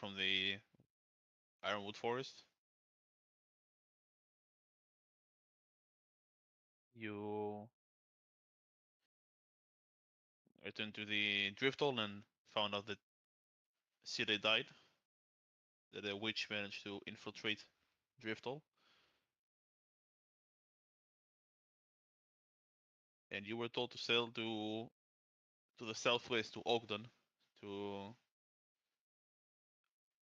from the Ironwood Forest. You returned to the Driftall and found out that Sile died. That a witch managed to infiltrate Driftall. And you were told to sail to the southwest to Ogden to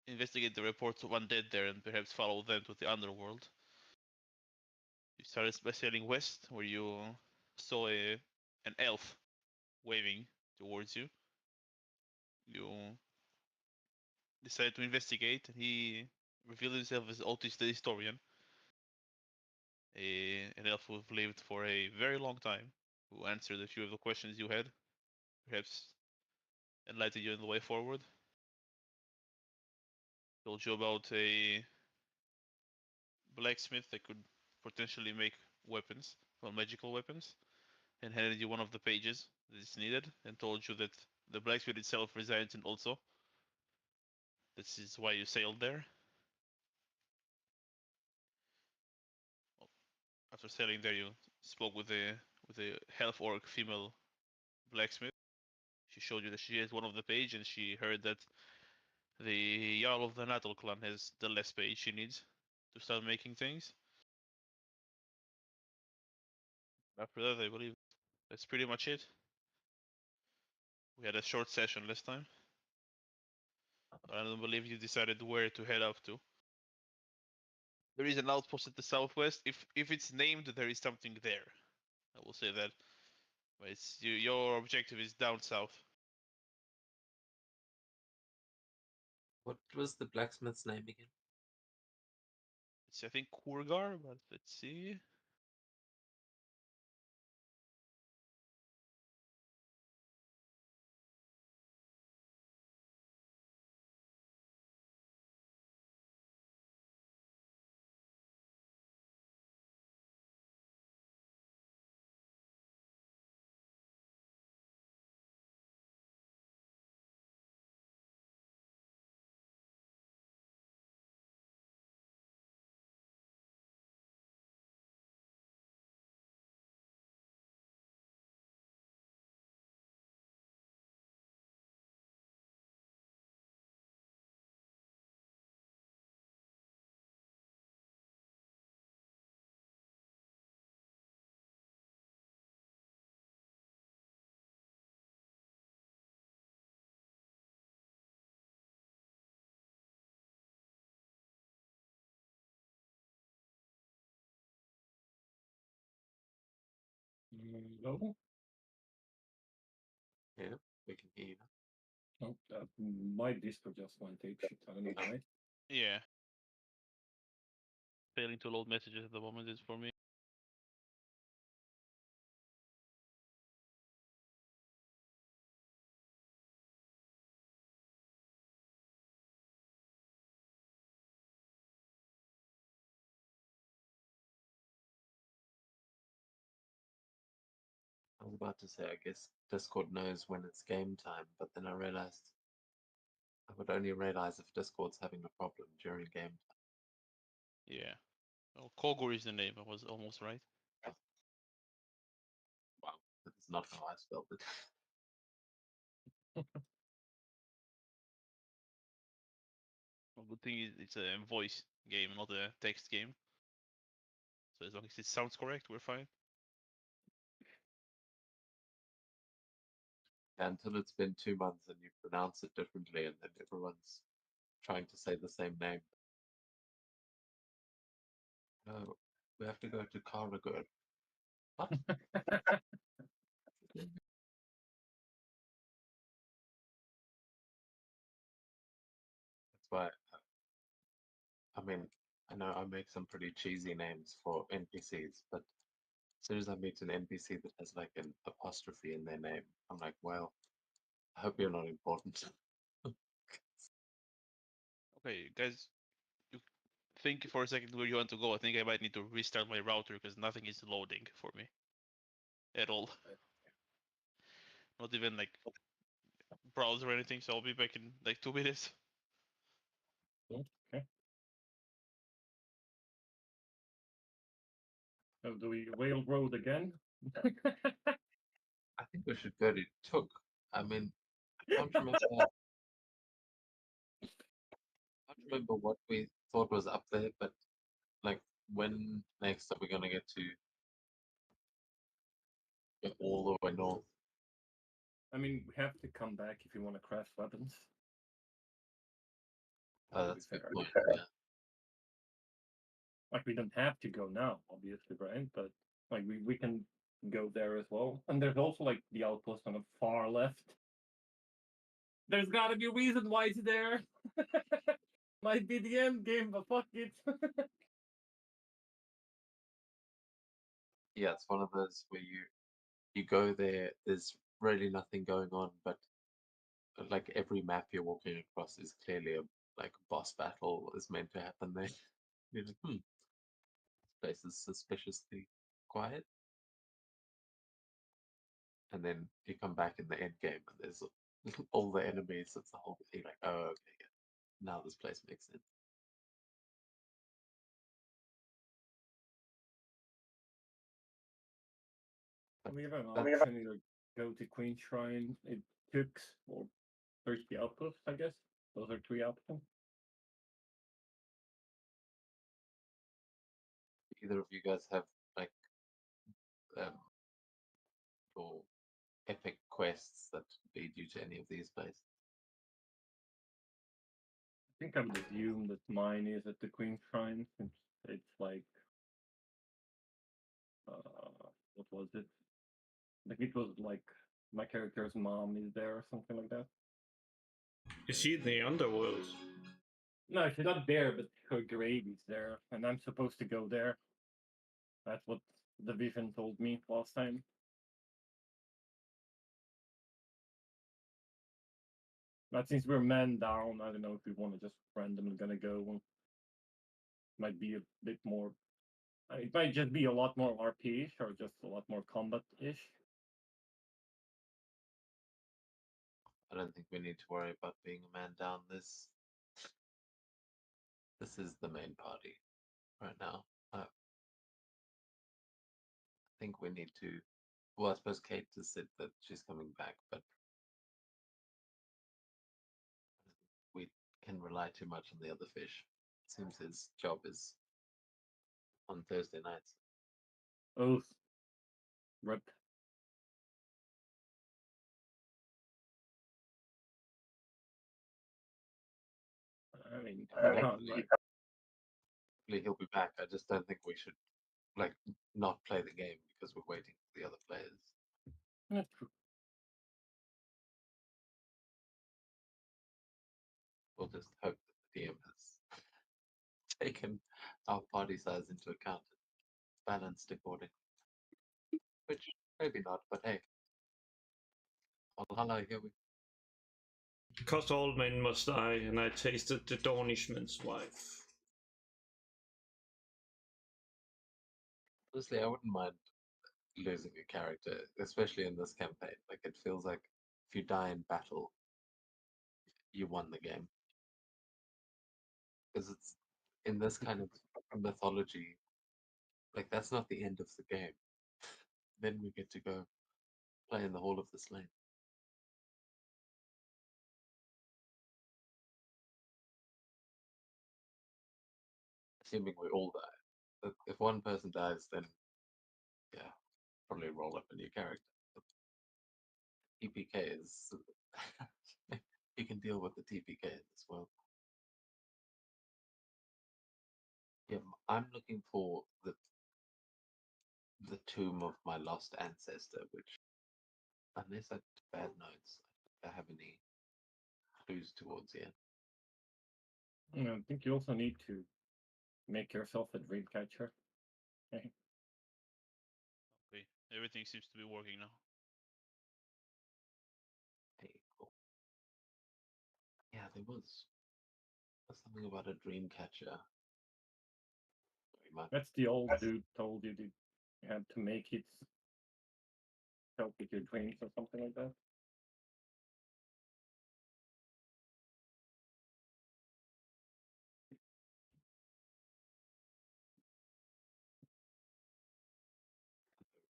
investigate the reports of undead there and perhaps follow them to the Underworld. You started by sailing west, where you saw an elf waving towards you. You decided to investigate, and he revealed himself as Otis the Historian, an elf who've lived for a very long time, who answered a few of the questions you had, perhaps enlightened you on the way forward. Told you about a blacksmith that could potentially make weapons, well, magical weapons, and handed you one of the pages that is needed, and told you that the blacksmith itself resides in also. This is why you sailed there. After sailing there, you spoke with a half orc female blacksmith. She showed you that she has one of the page, and she heard that the Jarl of the Natal clan has the last page she needs to start making things. After that, I believe that's pretty much it. We had a short session last time, but I don't believe you decided where to head up to. There is an outpost at the southwest. If it's named, there is something there. I will say that. But it's your objective is down south. What was the blacksmith's name again? It's I think Kurgar, but let's see. No, Yeah, we can hear you now. no, my Discord just went ape shit. I don't know why. Yeah. Failing to load messages at the moment is for me. I was about to say, I guess Discord knows when it's game time, but then I realized I would only realize if Discord's having a problem during game time. Yeah. Well, Kogor is the name. I was almost right. Wow, that's not how I spelled it. Well, good thing is it's a voice game, not a text game. So as long as it sounds correct, we're fine. Until it's been 2 months and you pronounce it differently, and then everyone's trying to say the same name. No, we have to go to Carragher. What? That's why. I mean, I know I make some pretty cheesy names for NPCs, but as soon as I meet an NPC that has like an apostrophe in their name, I'm like, well, I hope you're not important. Okay, guys, you think for a second where you want to go. I think I might need to restart my router because nothing is loading for me at all. Not even like browser or anything. So I'll be back in like 2 minutes. Okay. So do we railroad again? I think we should go to Took. I mean, I can't remember what we thought was up there, but like when next are we gonna get to go all the way north? I mean, we have to come back if you want to craft weapons. To be That's a good fair. point. Yeah. Like, we don't have to go now, obviously, right? But like, we can go there as well. And there's also like the outpost on the far left. There's gotta be a reason why it's there. Might be the end game, but fuck it. Yeah, it's one of those where you go there, there's really nothing going on, but like every map you're walking across is clearly a like boss battle is meant to happen there. You're like, this place is suspiciously quiet. And then you come back in the end game and there's all the enemies. It's the whole thing like, oh, okay, yeah. Now this place makes sense. But We have an that's option either go to Queen Shrine, it Tux, or search the outpost, I guess. Those are three options. either of you guys have like um, or epic quests that lead you to any of these places. I think I would assume that mine is at the Queen Shrine, since it's like, what was it? Like, it was like my character's mom is there or something like that. Is she in the Underworld? No, she's not there, but her grave is there, and I'm supposed to go there. That's what the vision told me last time. But since we're man down, I don't know if we want to just randomly gonna go. Might be a bit more. It might just be a lot more RP-ish or just a lot more combat-ish. I don't think we need to worry about being a man down. This is the main party right now. I think we need to. Well, I suppose Kate has said that she's coming back, but we can rely too much on the other fish. It seems his job is on Thursday nights. Oath. Rip. I mean, Hopefully he'll be back. I just don't think we should like not play the game because we're waiting for the other players. that's true. We'll just hope that the DM has taken our party size into account and balanced accordingly. Which maybe not, but hey. Valhalla, here we Because all men must die, and I tasted the Dornishman's wife. honestly I wouldn't mind losing a character, especially in this campaign. Like it feels like if you die in battle, you won the game. Because it's in this kind of mythology, like that's not the end of the game. Then we get to go play in the Hall of the Slain. Assuming we all die. If one person dies, then yeah, probably roll up a new character. But TPK is you can deal with the TPK as well. Yeah, I'm looking for the tomb of my lost ancestor, which unless I took bad notes, I don't have any clues towards yet. I think you also need to make yourself a dream catcher. Okay. Okay, everything seems to be working now. Hey, cool. Yeah, there was something about a dream catcher. That's the old dude told you that you had to make it help with your dreams or something like that.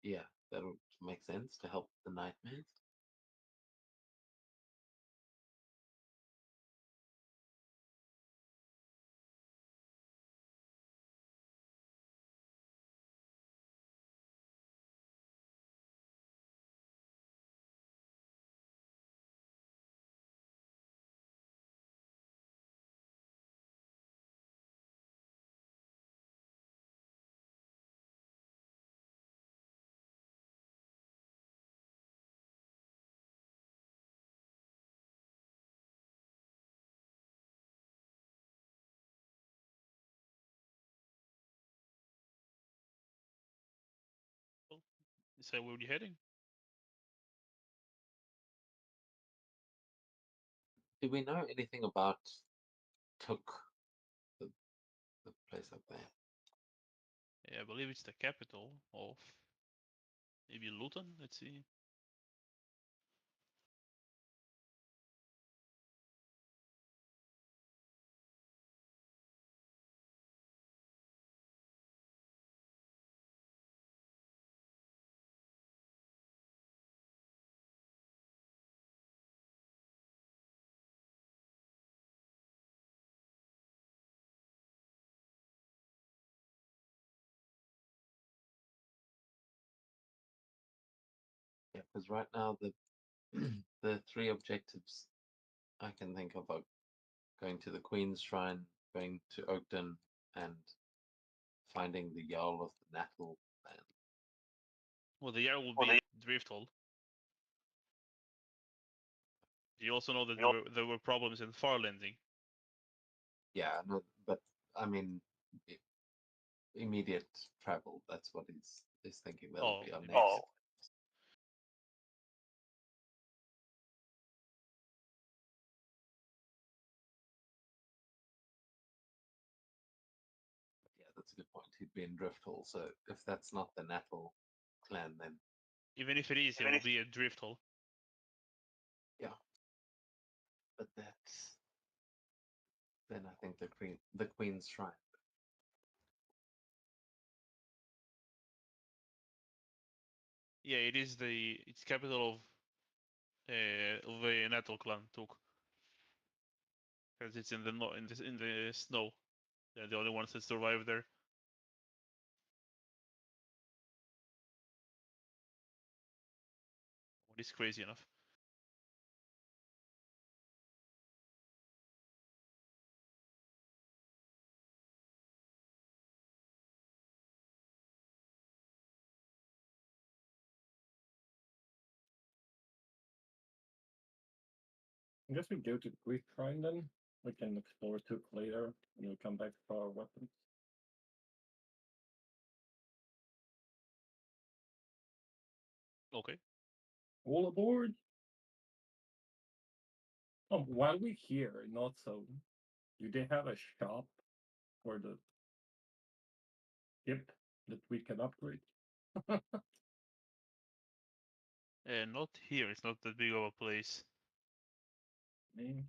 Yeah, that would make sense to help the nightmares. Is that where you're heading? Do we know anything about Took, the, the place up there? Yeah, I believe it's the capital of maybe Luton. Let's see. Yeah, because right now the the three objectives I can think of are going to the Queen's Shrine, going to Oakden, and finding the Jarl of the Nattle land. Well, the Yarrow will be at Drifthold. You also know that there were problems in Far Landing. Yeah, no, but I mean, immediate travel. That's what he's thinking. That'll Oh, be our immediate. next. Yeah, that's a good point. He'd be in Drifthall, so if that's not the Nattle clan, then Even if it is, it will be at Drifthold. yeah. But that's then I think the Queen's Shrine. Yeah, it is it's capital of the Natal clan Took, because it's in the in the snow. They're the only ones that survive there. What is crazy enough. I guess we go to the Greek Shrine then. We can explore Took later, and we'll come back for our weapons. Okay. All aboard! Oh, while we're here, not so. Do they have a shop for the ship that we can upgrade? Not here. It's not that big of a place. Me?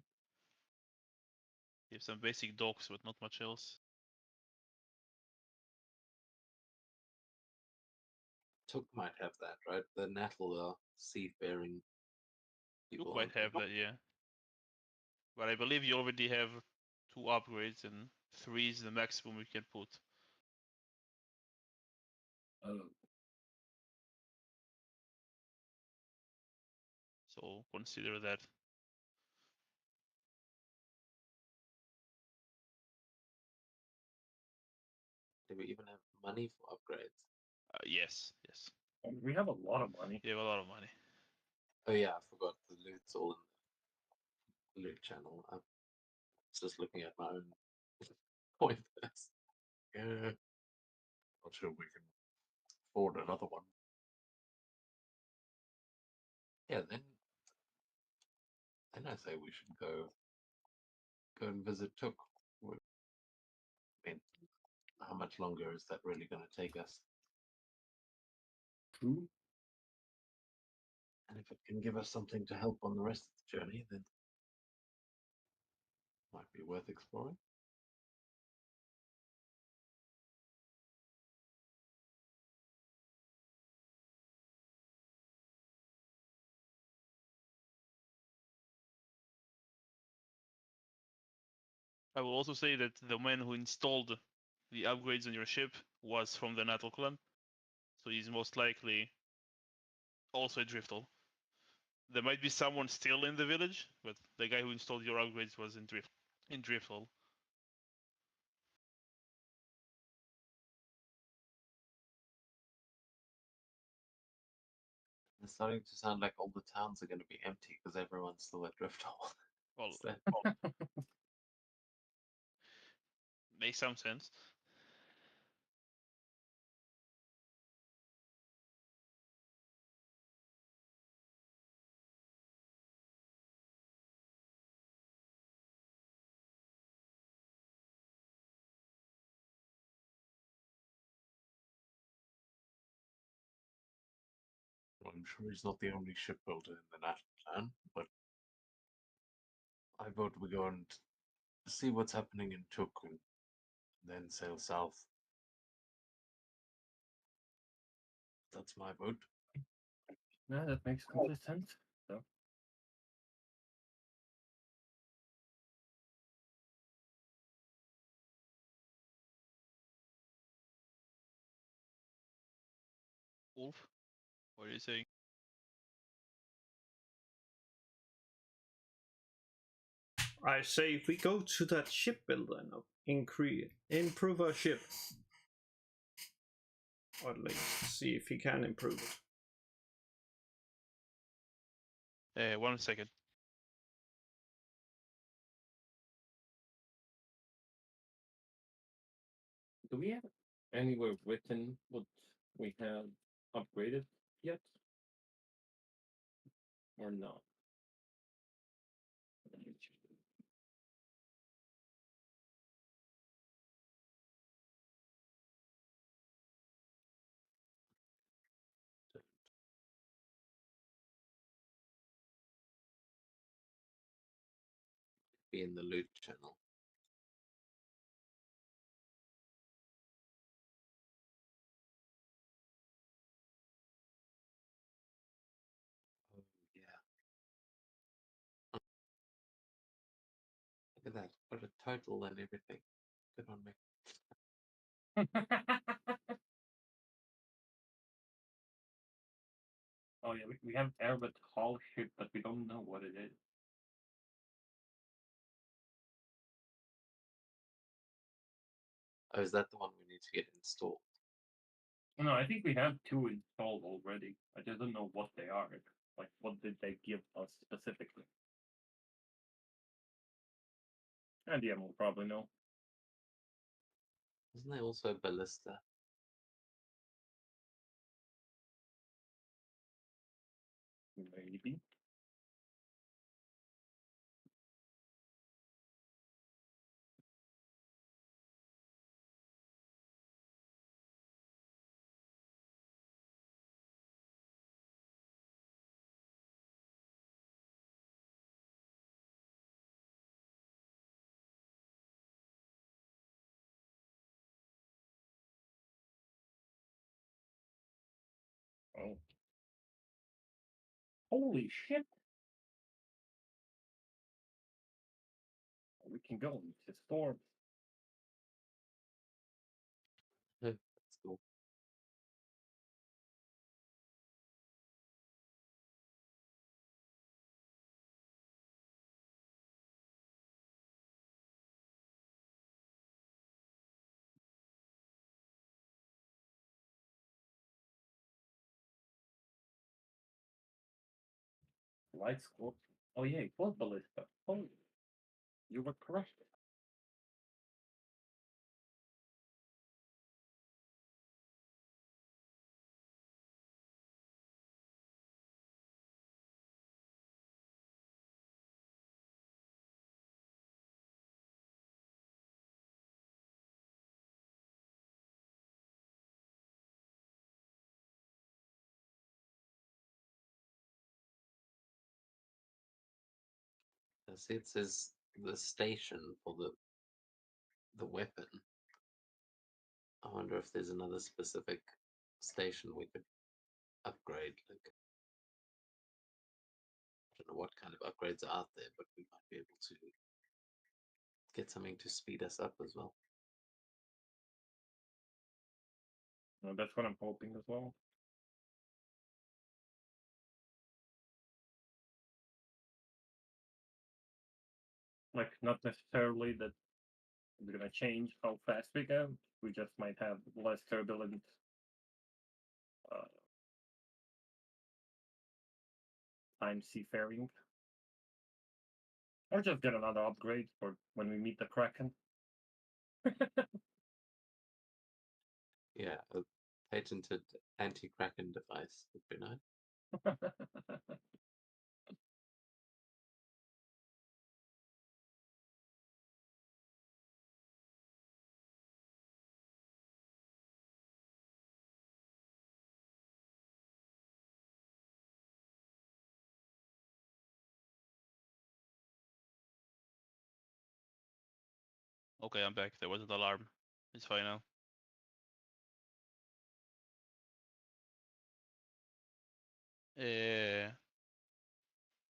You have some basic docks, but not much else. Took might have that, right? The Nattle are seafaring You people. might have that, yeah. But I believe you already have 2 upgrades, and 3 is the maximum we can put. Oh, So consider that. Do we even have money for upgrades? Yes, yes. we have a lot of money. You have a lot of money. Oh yeah, I forgot the loot's all in the loot channel. I'm just looking at my own pointers. Yeah, not sure we can afford another one. Yeah, then I say we should go and visit Took. I mean, how much longer is that really going to take us? True. And if it can give us something to help on the rest of the journey, then might be worth exploring. I will also say that the man who installed the upgrades on your ship was from the Natal clan, so he's most likely also a Driftle. There might be someone still in the village, but the guy who installed your upgrades was in Driftle. It's starting to sound like all the towns are going to be empty because everyone's still at Drifthole. Well, So, makes some sense. I'm sure he's not the only shipbuilder in the National Clan, but I vote we go and see what's happening in Tuk and then sail south. That's my vote. Yeah, that makes complete sense. So Wolf, what are you saying? I say if we go to that shipbuilder and improve our ship. Or at least see if he can improve it. 1 second. do we have anywhere written what we have upgraded yet? Or not? Be in the loot channel. Oh, yeah. Look at that. What a title and everything. Good on me. Oh yeah, we have Airbat Hall ship, but we don't know what it is. Oh, is that the one we need to get installed? No, I think we have two installed already. I just don't know what they are. Like, what did they give us specifically? And DM will probably know. Isn't there also a ballista? Maybe. Oh. Holy shit! We can go into storms. That's cool. Light scorpion. Oh yeah, it was ballista. Oh, you were correct. See, it says the station for the weapon. I wonder if there's another specific station we could upgrade. Like, I don't know what kind of upgrades are out there, but we might be able to get something to speed us up as well. That's what I'm hoping as well. Like, not necessarily that it's gonna change how fast we go. We just might have less turbulent uh, time seafaring. Or just get another upgrade for when we meet the Kraken. Yeah, a patented anti-Kraken device would be nice. Okay, I'm back. There was an alarm. It's fine now.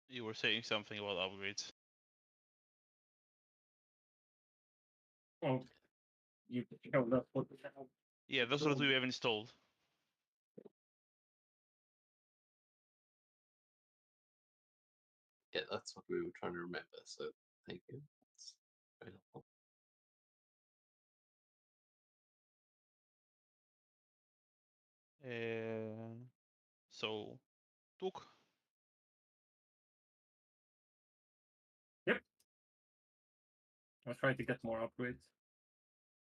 You were saying something about upgrades. Oh, you showed us what we have. Yeah, those are the two we have installed. Yeah, that's what we were trying to remember. So thank you. It's very helpful. So, Tuk. Yep. I was trying to get more upgrades.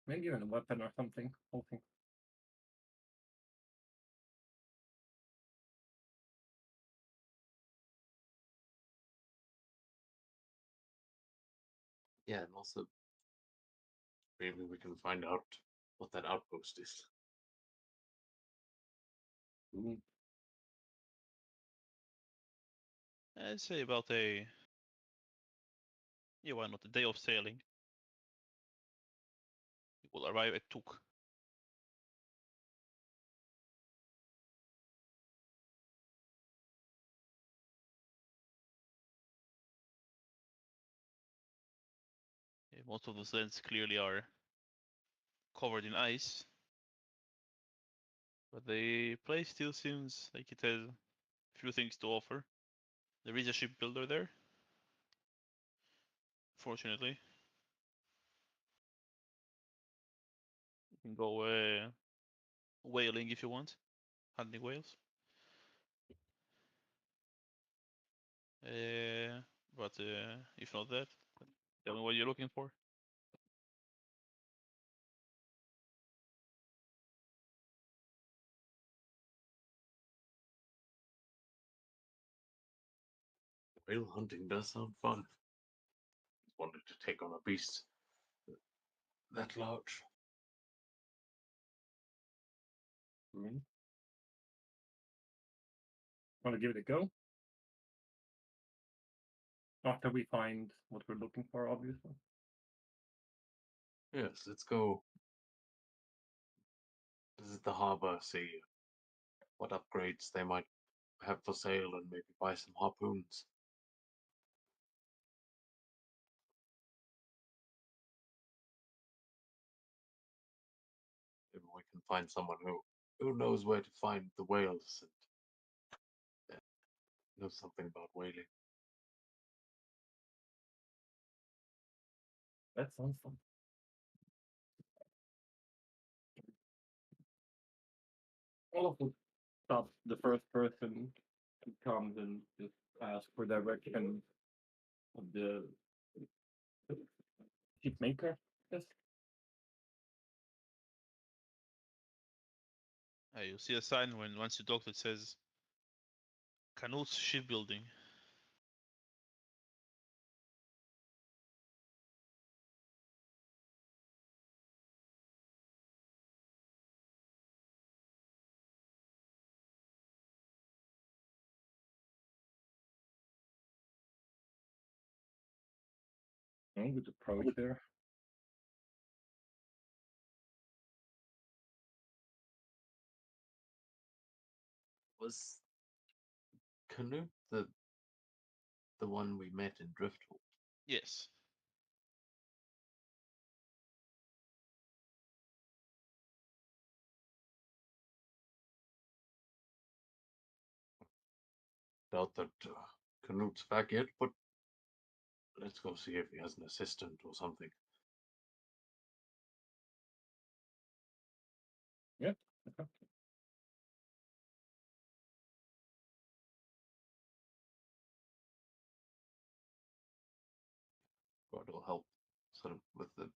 Maybe even a weapon or something. Hoping. Yeah, and also maybe we can find out what that outpost is. Ooh. I'd say about a. Yeah, why not? A day of sailing. We will arrive at Tuk. Yeah, most of those lands clearly are covered in ice. But the place still seems like it has a few things to offer. There is a shipbuilder there. Fortunately. You can go whaling if you want. Hunting whales. But if not that, tell me what you're looking for. Whale hunting does sound fun. Wanted to take on a beast that large. Want to give it a go? After we find what we're looking for, obviously. Yes, let's go visit the harbor, see what upgrades they might have for sale, and maybe buy some harpoons. Maybe we can find someone who knows where to find the whales and knows something about whaling. That sounds fun. All of us stop the first person who comes and just ask for direction of the ship maker. Yes. You see a sign when once you talk that says Canut's Shipbuilding. Good approach there. Was Canute the one we met in Driftwood? Yes. doubt that Canute's back yet, but let's go see if he has an assistant or something. Yep. Okay. God will help sort of with the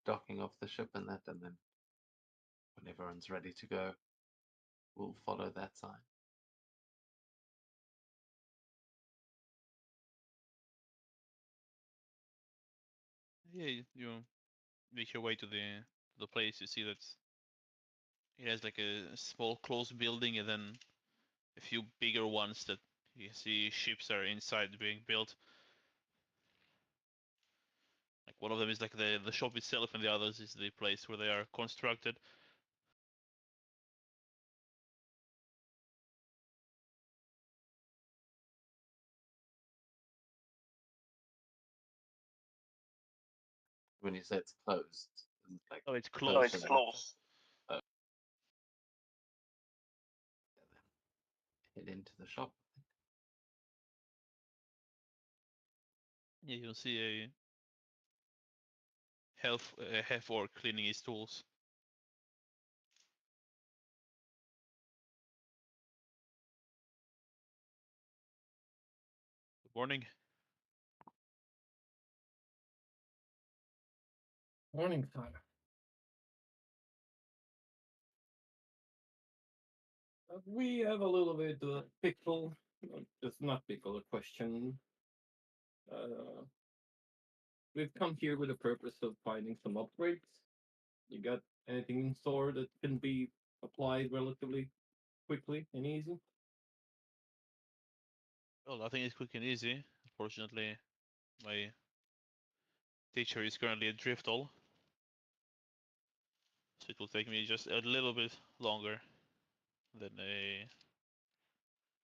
docking of the ship and that, and then when everyone's ready to go, we'll follow that sign. Yeah, you make your way to the place. You see that it has like a small closed building and then a few bigger ones that you see ships are inside being built. Like one of them is like the shop itself, and the others is the place where they are constructed. When you say it's closed, is it like Oh, it's closed? closed. It's closed. Yeah, then head into the shop. Yeah, you'll see a half orc cleaning his tools. Good morning. Morning time. We have a little bit pickle. It's not pickle, a question. We've come here with the purpose of finding some upgrades. You got anything in store that can be applied relatively quickly and easy? Well, nothing is quick and easy. Unfortunately, my teacher is currently at Driftall, so it will take me just a little bit longer than it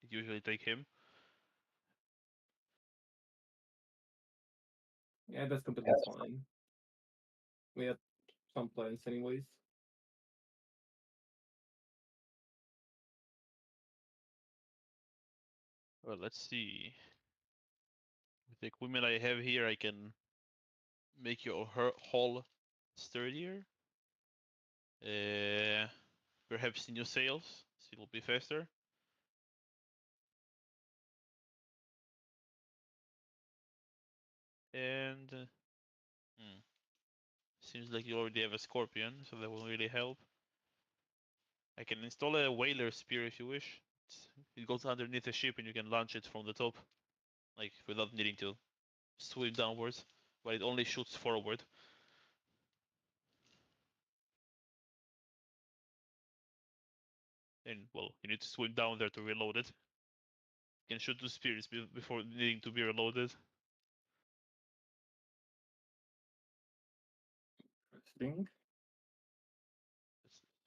usually take him. Yeah, that's completely fine. We had some plans anyways. Well, let's see. With the equipment I have here, I can make your hull sturdier. Perhaps new sails, so it'll be faster. And seems like you already have a scorpion, so that will really help. I can install a whaler spear if you wish. It goes underneath the ship and you can launch it from the top, like without needing to swim downwards, but it only shoots forward. And well, you need to swim down there to reload it. You can shoot two spears before needing to be reloaded. Interesting.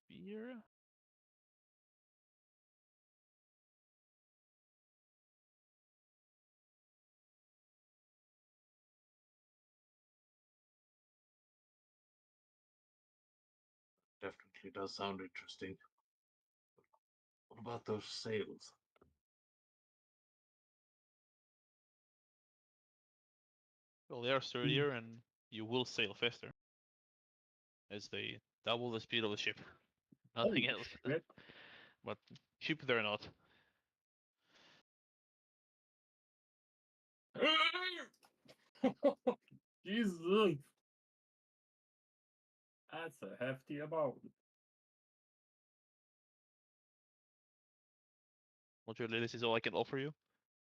Spear? Definitely does sound interesting. What about those sails? Well, they are sturdier and you will sail faster, as they double the speed of the ship. Nothing Holy else. shit. But cheap they're not. Jesus. That's a hefty amount. Modular this is all I can offer you.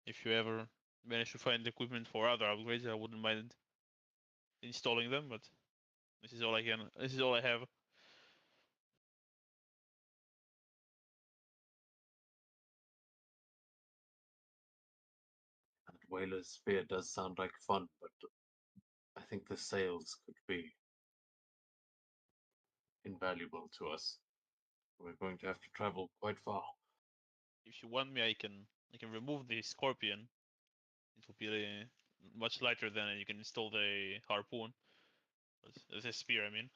If you ever manage to find equipment for other upgrades, I wouldn't mind installing them, but this is all I can. This is all I have. And whaler's spear does sound like fun, but I think the sails could be invaluable to us. We're going to have to travel quite far. If you want me, I can remove the scorpion. It will be much lighter than you can install the harpoon. The spear, I mean.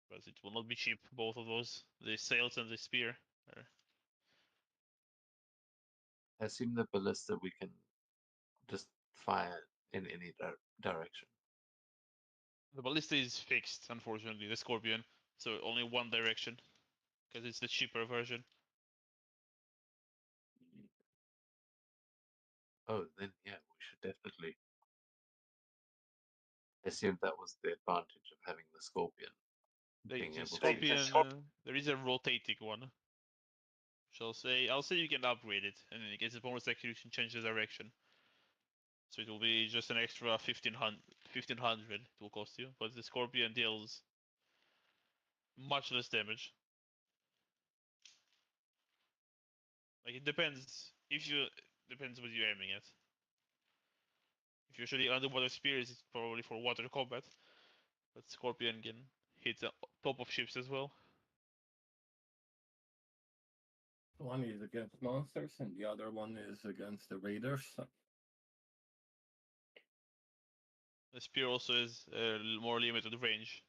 But it will not be cheap. Both of those, the sails and the spear, are I assume the ballista we can just fire in any direction. The ballista is fixed, unfortunately, the Scorpion, so only one direction, because it's the cheaper version. Oh, then yeah, we should definitely. I assumed that was the advantage of having the Scorpion. Being The able Scorpion, to. there is a rotating one. So I'll say you can upgrade it, and then it gets a bonus action, you can change the direction. So it will be just an extra 1500 it will cost you, but the Scorpion deals much less damage. Like it depends if you depends what you're aiming at. If you're shooting underwater spears, it's probably for water combat, but Scorpion can hit the top of ships as well. One is against monsters, and the other one is against the raiders. The spear also has more limited range,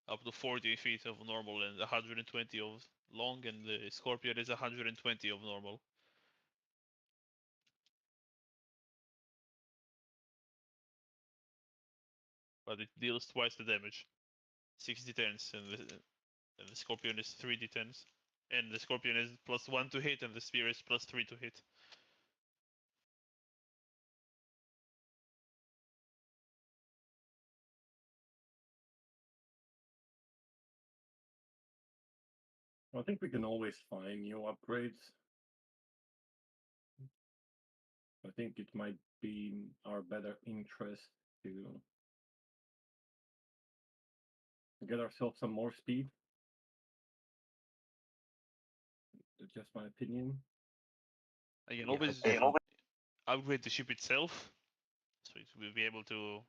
up to 40 feet of normal and 120 of long, and the Scorpion is 120 of normal. But it deals twice the damage, 6d10s, and the Scorpion is 3d10s. And the Scorpion is +1 to hit, and the spear is +3 to hit. I think we can always find new upgrades. I think it might be our better interest to get ourselves some more speed. That's just my opinion. I can Yeah, always upgrade the ship itself, so it will be able to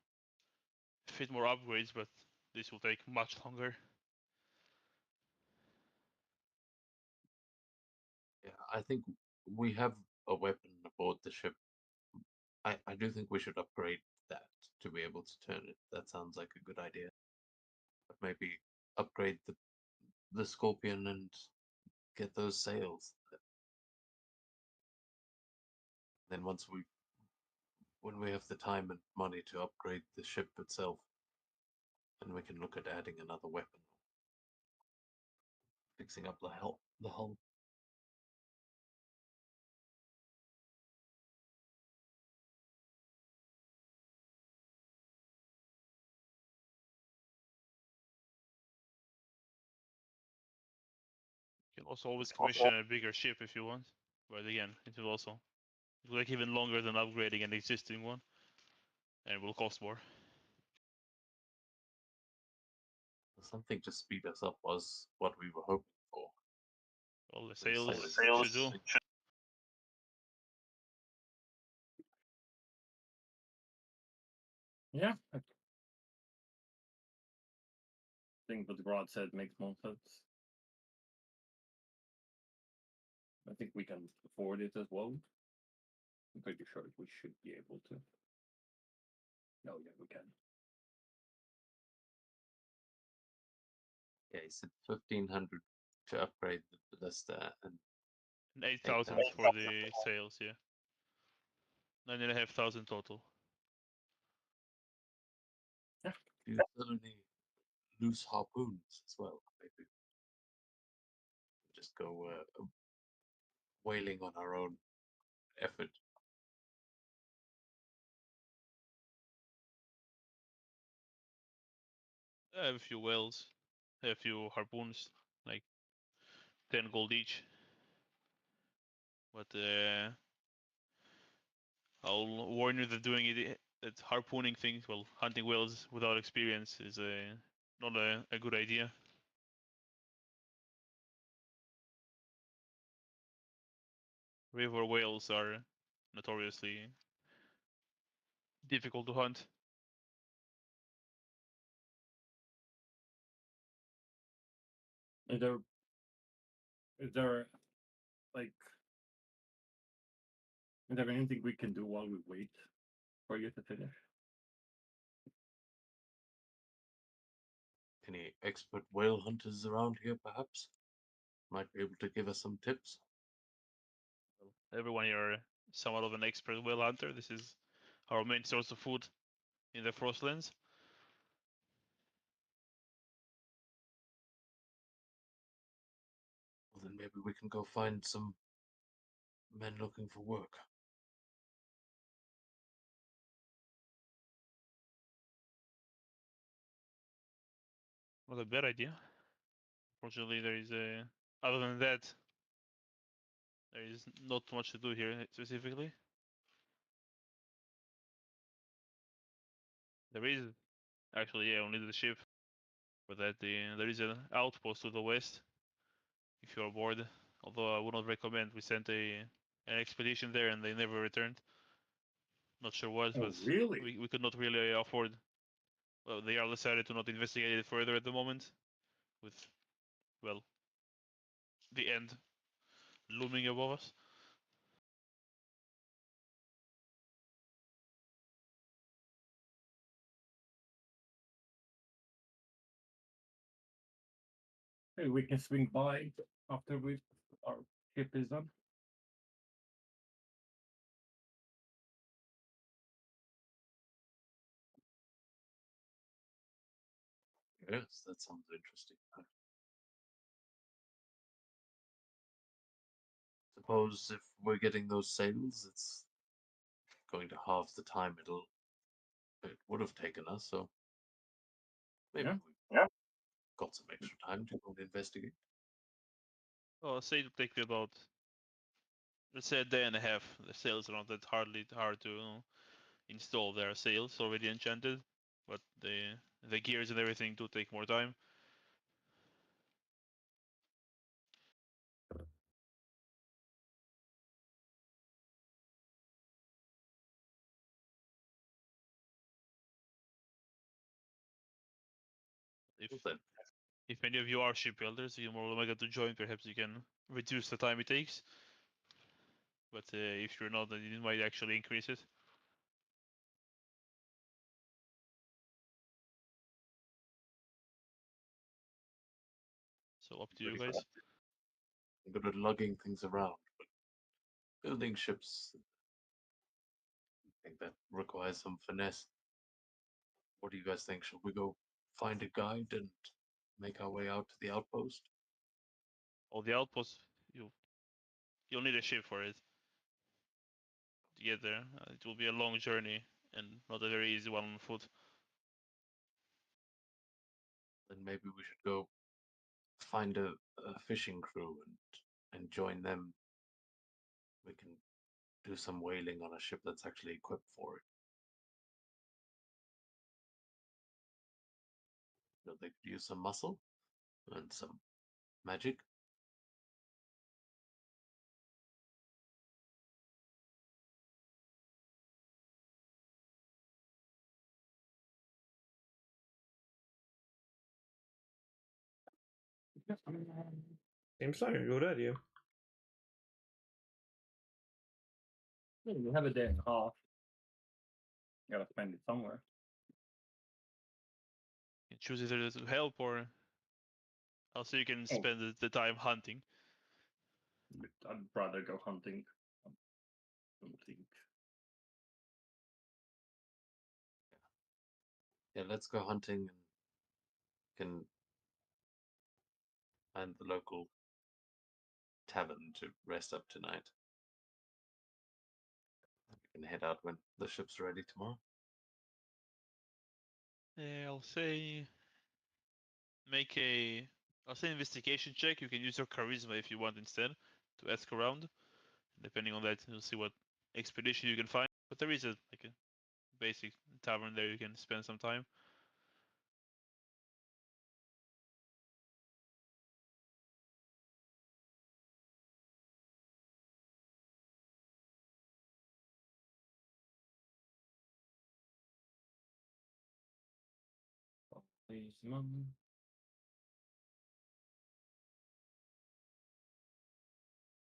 fit more upgrades, but this will take much longer. Yeah, I think we have a weapon aboard the ship. I do think we should upgrade that to be able to turn it. That sounds like a good idea. But maybe upgrade the Scorpion and get those sails. Then when we have the time and money to upgrade the ship itself, then we can look at adding another weapon, fixing up the hull. You can also always commission a bigger ship if you want, but again, it will take even longer than upgrading an existing one, and will cost more. Something to speed us up was what we were hoping for. Well, the Those sails sails should do. Yeah, I think what Rod said makes more sense. I think we can afford it as well. I'm pretty sure we should be able to. No, yeah, we can. Yeah, he said 1,500 to upgrade the ballista and 8,000 for the sails, yeah. 9,500 total. do you still any loose harpoons as well? Maybe just go whaling on our own effort. I have a few whales, a few harpoons, like 10 gold each. But I'll warn you that doing it, that harpooning things, well, hunting whales without experience is not a good idea. River whales are notoriously difficult to hunt. Is there like is there anything we can do while we wait for you to finish? Any expert whale hunters around here, perhaps? Might be able to give us some tips. Everyone here are somewhat of an expert whale hunter. This is our main source of food in the Frostlands. Well, then maybe we can go find some men looking for work. Not a bad idea. Fortunately, there is a. Other than that, there is not much to do here specifically. There is actually, yeah, only the ship. But that there is an outpost to the west. If you're bored, although I would not recommend. We sent an expedition there and they never returned. Not sure what, Oh, but really? we could not really afford. Well, they are decided to not investigate it further at the moment, with well, the end looming above us. Hey, we can swing by after our ship is done. Yes, that sounds interesting. I suppose if we're getting those sails, it's going to halve the time it would have taken us. So maybe Yeah. we've got some extra time to go and investigate. Well, say it'll take me about, let's say, a day and a half. The sails are not that hard to install. There are sails already enchanted, but the gears and everything do take more time. If Well, then, if any of you are shipbuilders, you're more than welcome to join. Perhaps you can reduce the time it takes. But if you're not, then it might actually increase it. So up to you pretty guys. good at lugging things around, but building ships, I think that requires some finesse. What do you guys think? Should we go find a guide and make our way out to the outpost? All the outposts, you'll need a ship for it to get there. It will be a long journey and not a very easy one on foot. Then maybe we should go find a fishing crew and join them. We can do some whaling on a ship that's actually equipped for it. You know, they could use some muscle and some magic. Seems like a good idea. We have a day and a half. Gotta spend it somewhere. You choose either to help or also you can Oh. spend the time hunting. I'd rather go hunting. I don't think. Yeah, let's go hunting and can find the local tavern to rest up tonight. We can head out when the ship's ready tomorrow. I'll say make a I'll say investigation check. You can use your charisma if you want instead to ask around. Depending on that, you'll see what expedition you can find. But there is a basic tavern there you can spend some time. Please, mom.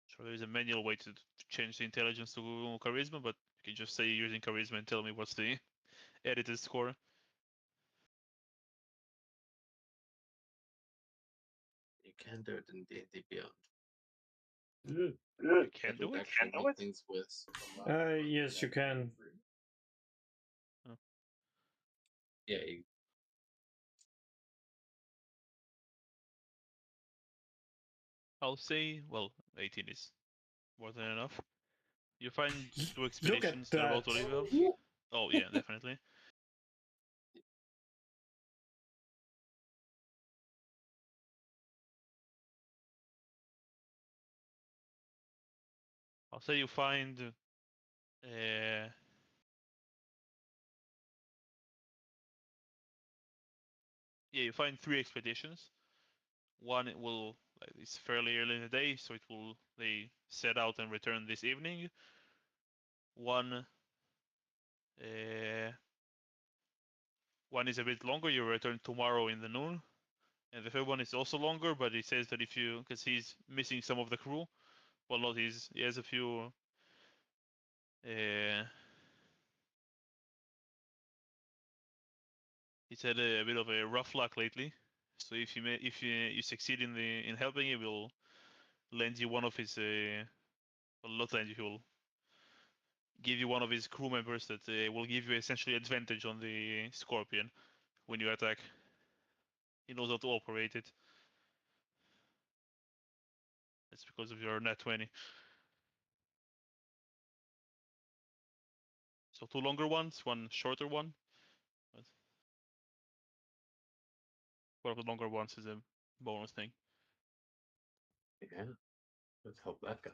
Sure, there is a manual way to change the intelligence to charisma, but you can just say you're using charisma and tell me what's the edited score. You can do it in D&D Beyond. You That can do would it. actually make things worse. Yes, you can. Yeah, I'll say, well, 18 is more than enough. You find two Look expeditions at that are about to that. leave Elves. Oh yeah, definitely. I'll say you find yeah, you find three expeditions. One it will like it's fairly early in the day, so they set out and return this evening. One uh, one is a bit longer. You return tomorrow in the noon, and the third one is also longer. But it says that if you, because he's missing some of the crew, well, not he has a few. He's had a bit of a rough luck lately. So if you succeed in helping, he will lend you one of his well, not lend you. He will give you one of his crew members that will give you essentially advantage on the Scorpion when you attack. He knows how to operate it. It's because of your net 20. So two longer ones, one shorter one. But one of the longer ones is a bonus thing. yeah. Let's help that guy.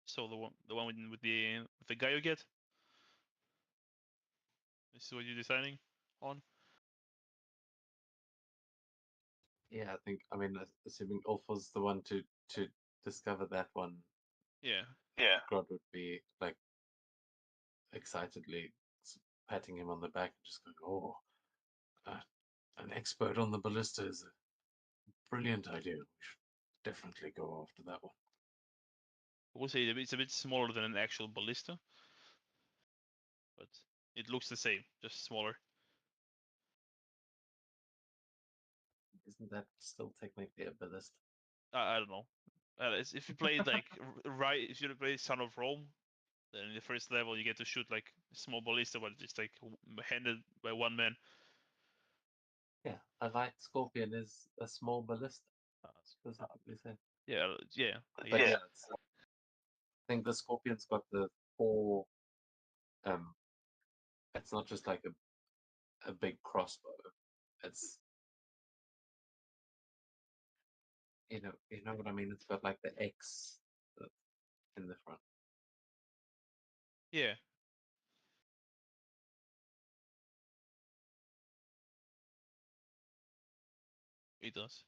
So the one with the guy you get. This is what you're deciding on. Yeah, I think. I mean, assuming Ulf was the one to discover that one, Yeah. God would be like excitedly patting him on the back and just going, "Oh, an expert on the ballista is a brilliant idea. We should definitely go after that one." I will say it's a bit smaller than an actual ballista, but it looks the same, just smaller. Isn't that still technically a ballista? I don't know. If you play like right, if you play Son of Rome, then in the first level you get to shoot like a small ballista, but it's like handled by one man. Yeah, a light scorpion is a small ballista. Specifically said. Yeah. But yeah, I think the scorpion's got the four. It's not just like a big crossbow. It's you know what I mean. It's got like the X in the front. Yeah. It does.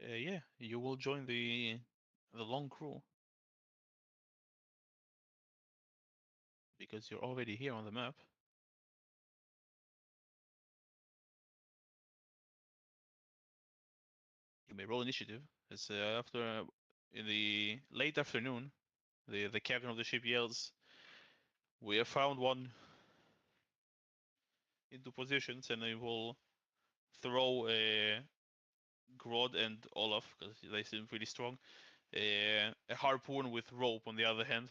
Yeah, you will join the long crew because you're already here on the map. You may roll initiative. It's after in the late afternoon, the captain of the ship yells, "We have found one into positions," and they will throw Grod and Olaf because they seem pretty strong. A harpoon with rope on the other hand.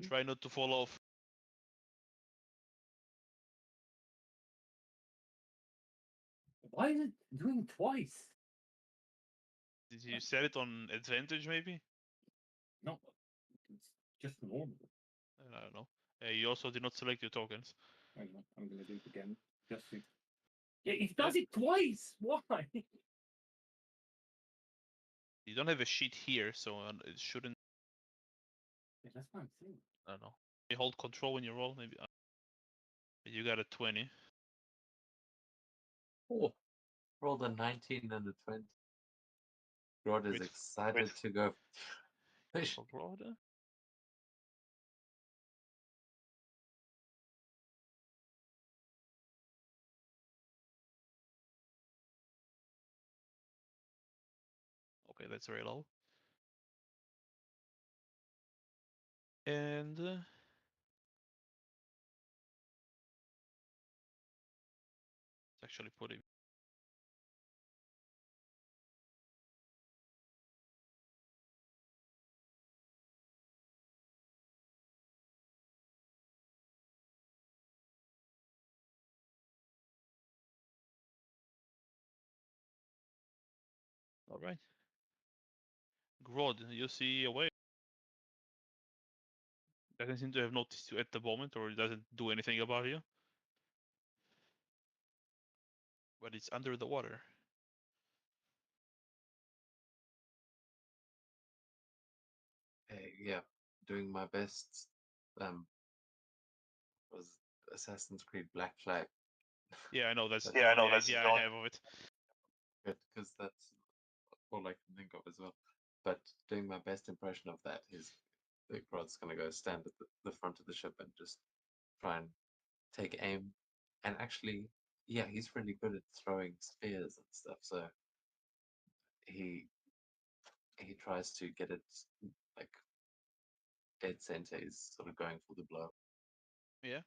Try not to fall off. Why is it doing twice? Did you set it on advantage maybe? No, it's just normal. I don't know. You also did not select your tokens. I know, I'm gonna do it again. Just to... Yeah, it does it twice! Why? You don't have a sheet here, so it shouldn't. Yeah, that's what I'm saying. I don't know. You hold control when you roll, maybe. You got a 20. Oh, rolled a 19 and a 20. Rod is Wait. excited to go fish. Rod? Okay, that's very low. And it's actually pretty. All right. Grod, you see a way. Doesn't seem to have noticed you at the moment, or it doesn't do anything about you. But it's under the water. Yeah, doing my best. Was Assassin's Creed Black Flag. Yeah, I know that's But- the only idea I have of it. Good, because that's all I can think of as well. But doing my best impression of that is the Grod's gonna go stand at the front of the ship and just try and take aim. And actually, yeah, he's really good at throwing spears and stuff. So he tries to get it like dead center. He's sort of going for the blow. Yeah.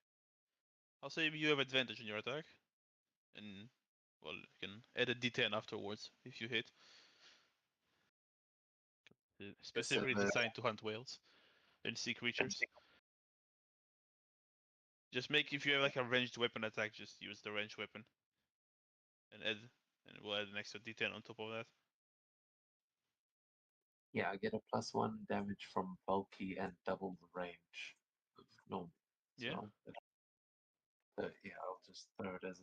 I'll say you have advantage in your attack. And, well, you can add a d10 afterwards if you hit. Specifically designed to hunt whales and sea creatures. Just make, if you have like a ranged weapon attack, just use the ranged weapon. And we'll add an extra d10 on top of that. Yeah, I get a +1 damage from bulky and double the range of normal. Yeah. Yeah, I'll just throw it as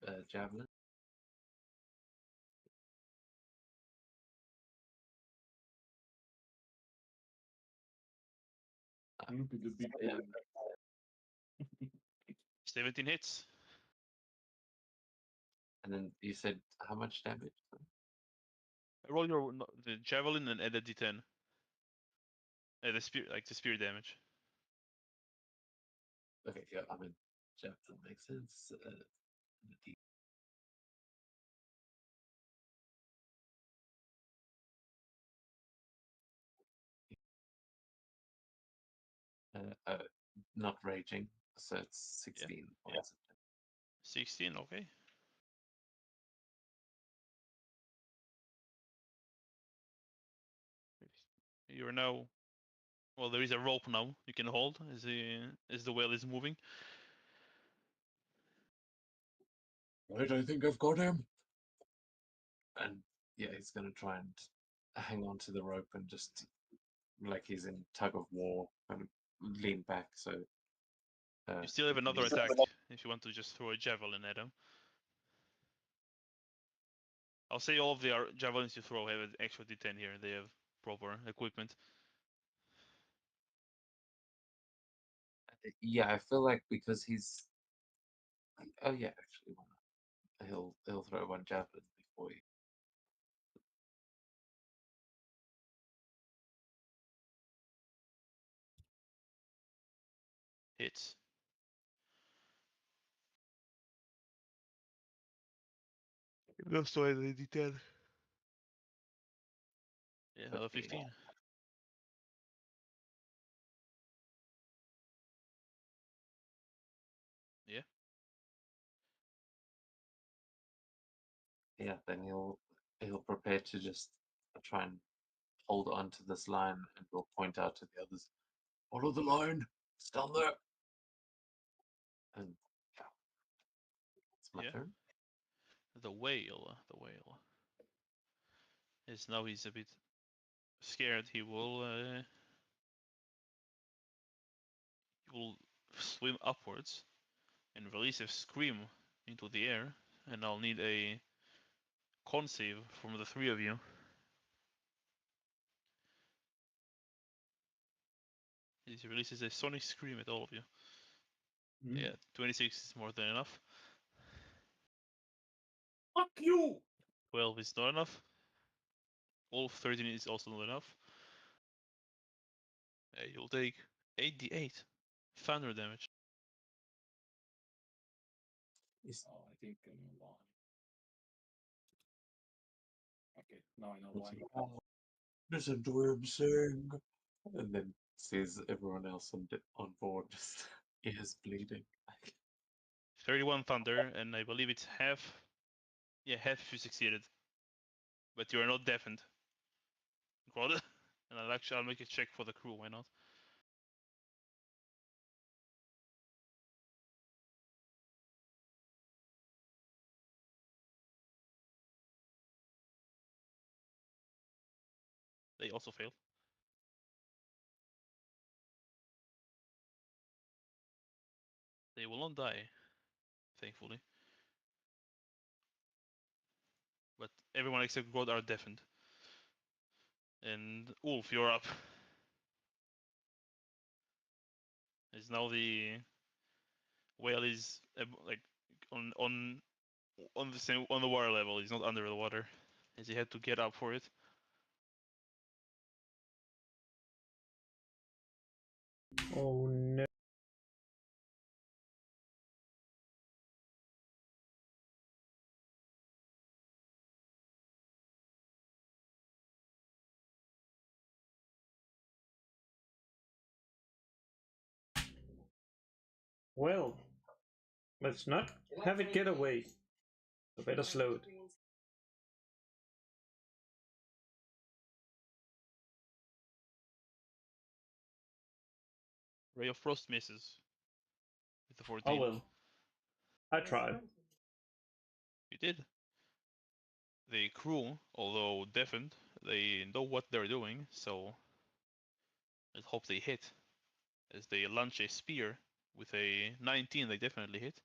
a javelin. Look at the big Yeah. one. 17 hits. And then you said how much damage? Roll the javelin and add a d10. The spear, like the spear damage. Okay, yeah, I mean, javelin makes sense. Not raging, so it's 16 points. 16, okay. You're now, well, there is a rope now you can hold as the whale is moving. Right, I think I've got him. And yeah, he's gonna try and hang on to the rope and just like he's in tug of war, kind of lean back. So You still have he can another use- attack if you want to just throw a javelin at him. I'll say all of the javelins you throw have an extra d10 here. They have proper equipment. Yeah, I feel like because he's. Oh yeah, actually, why not? He'll throw one javelin before he. Hits. That's why the d10. Yeah, another Okay. 15. Yeah. Yeah, then he'll prepare to just try and hold on to this line, and we'll point out to the others, follow the line, it's down there. And yeah, it's my Yeah. turn. The whale. Is now he's a bit scared. He will swim upwards and release a scream into the air. And I'll need a con save from the three of you. He releases a sonic scream at all of you. Yeah, 26 is more than enough. Fuck you! 12 is not enough. All 13 is also not enough. You'll take 88 thunder damage. Oh, I think I know why. Okay, now I know why. Listen to him sing, and then sees everyone else on board just ears bleeding. 31 thunder, and I believe it's half. Yeah, half if you succeeded. But you are not deafened. Roll it. And I'll make a check for the crew, why not? They also fail. They will not die, thankfully. But everyone except God are deafened. And Ulf, you're up. Is now the whale is like on the same on the water level. He's not under the water, as he had to get up for it. Oh no. Well, let's not have it get away. So better slow it. Ray of Frost misses with the 14. Oh well. I tried. You did. The crew, although deafened, they know what they're doing, so let's hope they hit. As they launch a spear with a 19, they definitely hit.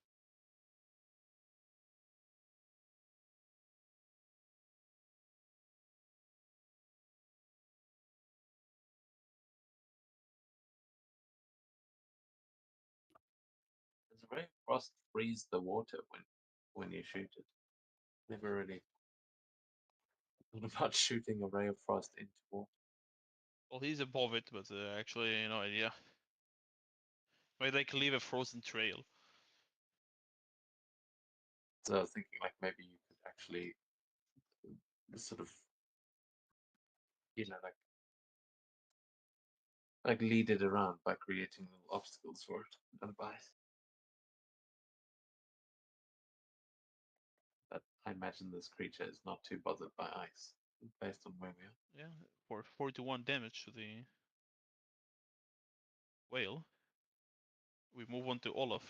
Does a ray of frost freeze the water when you shoot it? Never really thought about shooting a ray of frost into water. Well, he's above it, but actually, no idea. Might like leave a frozen trail. So I was thinking like maybe you could actually sort of, like lead it around by creating little obstacles for it and by. But I imagine this creature is not too bothered by ice, based on where we are. Yeah, for 41 damage to the whale. We move on to Olaf.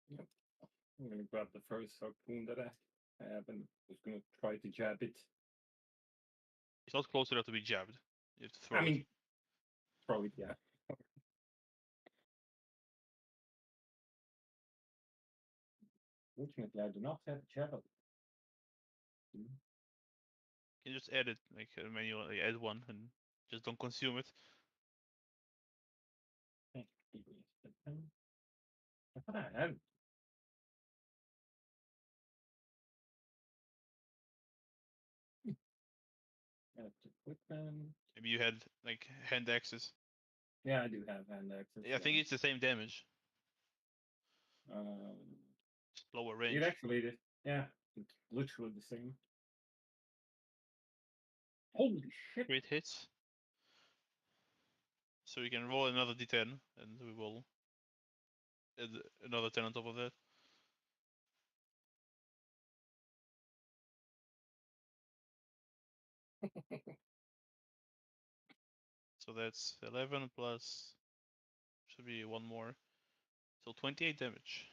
Yep. I'm gonna grab the first harpoon that I have and just gonna try to jab it. It's not close enough to be jabbed. You have to throw I it. mean, throw it, yeah. Fortunately, I do not have javelin. You can just add it, like manually add one, and just don't consume it. I thought I had. Have to quit them. Maybe you had like hand axes. Yeah, I do have hand axes. Yeah, I think it's the same damage, Um, just lower it range. actually is. Yeah, it's literally the same. Holy shit! Great hits. So you can roll another d10, and we will add another 10 on top of that. So that's 11 plus, should be one more. So 28 damage.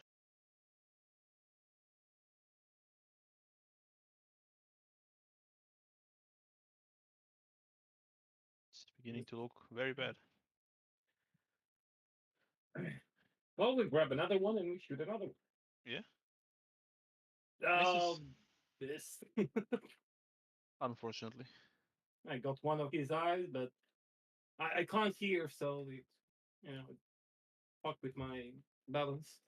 It's beginning to look very bad. Well, we grab another one and we shoot another one. Yeah. Oh, Misses. this. Unfortunately. I got one of his eyes, but I can't hear, so it, it fucked with my balance.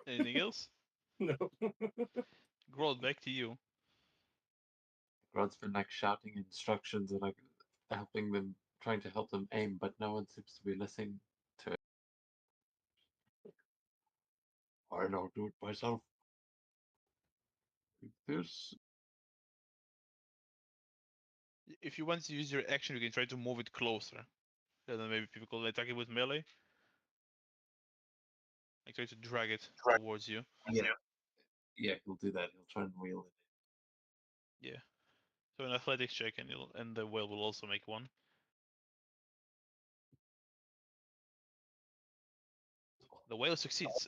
Anything else? No. Growl, back to you. Grod's been like shouting instructions and like helping them, trying to help them aim, but no one seems to be listening to it. I'll do it myself. Like this. If you want to use your action, you can try to move it closer. And then maybe people could attack it with melee. Like try to drag it towards you. Yeah, yeah, he'll do that. He'll try and wheel it. Yeah. So an athletics check, and the whale will also make one. The whale succeeds.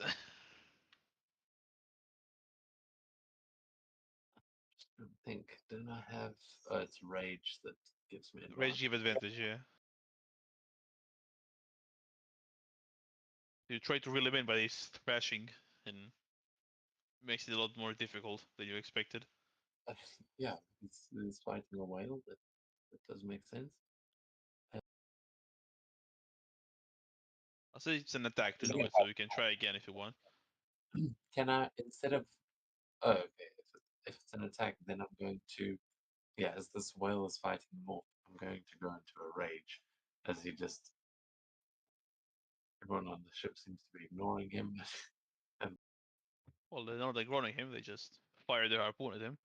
I think. Don't I have? Oh, it's rage that gives me Rage advantage. give advantage, yeah. You try to reel him in, but he's thrashing and makes it a lot more difficult than you expected. Yeah, he's fighting a whale. That does make sense. I'll say it's an attack to do Yeah. it, so you can try again if you want. Can I, instead of, oh, okay, if it's an attack, then I'm going to, yeah, as this whale is fighting them off, I'm going to go into a rage, as he just, everyone on the ship seems to be ignoring him. Well, they're not ignoring him, they just fire their harpoon at him.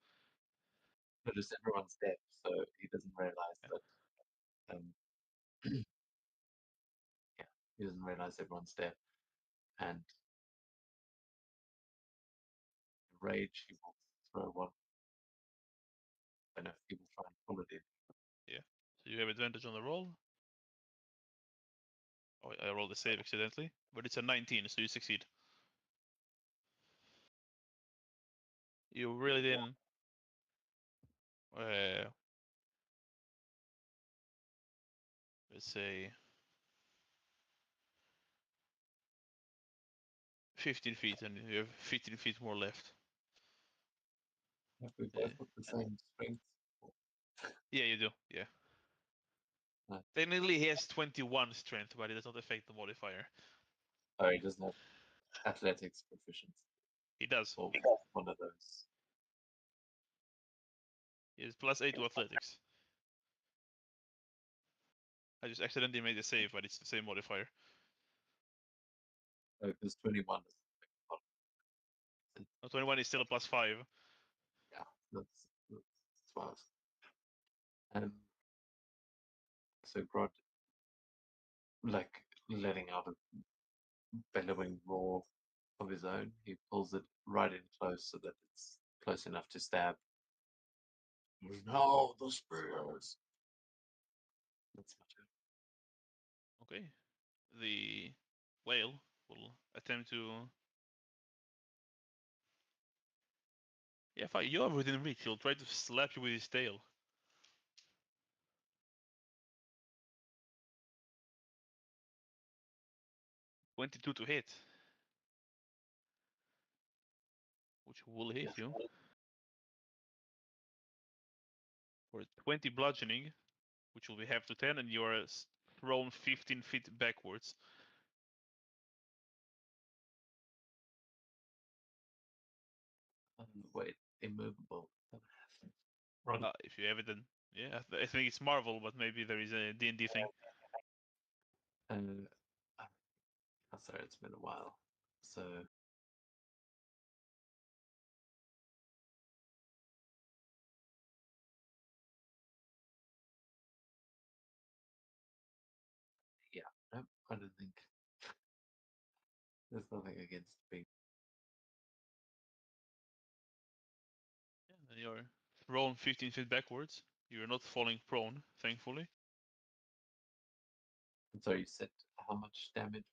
But just everyone's dead, so he doesn't realize Yeah. that, yeah, he doesn't realize everyone's dead. And in rage, he will throw one, and if he will try and pull it in. Yeah. So you have advantage on the roll. Oh, I rolled a save accidentally, but it's a 19, so you succeed. You really didn't. Let's say 15 feet, and you have 15 feet more left. Have we Yeah, both got the same strength? yeah, you do. Yeah. Right. Technically, he has 21 strength, but it does not affect the modifier. Oh, he doesn't have athletics proficiency. He does. Or one of those. He has +8 to athletics. I just accidentally made a save, but it's the same modifier. Oh, because 21 is No, 21 is still a +5. yeah, that's 12. Um, so Grod, like letting out a bellowing roar of his own, he pulls it right in close so that it's close enough to stab. No, the spears. That's much good. Okay. The whale will attempt to. Yeah, fine. You are within reach. He'll try to slap you with his tail. 22 to hit, which will hit you for 20 bludgeoning, which will be half to 10, and you are thrown 15 feet backwards. Wait, immovable. Run. If you have it, then yeah, I think it's Marvel, but maybe there is a D&D thing. I'm sorry, it's been a while. So yeah, no, I don't think there's nothing against being. Yeah, and you're thrown 15 feet backwards. You're not falling prone, thankfully. So you said how much damage?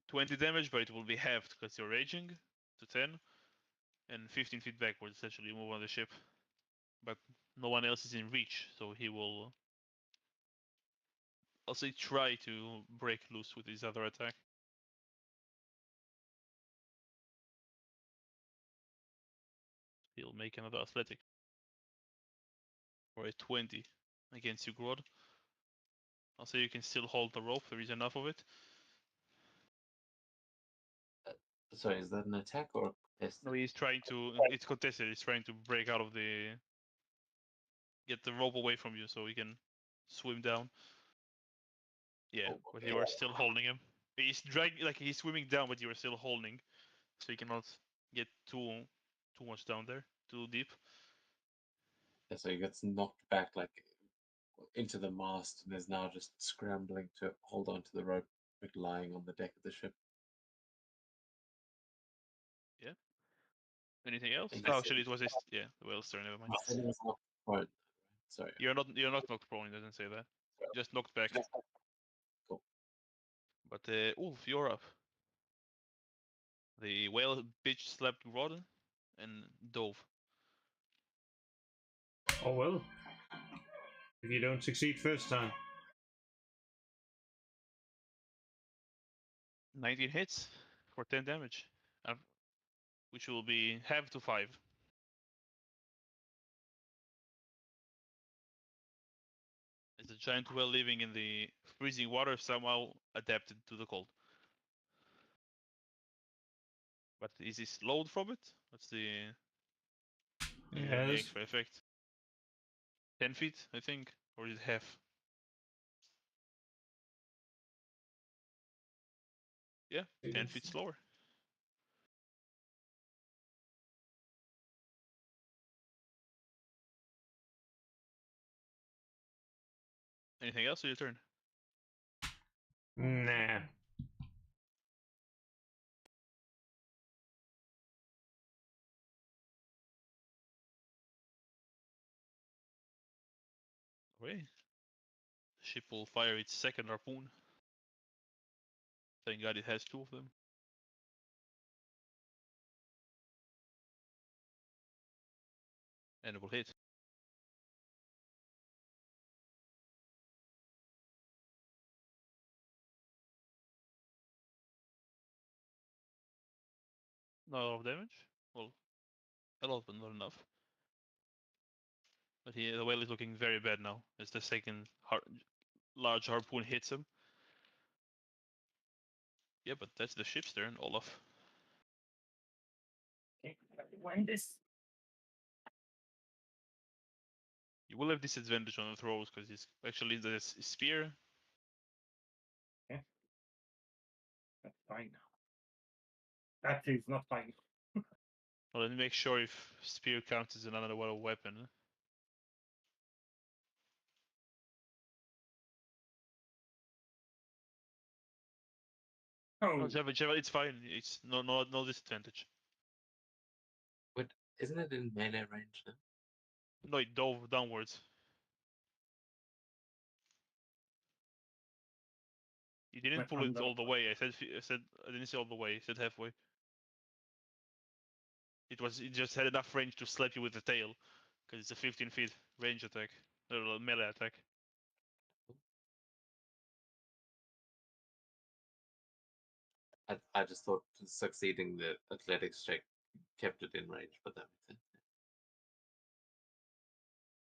20 damage, but it will be halved because you're raging to 10, and 15 feet backwards. Essentially, you move on the ship, but no one else is in reach, so he will. I'll say try to break loose with his other attack. He'll make another athletic for a 20 against you, Grod. I'll say you can still hold the rope. There is enough of it. Sorry, is that an attack or contested? No, he's trying to. It's contested. He's trying to break out of the. Get the rope away from you so he can swim down. Yeah, Oh, but okay. you are still holding him. He's dragging, like he's swimming down, but you are still holding, so he cannot get too much down there, too deep. Yeah, so he gets knocked back like into the mast and is now just scrambling to hold on to the rope lying on the deck of the ship. Anything else? And Oh, you actually, it was his. Yeah, the whale's turn. Never mind. said it was not prone, sorry. You're not knocked prone. It doesn't say that. Just knocked back. Cool. But Ulf, you're up. The whale bitch slapped Rod and dove. Oh well. If you don't succeed first time. 19 hits for 10 damage, which will be half to 5. As a giant whale living in the freezing water somehow adapted to the cold. But is he slowed from it? What's the Yes. extra effect? 10 feet, I think, or is it half? Yeah, 10 feet slower. Anything else or your turn? Nah. Okay. The ship will fire its second harpoon. Thank God it has 2 of them. And it will hit. Not a lot of damage. Well, a lot, but not enough. But the whale is looking very bad now, as the second large harpoon hits him. Yeah, but that's the ship's turn, Olaf. Okay, wind this. You will have disadvantage on the throws because it's actually the spear. Okay. That's fine. That is not fine. Well, let me make sure if spear counts as another weapon. Oh, No, Java, it's fine. It's no disadvantage. But isn't it in melee range now? No, it dove downwards. You didn't pull it all the way. I said I didn't say all the way. I said halfway. It just had enough range to slap you with the tail, because it's a 15 feet range attack, or melee attack. I just thought succeeding the athletics check kept it in range, but that makes sense.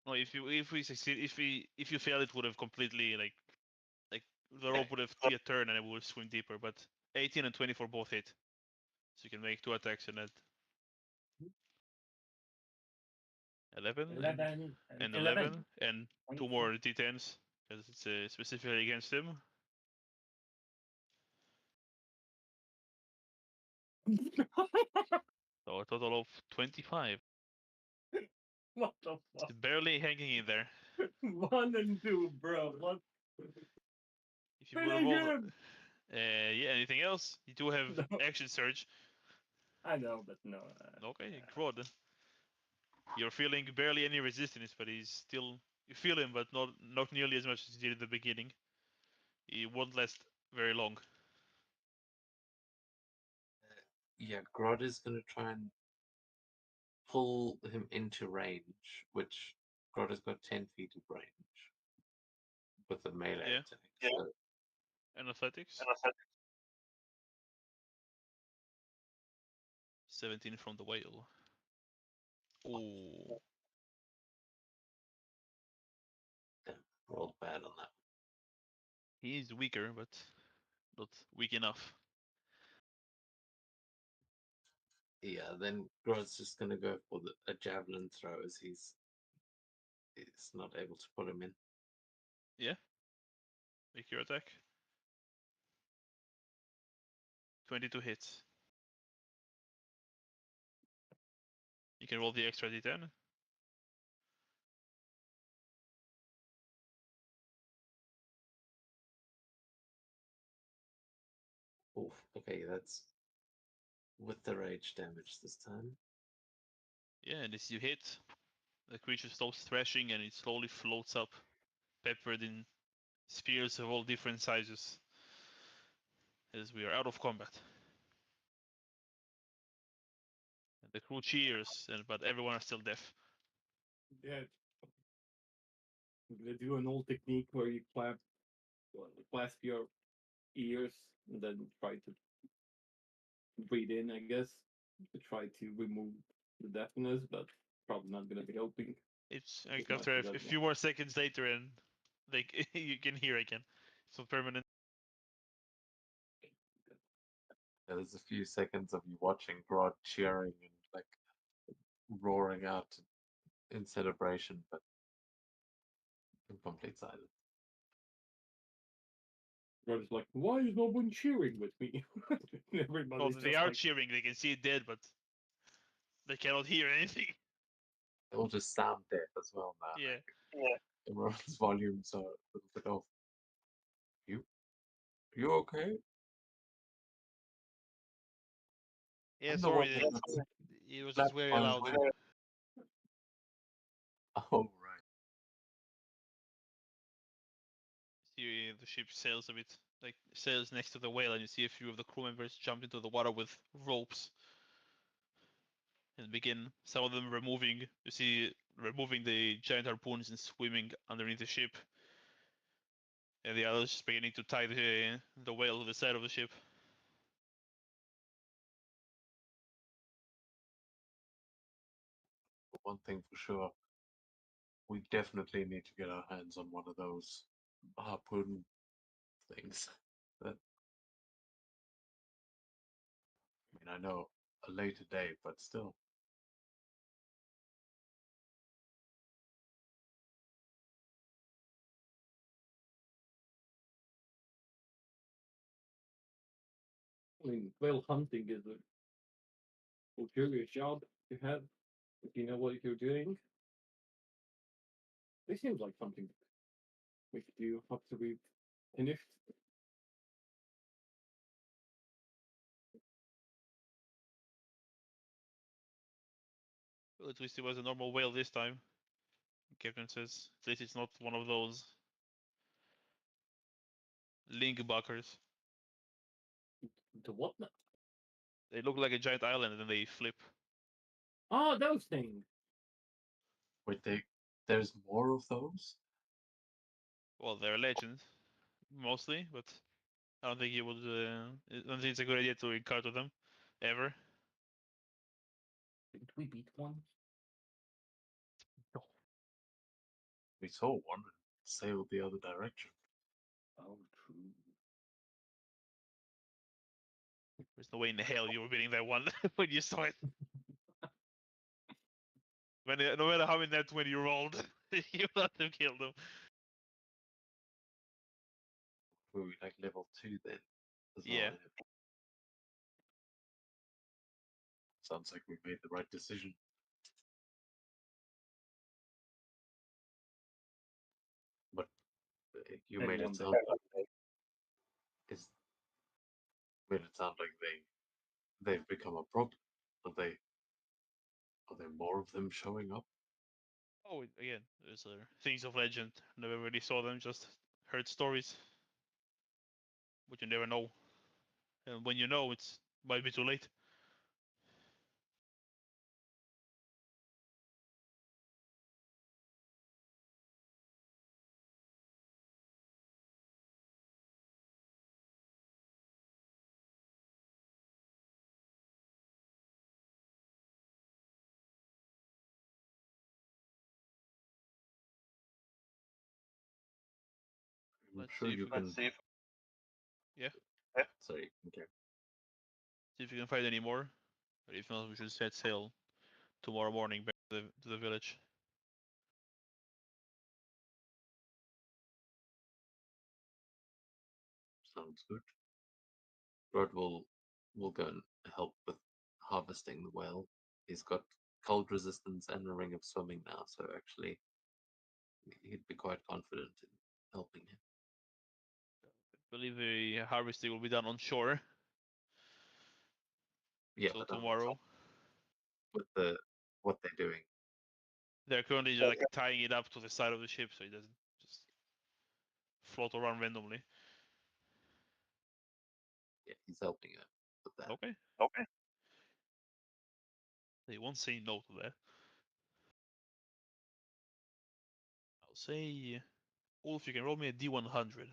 No, if we succeed, if you fail, it would have completely like the rope would have a turn and it would swim deeper. But 18 and 24 both hit, so you can make 2 attacks in it. 11 and 11 and 2 more d10s because it's specifically against him. So a total of 25. What the fuck? It's barely hanging in there. 1 and 2, bro. What? If you would have rolled, yeah. Anything else? You do have No. action surge. I know, but no. Okay, Grod. You're feeling barely any resistance, but he's still. You feel him, but not nearly as much as you did at the beginning. He won't last very long. Yeah, Grod is going to try and pull him into range, which Grod has got 10 feet of range with the melee attack. Yeah. So And athletics. 17 from the whale. Ooh. yeah, rolled bad on that. He's weaker, but not weak enough. Yeah, then Grod's just going to go for a javelin throw as he's not able to put him in. Yeah. Make your attack. 22 hits. You can roll the extra d10. Oof. Okay, that's with the rage damage this time. Yeah, and as you hit, the creature stops thrashing and it slowly floats up, peppered in spheres of all different sizes, as we are out of combat. And the crew cheers, but everyone is still deaf. Yeah. They do an old technique where you clasp your ears and then try to breathe in, I guess, to try to remove the deafness, but probably not going to be helping. It's like as much after as a that few one. more seconds later, and like you can hear again. So permanent. Yeah, there's a few seconds of you watching Grodd cheering and like roaring out in celebration, but in complete silence. You're just like, why is no one cheering with me? Well, Everybody's they just are like, cheering. They can see it dead, but they cannot hear anything. They all just sound deaf as well now. Yeah. Like, everyone's volumes are a little bit off. You, you okay? Yeah. I'm the one Sorry. that's It was just slapped very my loud. wing. Oh right. See the ship sails a bit, like sails next to the whale, and you see a few of the crew members jump into the water with ropes and begin. Some of them removing. You see removing the giant harpoons and swimming underneath the ship, and the others just beginning to tie the whale to the side of the ship. But one thing for sure, we definitely need to get our hands on one of those harpoon things. That I know a later date, but still. I mean, whale hunting is a luxurious job you have if you know what you're doing. This seems like something we should do after we finished. Well, at least it was a normal whale this time. Captain says. At least it's not one of those lingbuckers. The what now? They look like a giant island and then they flip. Oh, those things. Wait, there's more of those? Well, they're legends, mostly, but I don't think you would. I don't think it's a good idea to encounter them, ever. Did we beat one? We saw one and sailed the other direction. Oh, true. There's no way in hell you were beating that one when you saw it. No matter how many nets when you rolled, you not have killed them. Were we like level 2 then? As well, Yeah. Sounds like we made the right decision. But you made it sound is made it sound like they've become a problem. Are there more of them showing up? Oh, again, there's things of legend. Never really saw them, just heard stories. But you never know. And when you know, it's might be too late. I'm Let's sure see if you we can. yeah, Sorry, okay. see if we can find any more. But if not, we should set sail tomorrow morning back to the village. Sounds good. Rod will go and help with harvesting the well. He's got cold resistance and a ring of swimming now, so actually he'd be quite confident in helping him. I believe the harvesting will be done on shore. Yeah, till but tomorrow. with what they're doing. They're currently just like tying it up to the side of the ship so it doesn't just float around randomly. Yeah, he's helping her with that. Okay. Okay. They won't say no to that. I'll say, Wolf, you can roll me a D100.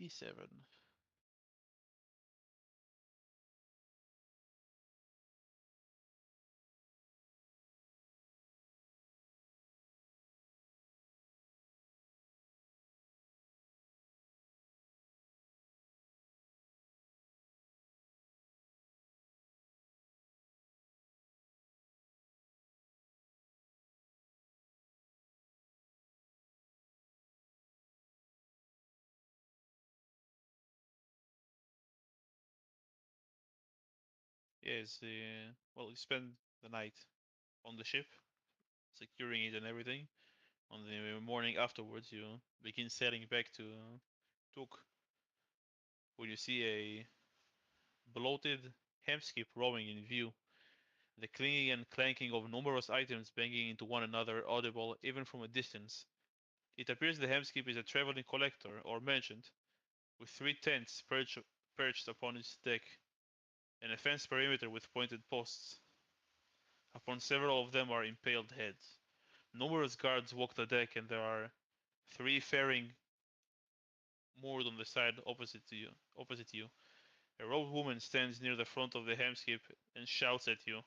$87. Yes, well, you spend the night on the ship, securing it and everything. On the morning afterwards, you begin sailing back to Took, when you see a bloated hamskip rowing in view. The clinging and clanking of numerous items banging into one another audible even from a distance. It appears the hamskip is a traveling collector or merchant, with 3 tents perched upon its deck, and a fenced perimeter with pointed posts. Upon several of them are impaled heads. Numerous guards walk the deck, and there are 3 faring moored on the side opposite you. A robed woman stands near the front of the hamskip and shouts at you.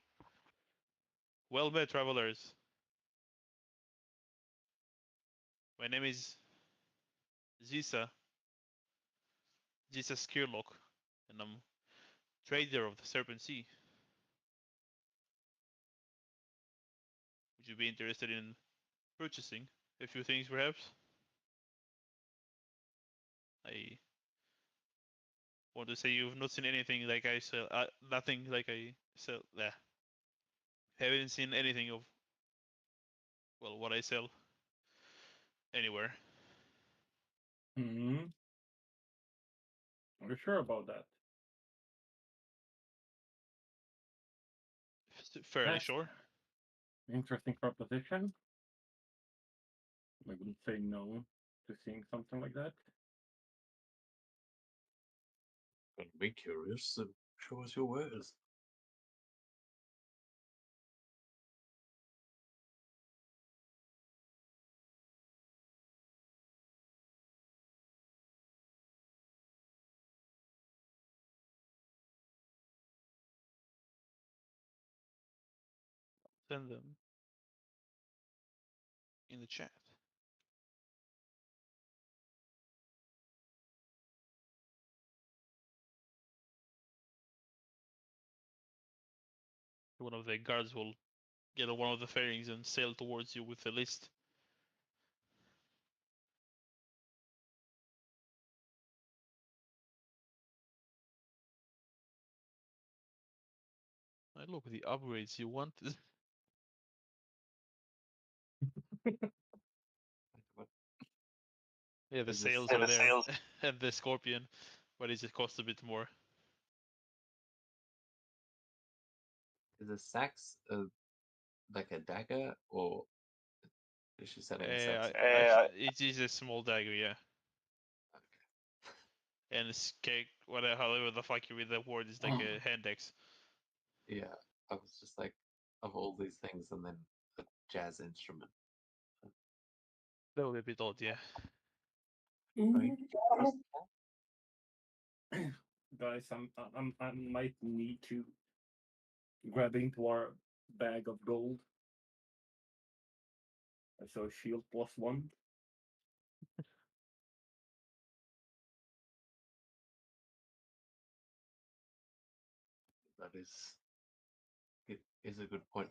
Well met, travelers. My name is Zisa, Zisa Skirlock, and I'm trader of the Serpent Sea. Would you be interested in purchasing a few things, perhaps? I want to say you've not seen anything like I sell. Nothing like I sell. Haven't seen anything of, well, what I sell anywhere. Hmm. Are you sure about that? Fairly That's sure. interesting proposition. I wouldn't say no to seeing something like that. Gonna be curious, so show us your wares. Send them in the chat. One of the guards will get on one of the fairings and sail towards you with a list. I look at the upgrades you want. What Yeah, the is this? sails are there, and the scorpion, but it just costs a bit more. Is a sax like a dagger, or is she selling a sax? It is a small dagger, yeah. Okay. And it's whatever, however the fuck you read that word, is like a hand axe. Yeah, I was just like, of all these things, and then a jazz instrument. That would be a bit odd, yeah. Right? Guys, I might need to grab into our bag of gold. So shield +1. That it is a good point.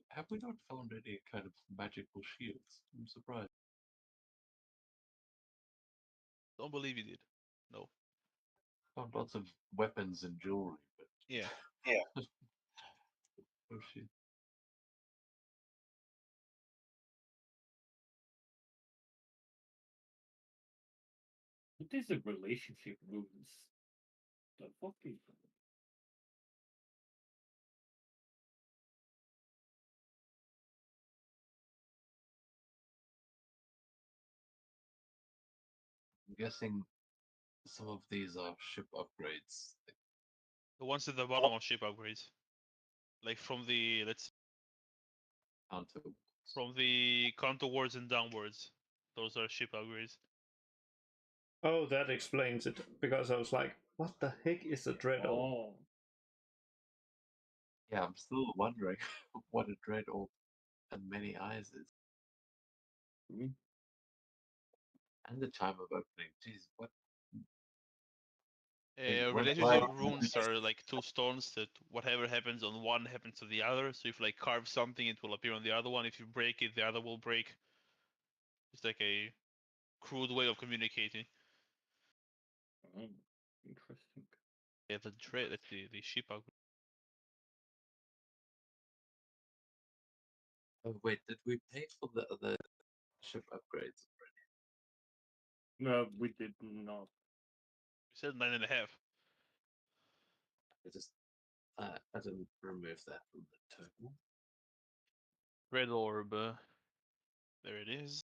Have we not found any kind of magical shields? I'm surprised. Don't believe you did. No. Found lots of weapons and jewelry, but Yeah. oh shit. What is the relationship rules? The fuck is I'm guessing some of these are ship upgrades. Like, The ones at the bottom of ship upgrades, like from the counter. from the counterwards and downwards. Those are ship upgrades. Oh, that explains it. Because I was like, what the heck is a dread orb? Oh, Yeah, I'm still wondering what a dread orb and many eyes is. Mhm. And the chime of opening. Jeez, what? When Relationship runes are like two stones that whatever happens on one happens to the other. So if you like carve something, it will appear on the other one. If you break it, the other will break. It's like a crude way of communicating. oh, interesting. Yeah, the dread, that's the ship upgrade. Oh wait, did we pay for the other ship upgrades? No, we did not. We said 9.5. I just I didn't remove that from the total. Red orb. There it is.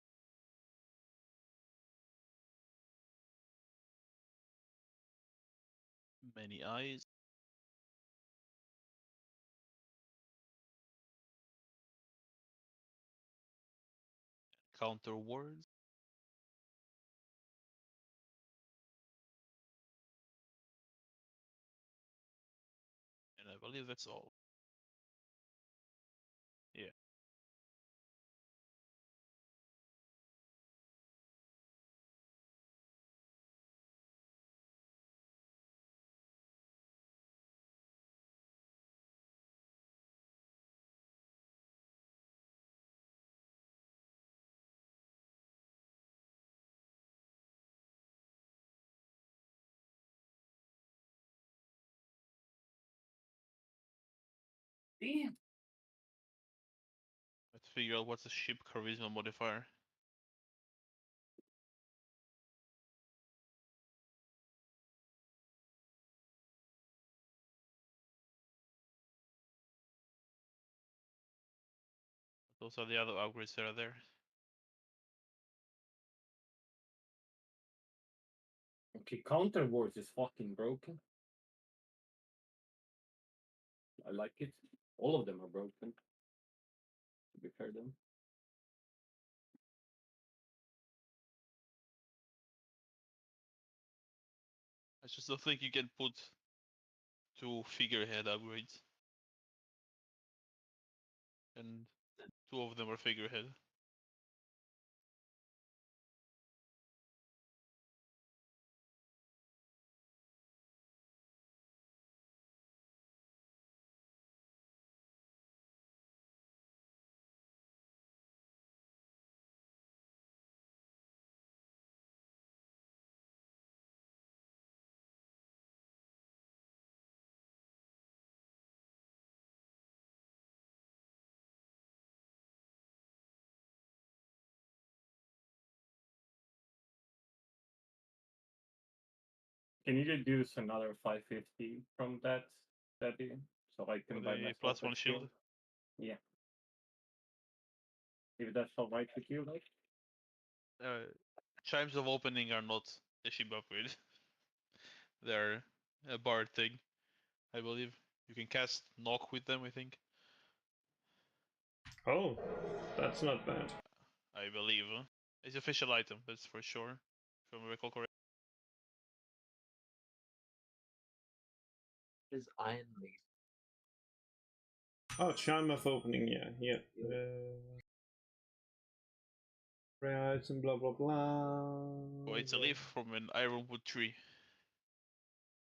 Many eyes. Counter words. And I believe that's all. Yeah. Damn. Let's figure out what's the ship charisma modifier. Those are the other upgrades that are there. Okay, counter words is fucking broken. I like it. All of them are broken. To be fair, them. I just don't think you can put two figurehead upgrades. And two of them are figurehead. Can you deduce another 550 from that study so I For can buy the myself a +1 shield. Yeah. If that's all right with you, like. Chimes of opening are not a ship upgrade. They're a bard thing, I believe. You can cast knock with them, I think. Oh, that's not bad. I believe. It's official item, that's for sure. If I recall correctly. Is Iron Leaf? Oh, chime of opening, yeah, yeah. Rare item, blah blah blah. Oh, it's a leaf from an ironwood tree.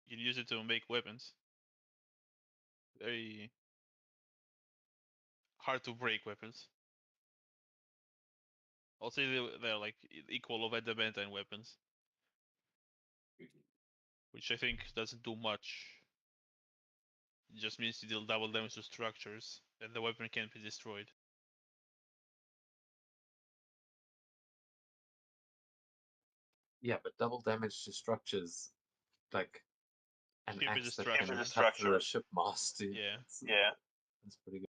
You can use it to make weapons. Very hard to break weapons. Also, they're like equal of adamantine weapons, which I think doesn't do much. It just means you deal double damage to structures, and the weapon can't be destroyed. Yeah, but double damage to structures, like an Ship is a axe that structure. can cut through a ship mast. Yeah. That's pretty good.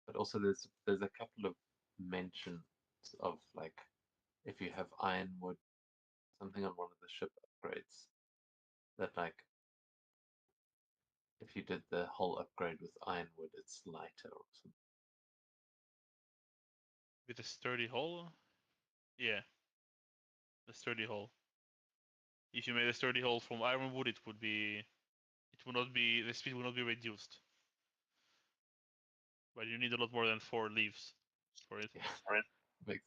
But also, there's a couple of mentions of like if you have ironwood, something on one of the ship upgrades, that like if you did the whole upgrade with ironwood, it's lighter or something. With a sturdy hull? Yeah. A sturdy hull. If you made a sturdy hull from ironwood, it would not be, the speed would not be reduced. But you need a lot more than 4 leaves for it. Yeah, makes.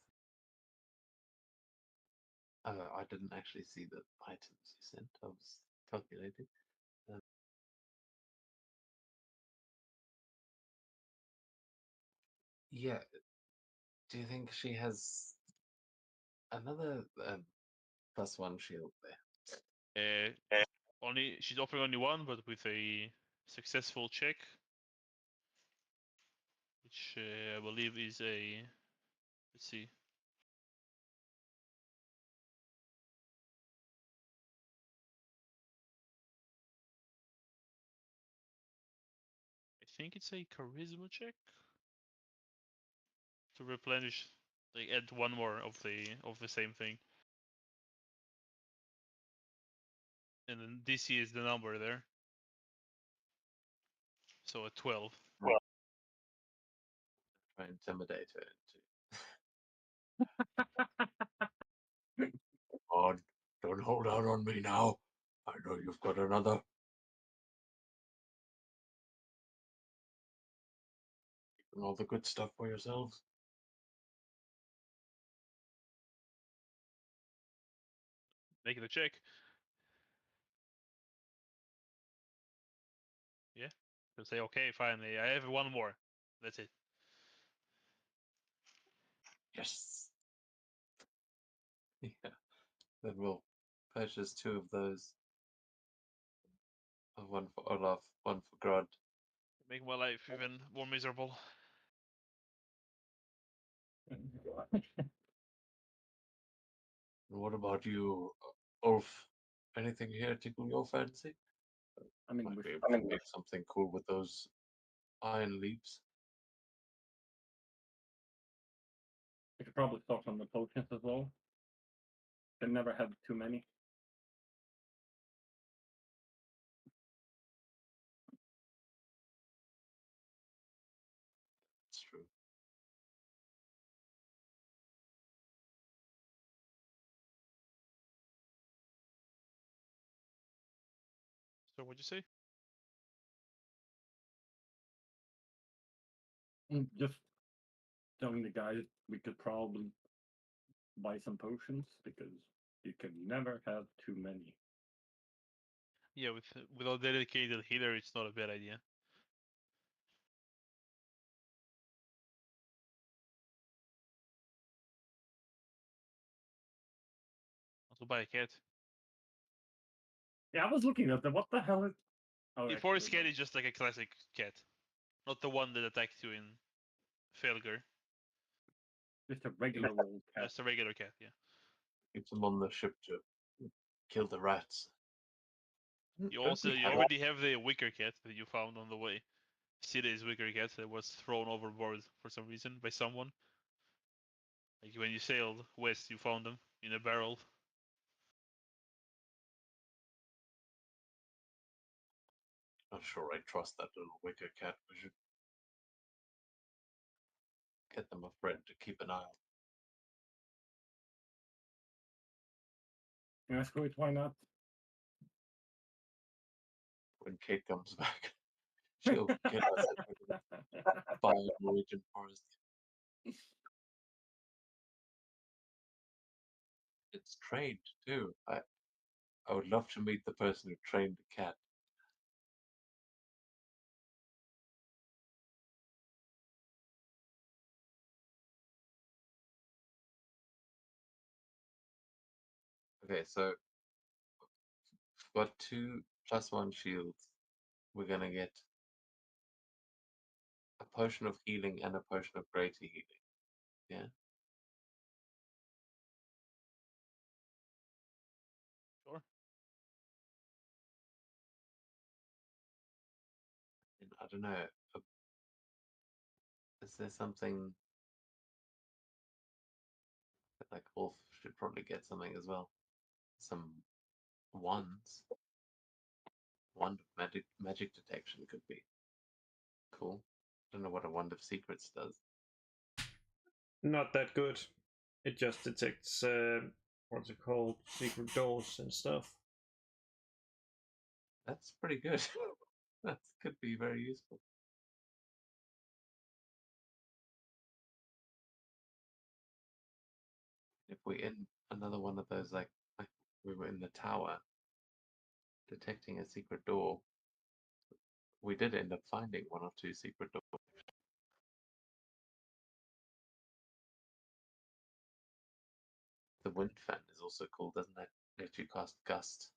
I didn't actually see the items you sent. I was calculating. Um, yeah. Do you think she has another +1 shield there? She's offering only one, but with a successful check, which I believe is a. Let's see. I think it's a charisma check to replenish. They add one more of the same thing, and then DC is the number there. So a 12. Try and intimidate her into. On, don't hold out on me now. I know you've got another. Keeping all the good stuff for yourselves. Make the check. Yeah. They'll say, okay, fine. I have one more. That's it. Yes. Yeah. Then we'll purchase 2 of those. One for Olaf, one for Grod. Make my life even more miserable. And what about you, Ulf? Anything here tickle your fancy? I mean, Might we be should, able to make something cool with those iron leaves. we should probably stock on the potions as well. Can never have too many. It's true. So what'd you say? Just telling the guys we could probably buy some potions because you can never have too many. Yeah, without dedicated healer, it's not a bad idea. Also buy a cat. Yeah, I was looking at them. What the hell is? Oh, The actually, forest cat no. is just like a classic cat, not the one that attacked you in Felger. Just a regular old cat. Just a regular cat. Yeah. Keep them on the ship to kill the rats. You Don't we have already have the wicker cat that you found on the way. City's wicker cat that was thrown overboard for some reason by someone. Like when you sailed west, you found them in a barrel. Not sure I trust that little wicker cat. We should get them a friend to keep an eye on. Yeah, screw it. Why not? When Kate comes back, she'll get us by a Norwegian forest. It's trained too. I would love to meet the person who trained the cat. Okay, so we've got 2 +1 shields. We're gonna get a potion of healing and a potion of greater healing. Yeah. I don't know. Is there something that like Wolf should probably get something as well? Some wands. Wand of magic detection could be cool. I don't know what a wand of secrets does. Not that good. It just detects what's it called, secret doors and stuff. That's pretty good. That could be very useful. If we're in another one of those, like we were in the tower detecting a secret door, we did end up finding one or two secret doors. The wind fan is also cool, doesn't it? Let you cast gust.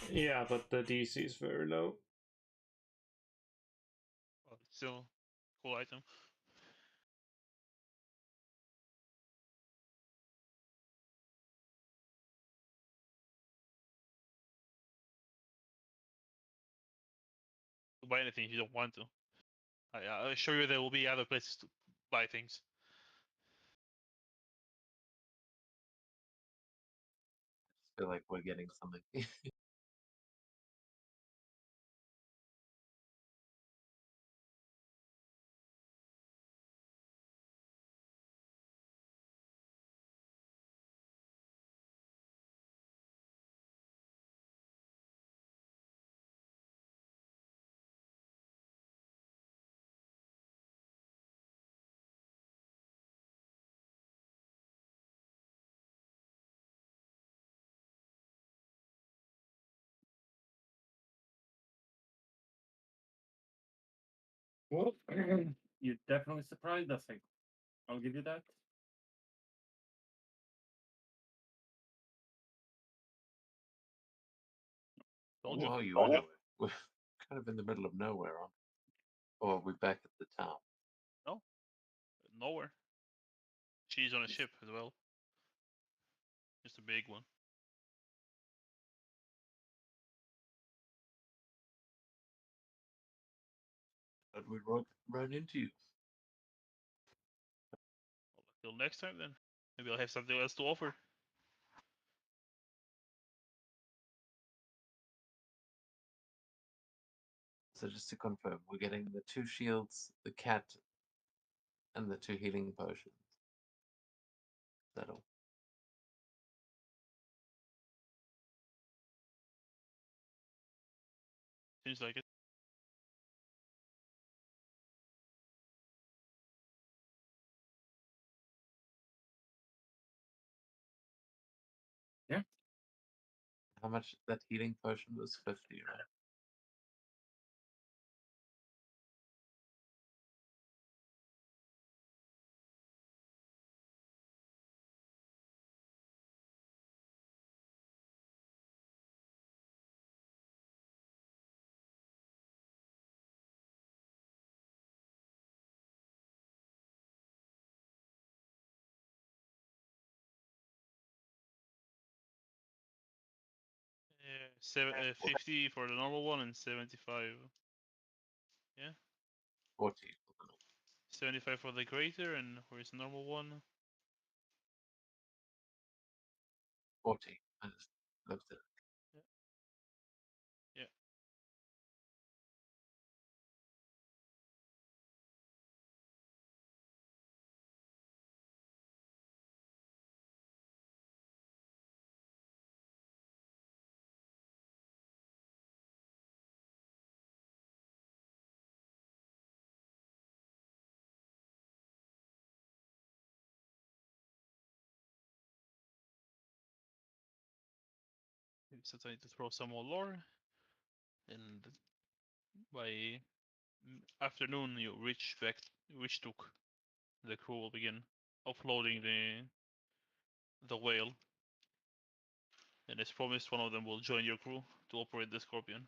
Yeah, but the DC is very low. Well, it's still cool item. To buy anything if you don't want to. I assure you there will be other places to buy things. I feel like we're getting something. Well, you definitely surprised us. I'll give you that. Told you. Wow, you are. We're kind of in the middle of nowhere, aren't we? Or are we back at the town? No, nowhere. She's on a ship as well. Just a big one. And we run into you. Well, till next time then. Maybe I'll have something else to offer. So just to confirm, we're getting the 2 shields, the cat, and the 2 healing potions. Is that all? Seems like it. How much that healing potion was? 50, right? Yeah, 50 for the normal one and 75. Yeah, 40. 75 for the greater, and where's the normal one? 40. I just looked at it. Yeah. Yeah. So I need to throw some more lore, and by afternoon you reach Took. The crew will begin offloading the whale, and as promised, one of them will join your crew to operate the Scorpion.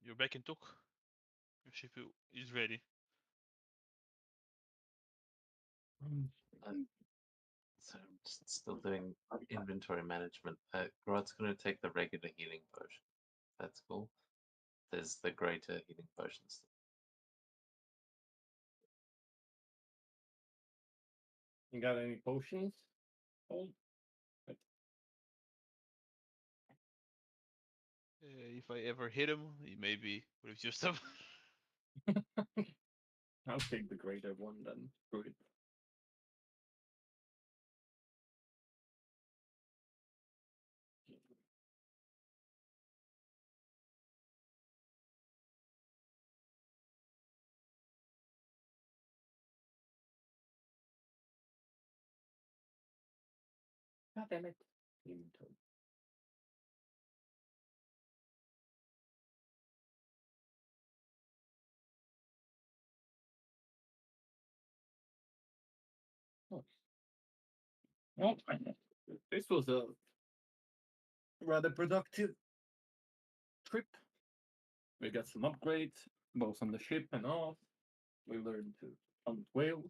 You're back in Tuk. Your ship is ready. So I'm still doing inventory management. Grod's going to take the regular healing potion. That's cool. There's the greater healing potions. You got any potions? Hold. If I ever hit him, he maybe would have used them. I'll take the greater one then. Screw it. God damn it. Inventory. Oh. Well, this was a rather productive trip. We got some upgrades, both on the ship and off. We learned to hunt whales.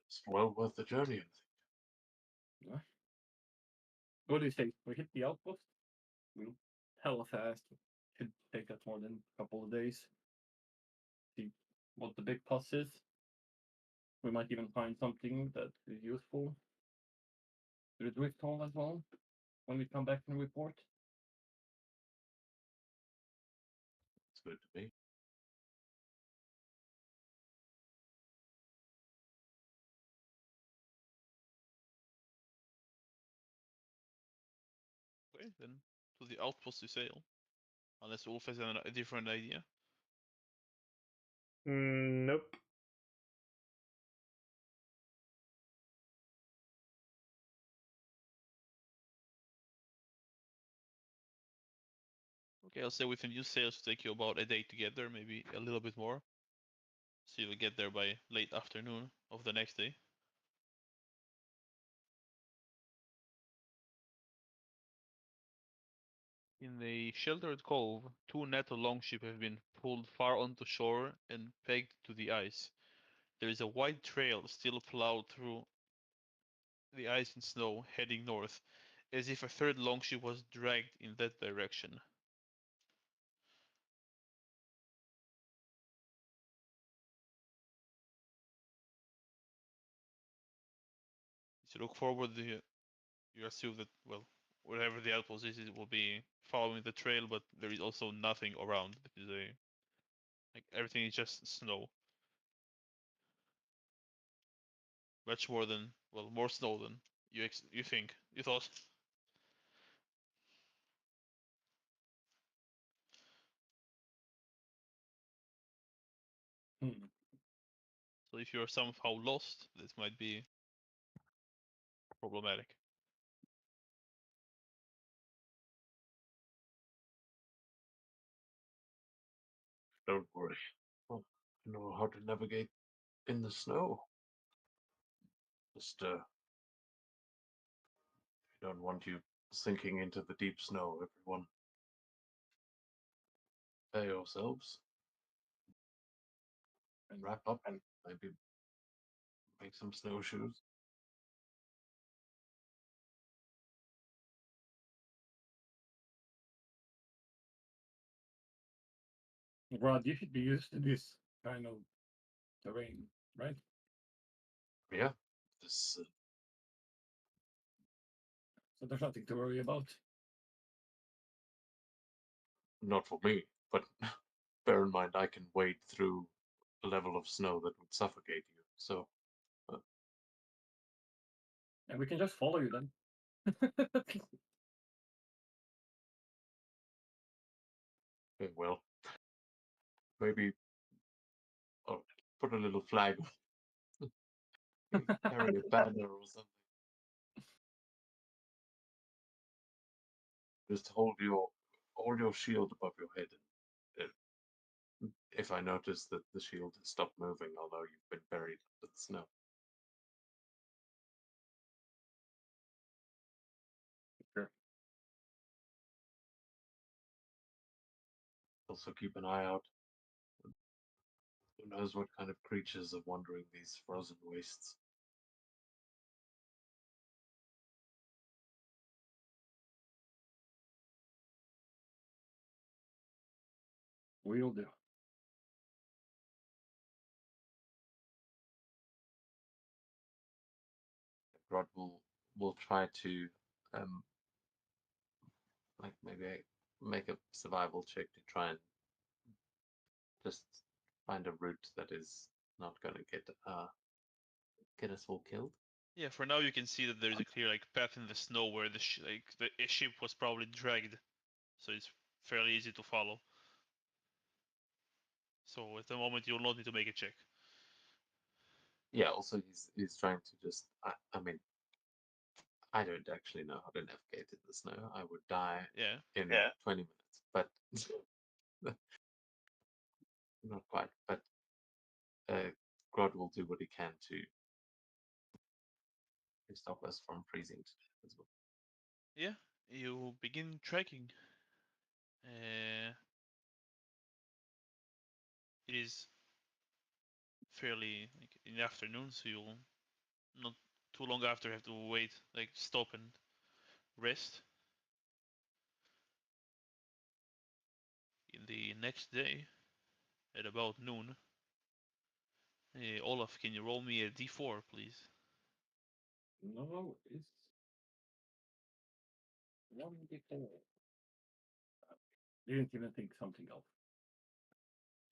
It's well worth the journey, I think. What do you say? We hit the outpost? We'll hella fast. Should take us more than a couple of days. See what the big pus is. We might even find something that is useful to the drift hole as well when we come back and report. It's good to be. Okay, then to the outpost we sail. Unless Wolf has a different idea. Nope. Okay, I'll say we can use sails to take you about a day to get there, maybe a little bit more. So you'll get there by late afternoon of the next day. In the sheltered cove, two NATO longships have been pulled far onto shore and pegged to the ice. There is a wide trail still plowed through the ice and snow, heading north, as if a third longship was dragged in that direction. As you look forward, you assume that, well, wherever the outpost is, it will be following the trail, but there is also nothing around. It is like everything is just snow. Much more than, well, more snow than you think you thought. Hmm. So if you're somehow lost, this might be problematic. Don't worry. Oh, I know how to navigate in the snow. Just I don't want you sinking into the deep snow, everyone. Prepare yourselves. And Wrap up and maybe make some snowshoes. Rod, you should be used to this kind of terrain, right? Yeah, this So there's nothing to worry about. not for me, but bear in mind I can wade through a level of snow that would suffocate you. So, And we can just follow you then. okay, well, maybe I'll put a little flag, carry a banner or something. Just hold your shield above your head, and if I notice that the shield has stopped moving, I'll know you've been buried under the snow. Sure. Also keep an eye out. Who knows what kind of creatures are wandering these frozen wastes. We'll do. Rod will try to like maybe make a survival check to try and just find a route that is not going to get us all killed. Yeah, for now you can see that there's a clear like path in the snow where the a ship was probably dragged, so it's fairly easy to follow. So at the moment you'll not need to make a check. Yeah. Also, he's trying to just. I mean, I don't actually know how to navigate in the snow. I would die Yeah. in 20 minutes, but not quite. But Grod will do what he can to stop us from freezing to death as well. Yeah, you begin trekking. It is fairly like in the afternoon, so you'll not too long after have to wait, like stop and rest. In the next day, at about noon, Olaf, can you roll me a d4, please? No, it's 1d4. Didn't even think something else.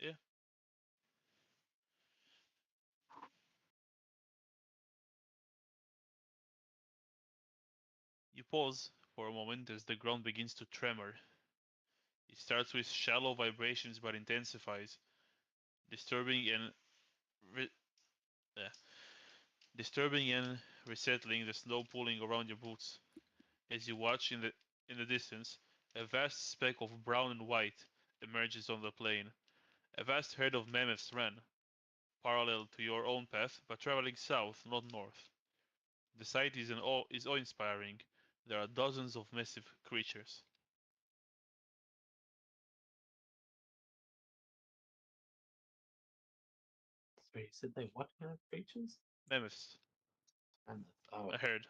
Yeah. You pause for a moment as the ground begins to tremor. It starts with shallow vibrations but intensifies, disturbing and re- disturbing and resettling, the snow pulling around your boots. As you watch in the distance, a vast speck of brown and white emerges on the plain. A vast herd of mammoths ran, parallel to your own path, but traveling south, not north. The sight is awe-inspiring. There are dozens of massive creatures. So you said they what kind of creatures? Mammoths, And oh, a herd.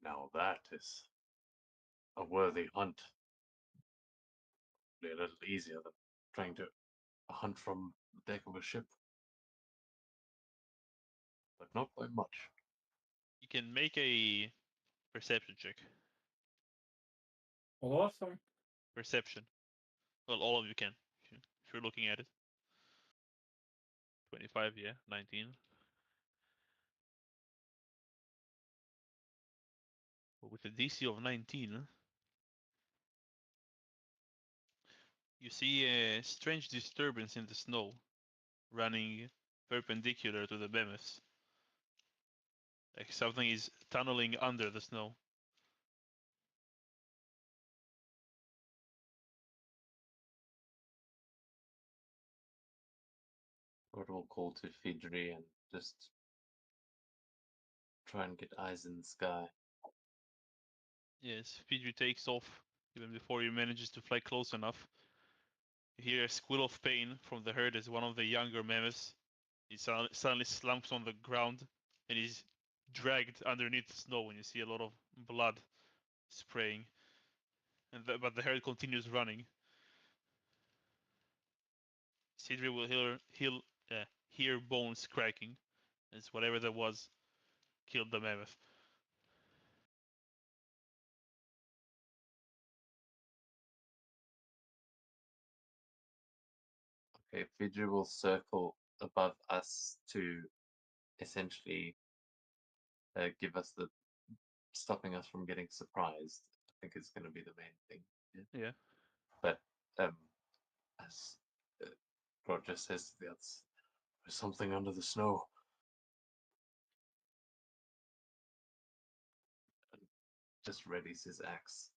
now that is a worthy hunt. A little easier than trying to hunt from the deck of a ship, but not by much. You can make a perception check. Awesome. Perception. Well, all of you can, if you're looking at it. 25, yeah. 19. But with a DC of 19, you see a strange disturbance in the snow, running perpendicular to the mammoths. Like something is tunneling under the snow. Or will call to Fidri and just try and get eyes in the sky. Yes, Fidri takes off even before he manages to fly close enough. You hear a squeal of pain from the herd as one of the younger mammoths he suddenly slumps on the ground and is dragged underneath the snow, and you see a lot of blood spraying. But the herd continues running. Sidri will hear bones cracking as whatever that was killed the mammoth. Okay, Fidri will circle above us to essentially give us the stopping us from getting surprised. I think is going to be the main thing. Yeah. But as Roger says to the others, there's something under the snow. And just readies his axe.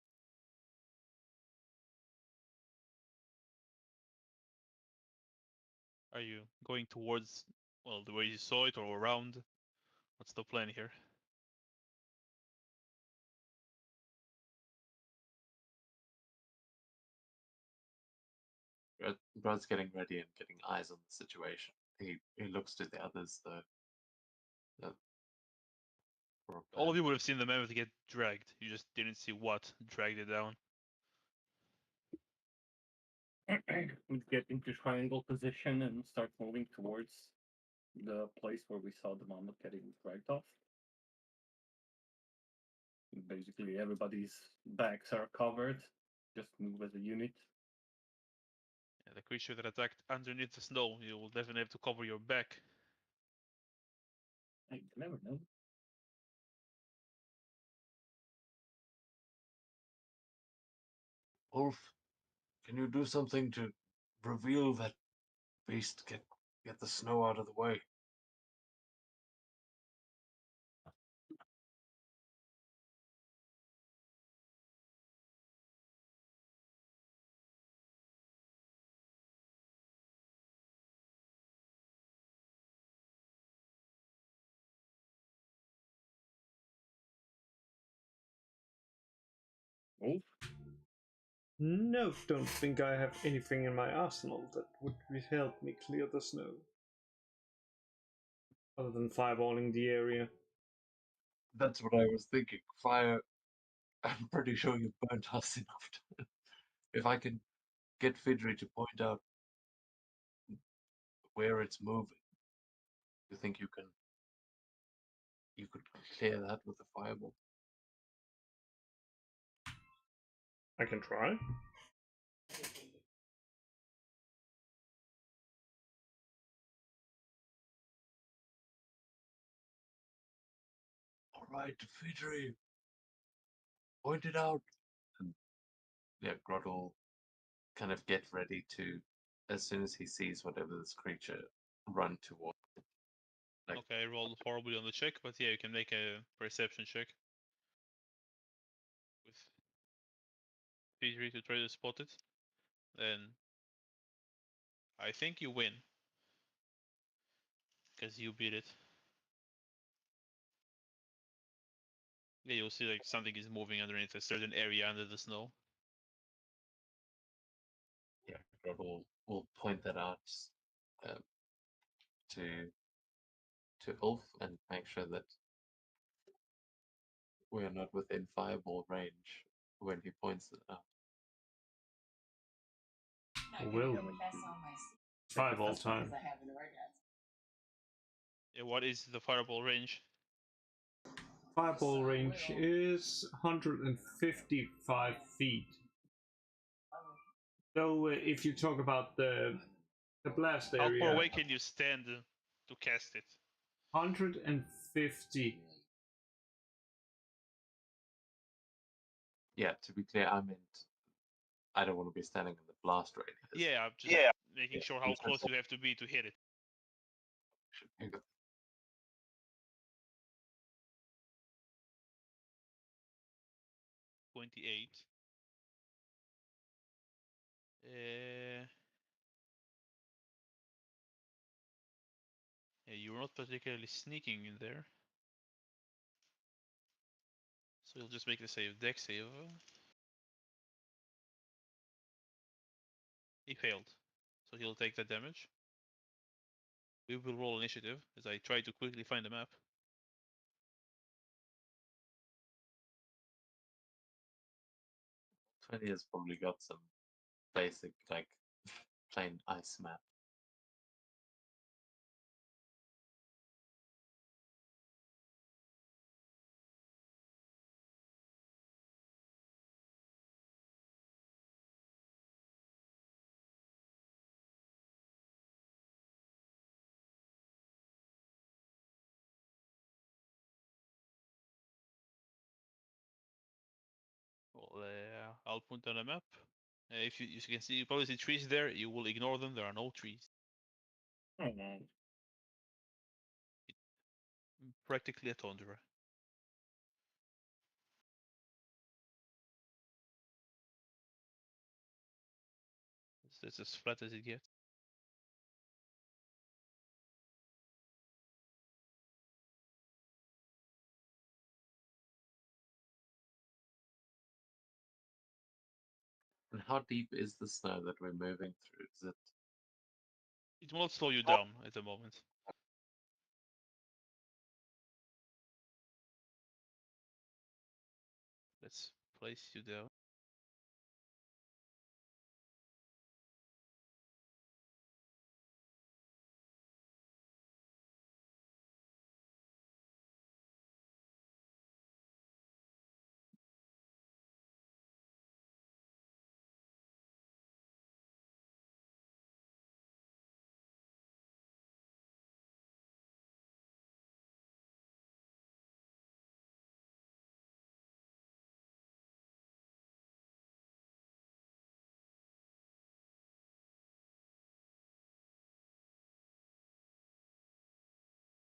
Are you going towards, well, the way you saw it or around? What's the plan here? Brad's getting ready and getting eyes on the situation. He looks to the others though. All of you would have seen the mammoth get dragged. You just didn't see what dragged it down. We get into triangle position and start moving towards the place where we saw the mammoth getting dragged off. Basically, everybody's backs are covered. Just move as a unit. Yeah, the creature that attacked underneath the snow, you will definitely have to cover your back. I never know. Wolf, can you do something to reveal that beast? Get the snow out of the way. Wolf? No, don't think I have anything in my arsenal that would help me clear the snow. Other than fireballing the area. That's what I was thinking. Fire. I'm pretty sure you've burnt us enough. If I can get Fidry to point out where it's moving, you think you could clear that with a fireball? I can try. All right, Fidry, point it out. And yeah, Grod will kind of get ready to, as soon as he sees whatever this creature, run towards it. Like, Okay, I rolled horribly on the check, but yeah, you can make a perception check. With P3 to try to spot it. Then I think you win. Because you beat it. Yeah, you'll see like something is moving underneath a certain area under the snow. yeah, Grod will point that out um, to Ulf and make sure that we are not within fireball range when he points it out. Will. Fireball time. Yeah, what is the fireball range? Fireball range is 155 feet. So if you talk about the blast How area, far away can you stand to cast it? 150. Yeah, to be clear, I don't want to be standing in the blast radius. Yeah, I'm just making sure how close you have to be to hit it. You got 28. Yeah, you're not particularly sneaking in there. So you'll just make the save, deck save. He failed. So he'll take that damage. We will roll initiative as I try to quickly find the map. 20 has probably got some basic, like, plain ice map. Well, I'll point on a map. If you can see, you probably see trees there. You will ignore them. There are no trees. Oh no. Practically a tundra. It's as flat as it gets. how deep is the snow that we're moving through? Is it? It will slow you down at the moment. Let's place you down.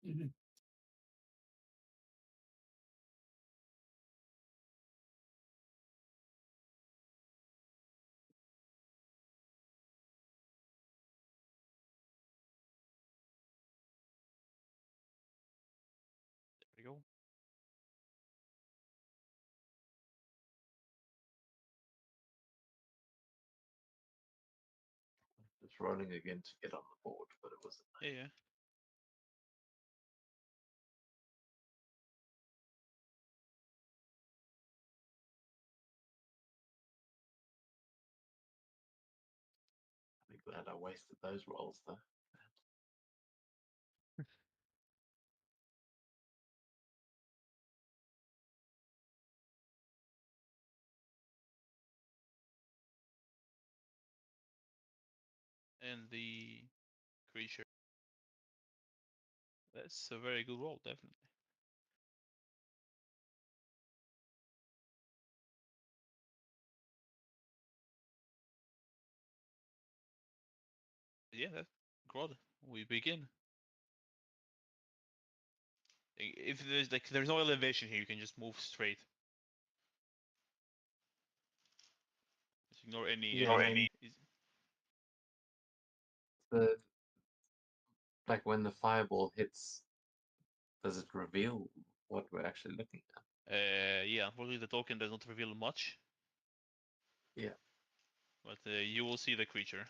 Mhm. There we go. Just rolling again to get on the board, but it wasn't. Yeah, yeah. I'm glad I wasted those rolls though. And the creature. That's a very good roll, definitely. Yeah, that's good. We begin. If there's no elevation here, you can just move straight. Just ignore any Yeah, any. the like when the fireball hits, does it reveal what we're actually looking at? Yeah, unfortunately the token does not reveal much. Yeah. But you will see the creature.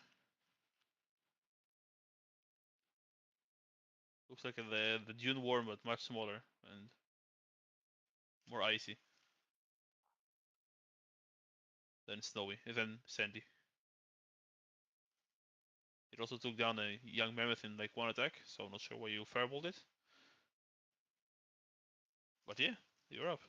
Looks like the dune worm, but much smaller and more icy than snowy, than sandy. It also took down a young mammoth in like one attack, so I'm not sure why you fireballed it. But yeah, you're up.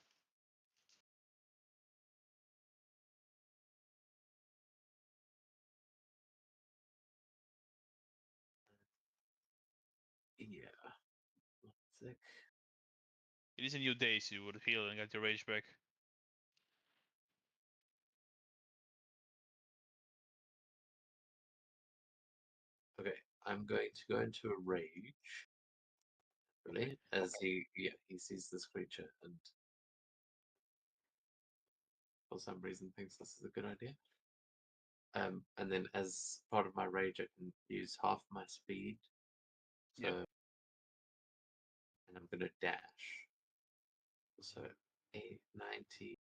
Yeah. Sick. It is a new day, so you would heal and get your rage back. Okay, I'm going to go into a rage. Really, as he sees this creature and for some reason thinks this is a good idea. And then as part of my rage, I can use half my speed. So, Yep. and I'm gonna dash. So, 890.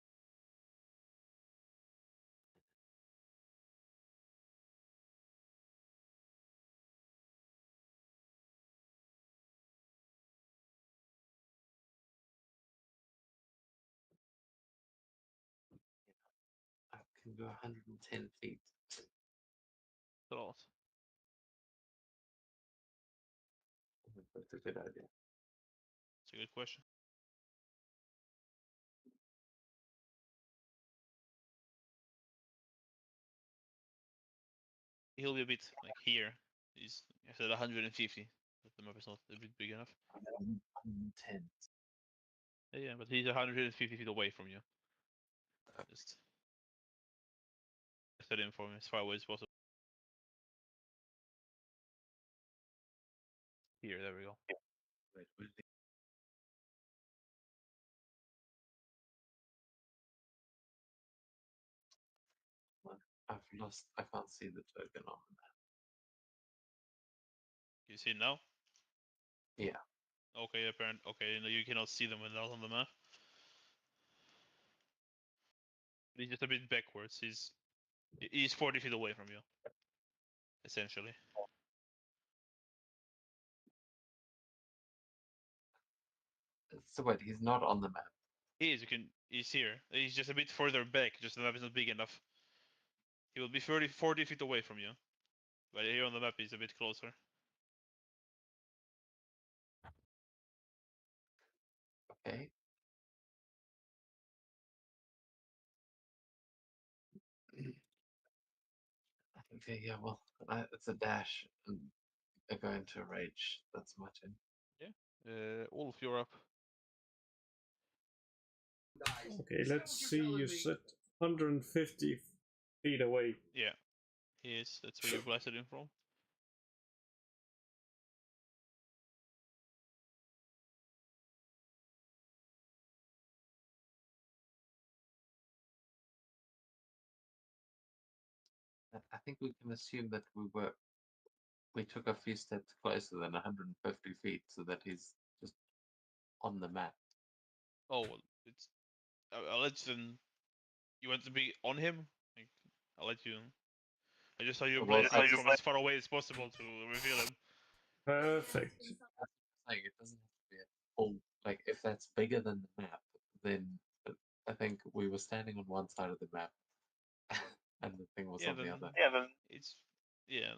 I can go 110 feet. That's a lot. That's a good idea. It's a good question. He'll be a bit like here. He's I said 150, but the map is not a bit big enough. 110. Yeah, but he's 150 feet away from you. Just set him from as far away as possible. Here, there we go. Wait, where did I've lost. I can't see the token on the map. You see it now? Yeah. Okay, apparent. Okay, no, you cannot see them when they're not on the map. He's just a bit backwards. He's He's 40 feet away from you, essentially. So wait, he's not on the map. He is. He's here. He's just a bit further back. Just the map is not big enough. He will be 40 feet away from you, but here on the map he's a bit closer. Okay. Okay, yeah, well, it's a dash and I go into rage. That's much in. Yeah. Wolf, you're up. Okay, let's see. You said 150 feet away. Yeah, he is. That's where you blasted him from. I think we can assume that we took a few steps closer than 150 feet, so that he's just on the map. Oh, well, it's. I'll let you. You want to be on him? Like, I'll let you. I just saw you Well, blast him from as far away as possible to reveal him. Perfect. Saying it doesn't have to be a full. Like, if that's bigger than the map, then I think we were standing on one side of the map, and the thing was Yeah, on the then. other. Yeah, then. It's. Yeah.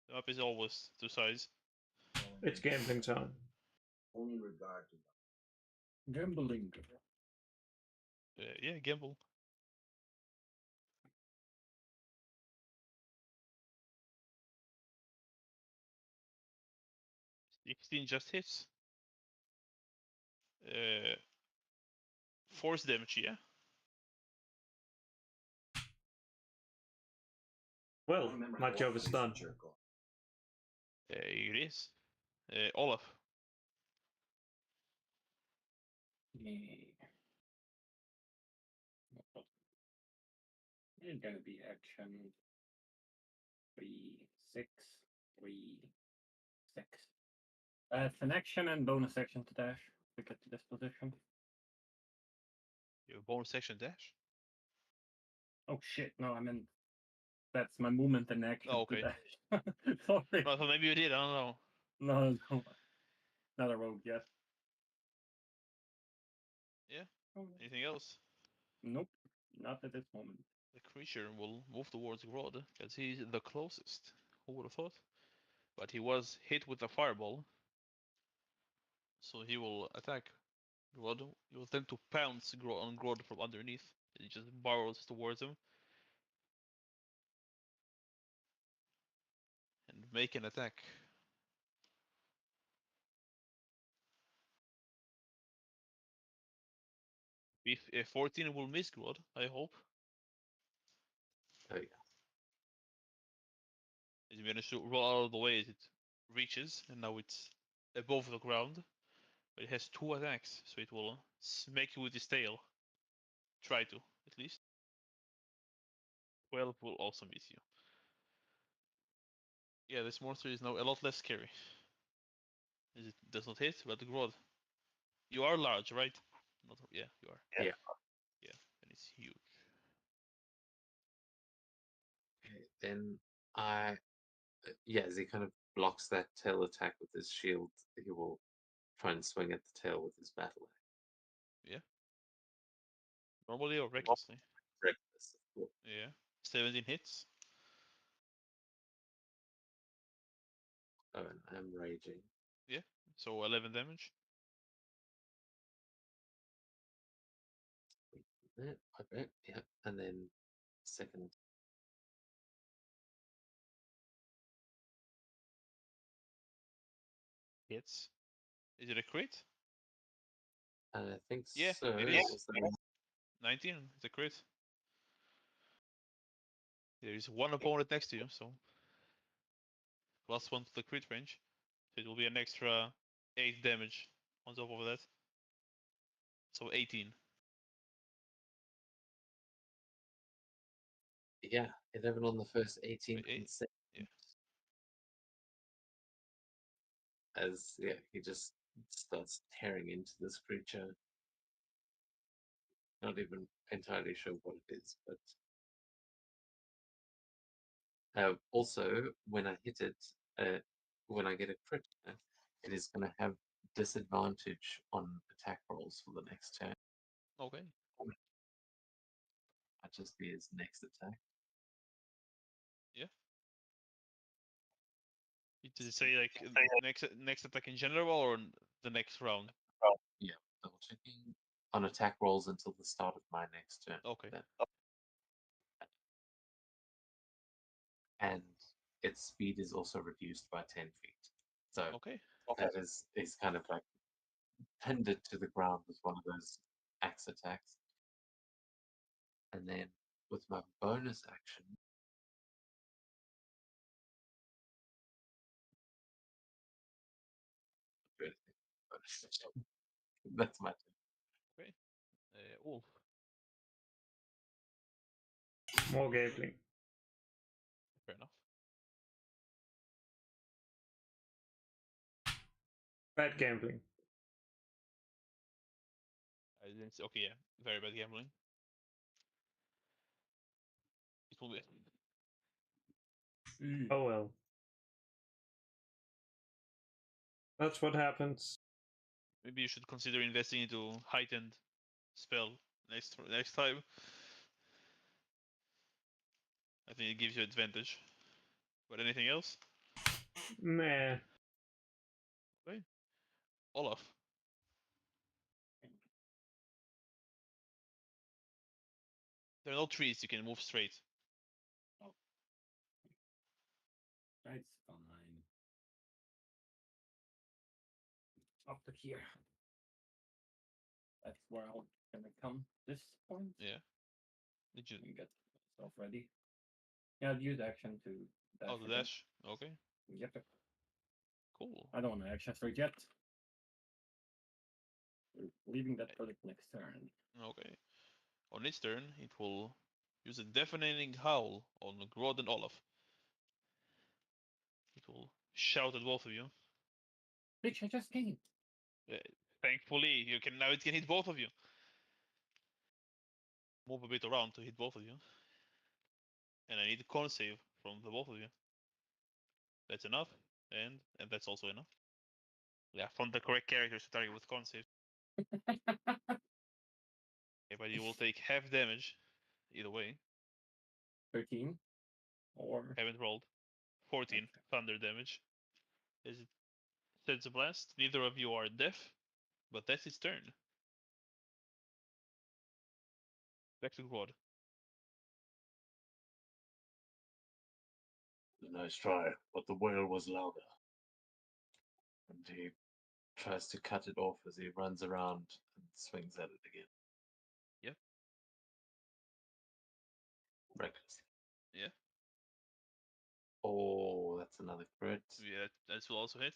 The map is always two sides. It's gambling time. Only regard to Gambling. Yeah, gamble. $16 just hits. Force damage, yeah. Well, my job is done. It is. Olaf. Yeah. It's gonna be action 3, 6, 3, 6. It's an action and bonus action to dash to get to this position. You have a bonus action dash. Oh shit! No, I meant that's my movement and action Oh, okay. to dash. Sorry. No, so maybe you did. I don't know. No, not a rogue yet. Yeah. Oh, Anything else? nope, not at this moment. The creature will move towards Grodd because he's the closest. Who would have thought? But he was hit with a fireball, so he will attack Grodd. He will tend to pounce on Grodd from underneath. He just barrels towards him and make an attack. If 14 will miss Grodd, I hope. Oh yeah. He's going to roll out of the way as it reaches, and now it's above the ground. But it has 2 attacks, so it will smack you with its tail. Try to, at least. 12 will also miss you. Yeah, this monster is now a lot less scary. As it does not hit, but Grodd. You are large, right? Not, yeah, you are. Yeah. Yeah, and it's huge. Okay, then as he kind of blocks that tail attack with his shield, he will try and swing at the tail with his battle axe. Yeah. Normally or recklessly? Reckless, of course. Yeah. 17 hits. Oh, and I'm raging. Yeah. So 11 damage. Okay, yeah, and then second. Hits. Is it a crit? I think Yeah, so. it is. Was that 19. It's a crit. There is one opponent next to you, so +1 to the crit range. So it will be an extra 8 damage on top of that. So 18. Yeah, 11 on the first, 18 Wait, on the second. yeah. As he just starts tearing into this creature. Not even entirely sure what it is, but Also, when I hit it, when I get a crit, it is going to have disadvantage on attack rolls for the next turn. Okay. Might just be his next attack. Did it say like next attack in general or the next round? Yeah, double checking on attack rolls until the start of my next turn. Okay. Then. And its speed is also reduced by 10 feet. So Okay. that is kind of like pinned it to the ground with one of those axe attacks. And then with my bonus action, that's my turn. Okay. Wolf. More gameplay. Fair enough. Bad gambling. I didn't see. Okay, yeah. Very bad gambling. It will be. Oh well. That's what happens. Maybe you should consider investing into heightened spell next time. I think it gives you advantage. But anything else? Meh. Okay. Olaf. There are no trees, you can move straight. That's fine. Up to here. That's where I'm gonna come this point. Yeah. Did you And get myself ready. Yeah, I'd use action to dash. oh the again. dash? Okay. Yep. Cool. I don't want to action straight yet. We're leaving that for the next turn. Okay. On its turn, it will use a deafening howl on Grod and Olaf. It will shout at both of you. Bitch, I just came. Uh, Thankfully, you can now it can hit both of you. Move a bit around to hit both of you. And I need a con save from the both of you. That's enough, and that's also enough. Yeah, from the correct characters to target with con save. Okay, but you will take half damage either way. 13. Or Haven't rolled. 14 thunder damage. As it sends a blast. Neither of you are deaf, but that's its turn. Back to Grod. A nice try, but the wail was louder. And he tries to cut it off as he runs around and swings at it again. Yep. Recklessly. Yeah. Oh, that's another crit. Yeah, that will also hit.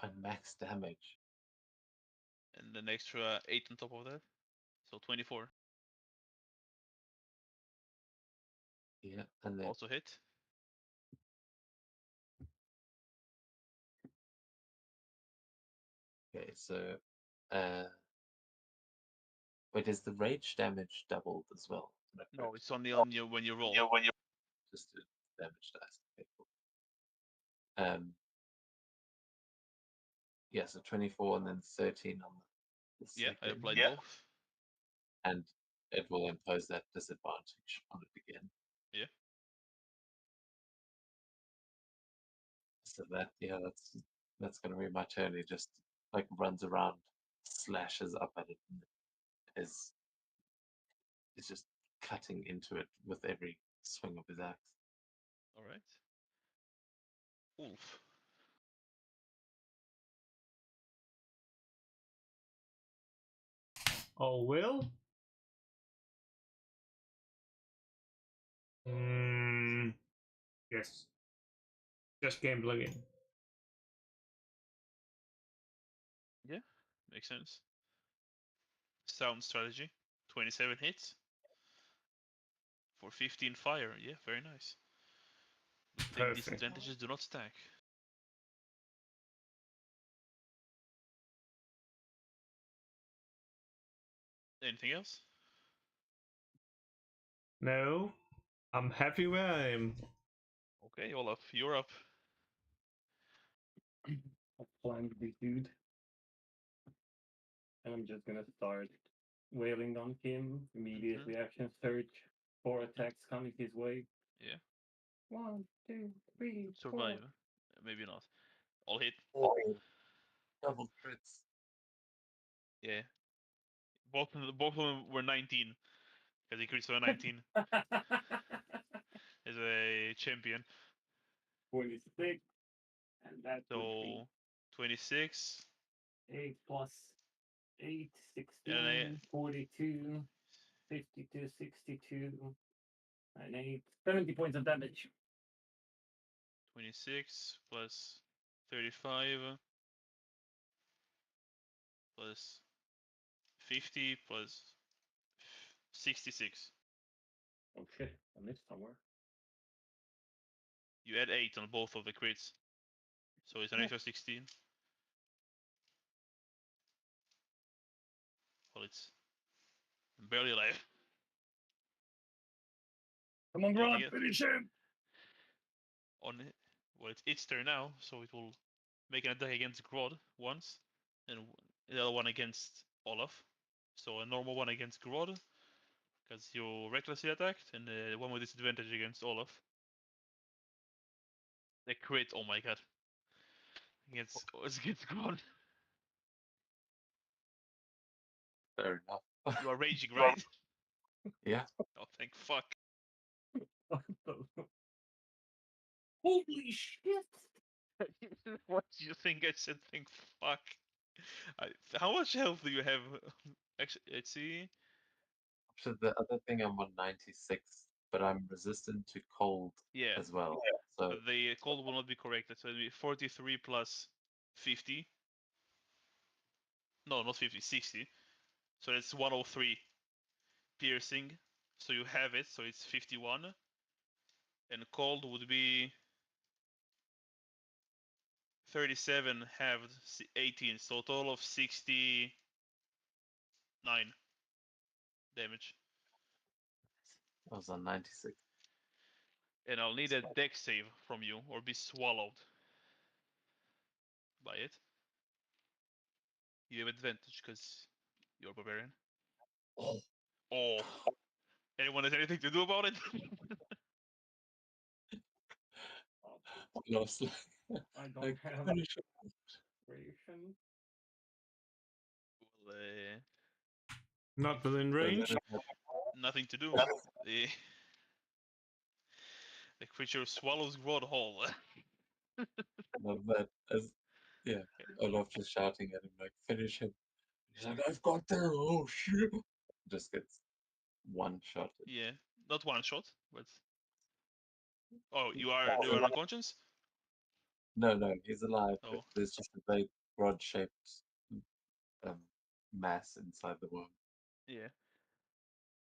And max damage. And an extra 8 on top of that. So 24. Yeah, and then Also hit. okay, so wait, is the rage damage doubled as well? No, it's only on you when you roll. Just the damage dice. Okay, cool. Yeah, so 24 and then 13 on the Yeah, I second. applied both. And it will impose that disadvantage on it again. Yeah. So that's gonna be my turn. He just like runs around, slashes up at it, and is just cutting into it with every swing of his axe. All right. Wolf. Oh well. Yes. Just game plugin. Yeah, makes sense. Sound strategy. 27 hits. For 15 fire. Yeah, very nice. Good thing Perfect. disadvantages do not stack. Anything else? No, I'm happy where I am. Okay, Olaf, you're up. I'll flank this dude. And I'm just gonna start wailing on him. Immediate Mhm. reaction search. 4 attacks coming his way. Yeah. 1, 2, 3, 4. Survive. Maybe not. All hit. Oh, double crits. Yeah. Both of them were 19. Because he crits on a 19 as a champion. 26. And that would be So 26. 8 plus 8, And 16, 42, 52, 62, and 8. 70 points of damage. 26 plus 35 plus 50 plus 66. Oh shit, I missed somewhere. You add 8 on both of the crits. So it's an Yeah. extra 16. Well, it's barely alive. Come on, Anything Grant, else? finish him! On it. Well, it's its turn now, so it will make an attack against Grod once, and the other one against Olaf. So a normal one against Grod, because you recklessly attacked, and one with disadvantage against Olaf. A crit, oh my god. It's against Grod. Fair enough. You are raging, right? Yeah. Oh, thank fuck. Holy shit! What do you think I said? Thank fuck. How much health do you have? Actually, let's see. So the other thing, I'm on 96, but I'm resistant to cold Yeah, as well. So but the cold will not be corrected. So it'll be 43 plus 50. No, not 50, 60. So it's 103 piercing. So you have it, so it's 51. And cold would be 37 halved 18. So total of 69 damage. I was on 96. And I'll need a dex save from you or be swallowed by it. You have advantage because you're a barbarian. Oh. Anyone has anything to do about it? Lost. I don't Like, have finish it. ration. Well, Not within So range. that is nothing to do. The, the creature swallows Grod whole. not that as yeah. Olaf just shouting at him like, finish him. He's like, I've got there. Oh shit! Just gets one shot. Yeah, not one shot, but oh, you He's are alive. unconscious. No, he's alive. But Oh, there's just a big rod-shaped um, mass inside the worm. yeah,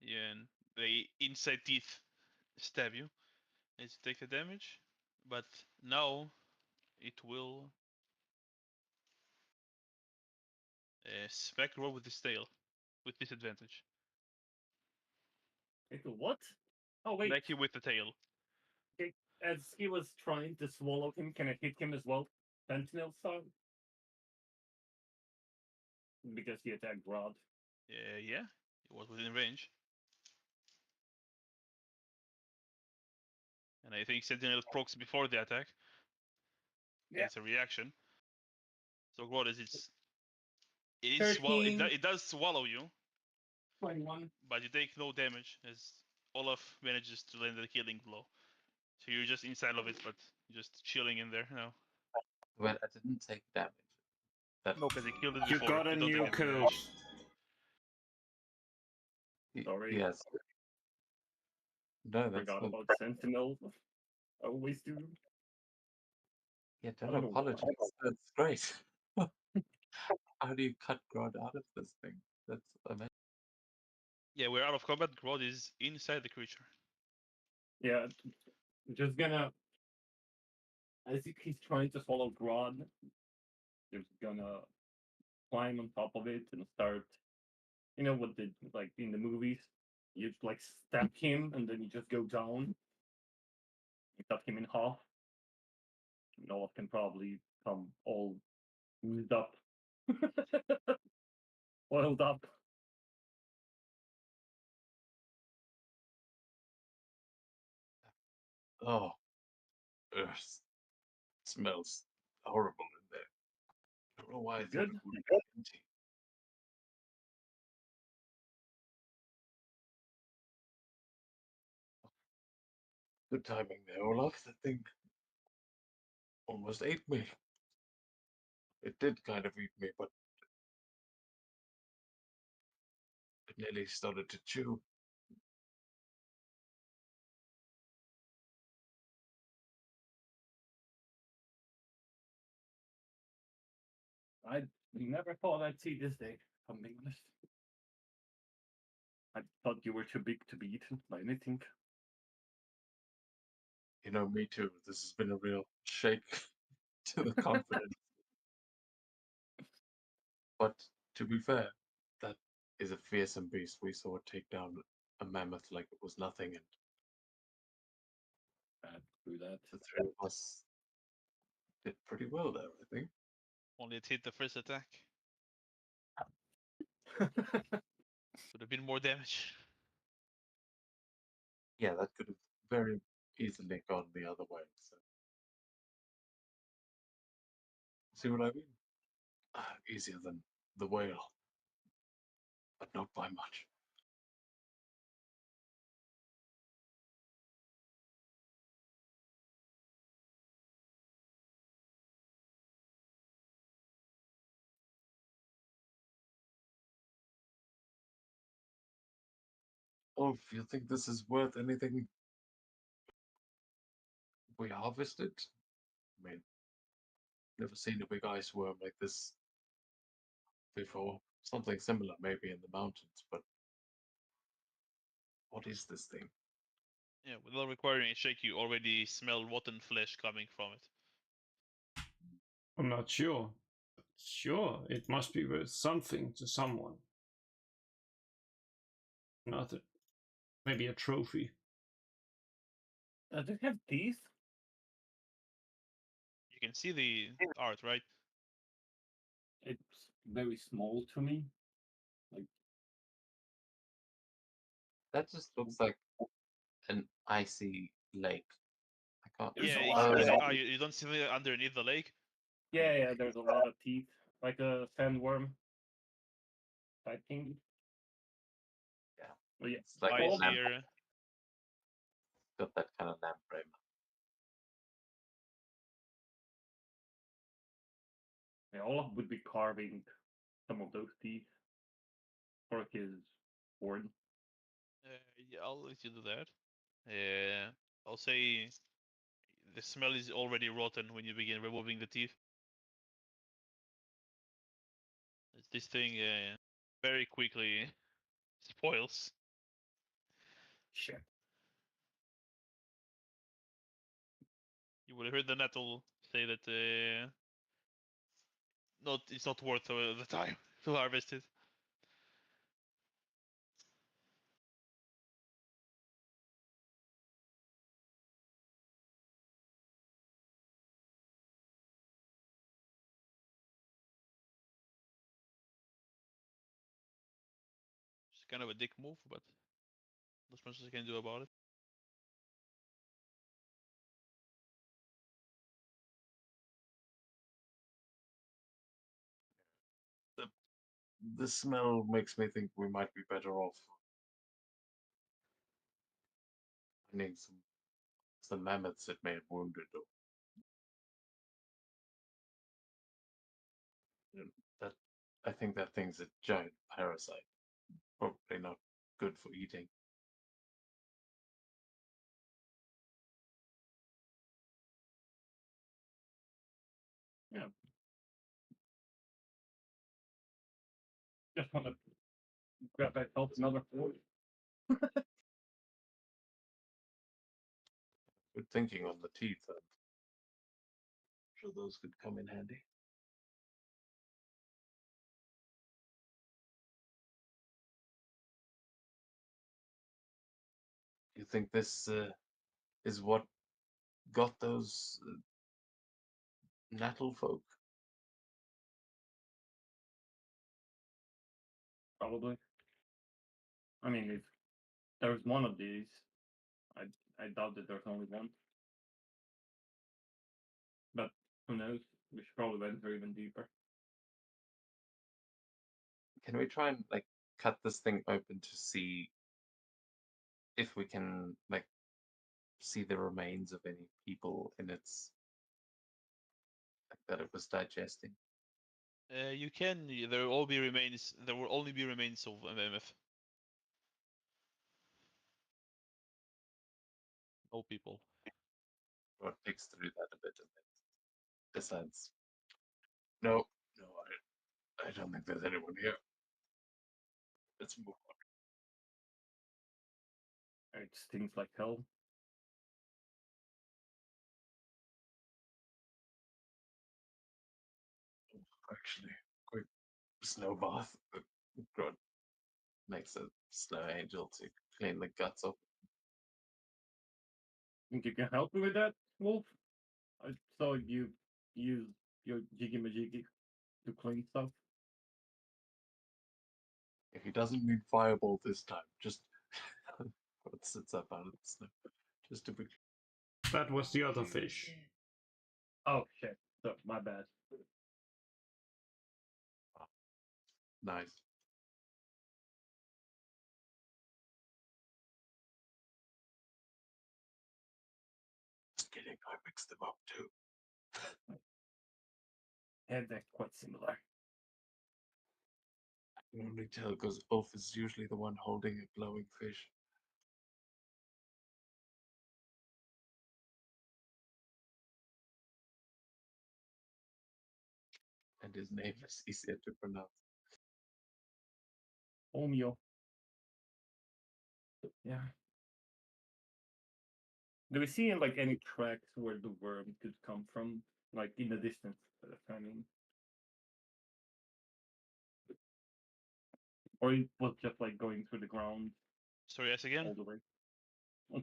yeah, and the inside teeth stab you. It's take the damage, but now it will smack Grod with his tail with disadvantage. Wait, what? Oh wait, Smack him with the tail. okay. As he was trying to swallow him, can I hit him as well? Sentinel style? Because he attacked Rod. Yeah, it was within range. And I think Sentinel procs before the attack. Yeah. It's a reaction. So Grod it 13. it does swallow you, 21. but you take no damage as Olaf manages to land the killing blow. So you're just inside of it, but just chilling in there now. Well, I didn't take damage. That No, because he killed it You before. got a You don't take new any kill. damage. Sorry. yes. No, that's Forgot all. about Sentinel. I always do. Yeah, I don't don't know why. apologize. That's great. How do you cut Grodd out of this thing? That's amazing. Yeah, we're out of combat. Grod is inside the creature. Yeah, just gonna. As he's trying to swallow Grodd, just gonna climb on top of it and start You know what the like in the movies, you like stab him and then you just go down, you cut him in half. Noah can probably come all oozed up, oiled up. Oh, earth smells horrible in there. I don't know why I thought Good. it would be empty. Good timing there, Olaf. That thing almost ate me. It did kind of eat me, but it nearly started to chew. I never thought I'd see this day. If I'm being honest. I thought you were too big to be eaten by anything. You know, me too. This has been a real shake to the confidence. But to be fair, that is a fearsome beast. We saw it take down a mammoth like it was nothing, and Through that. the three of us did pretty well there, I think. Only it hit the first attack. Would have been more damage. Yeah, that could have very easily gone the other way. So. See what I mean? Easier than the whale, but not by much. Oh, if you think this is worth anything we harvested, I mean, never seen a big ice worm like this before. Something similar, maybe in the mountains, but what is this thing? Yeah, without requiring a shake, you already smell rotten flesh coming from it. I'm not sure. Sure, it must be worth something to someone. Nothing. Maybe a trophy. Does it have teeth? You can see the art, right? It's very small to me. That just looks like an icy lake. I can't. There's Yeah, a you, lot of oh, you don't see it underneath the lake? Yeah, there's a lot of teeth, like a sandworm type thing. Yeah. But yeah, It's like Eyes a lamp. here. Got that kind of lamp frame. Olaf would be carving some of those teeth for his board. Yeah, I'll let you do that. Yeah, I'll say the smell is already rotten when you begin removing the teeth. This thing very quickly spoils. Shit. You would have heard the nettle say that it's not worth the time to harvest it. It's kind of a dick move, but not much I can do about it. The smell makes me think we might be better off finding some mammoths it may have wounded. Or, that I think that thing's a giant parasite. Probably not good for eating. Yeah. Just want to grab myself another 40. Good thinking on the teeth. I'm sure those could come in handy. think this is what got those Nattle folk? Probably. I mean, if there's one of these, I I doubt that there's only one. But who knows? We should probably enter even deeper. Can we try and like cut this thing open to see if we can like see the remains of any people in its like that it was digesting? You can. There will all be remains. There will only be remains of MF. No people. Or picks through that a bit and then decides, no, I don't think there's anyone here. Let's move on. It stings like hell. Actually, quick snow bath. God makes a snow angel to clean the guts off. Think you can help me with that, Wolf? I saw you use your jiggy majiggy to clean stuff. If he doesn't mean fireball this time, just it sits up out of the snow. Just to be That was the other fish. Oh shit! So my bad. nice. Just kidding, I mixed them up too. Yeah, they're quite similar. I can only tell because Ulf is usually the one holding a glowing fish. And his name is easier to pronounce. Omeo. Yeah. Do we see like any tracks where the worm could come from, like in the distance? I mean, or it was just like going through the ground Sorry, yes again. all the way.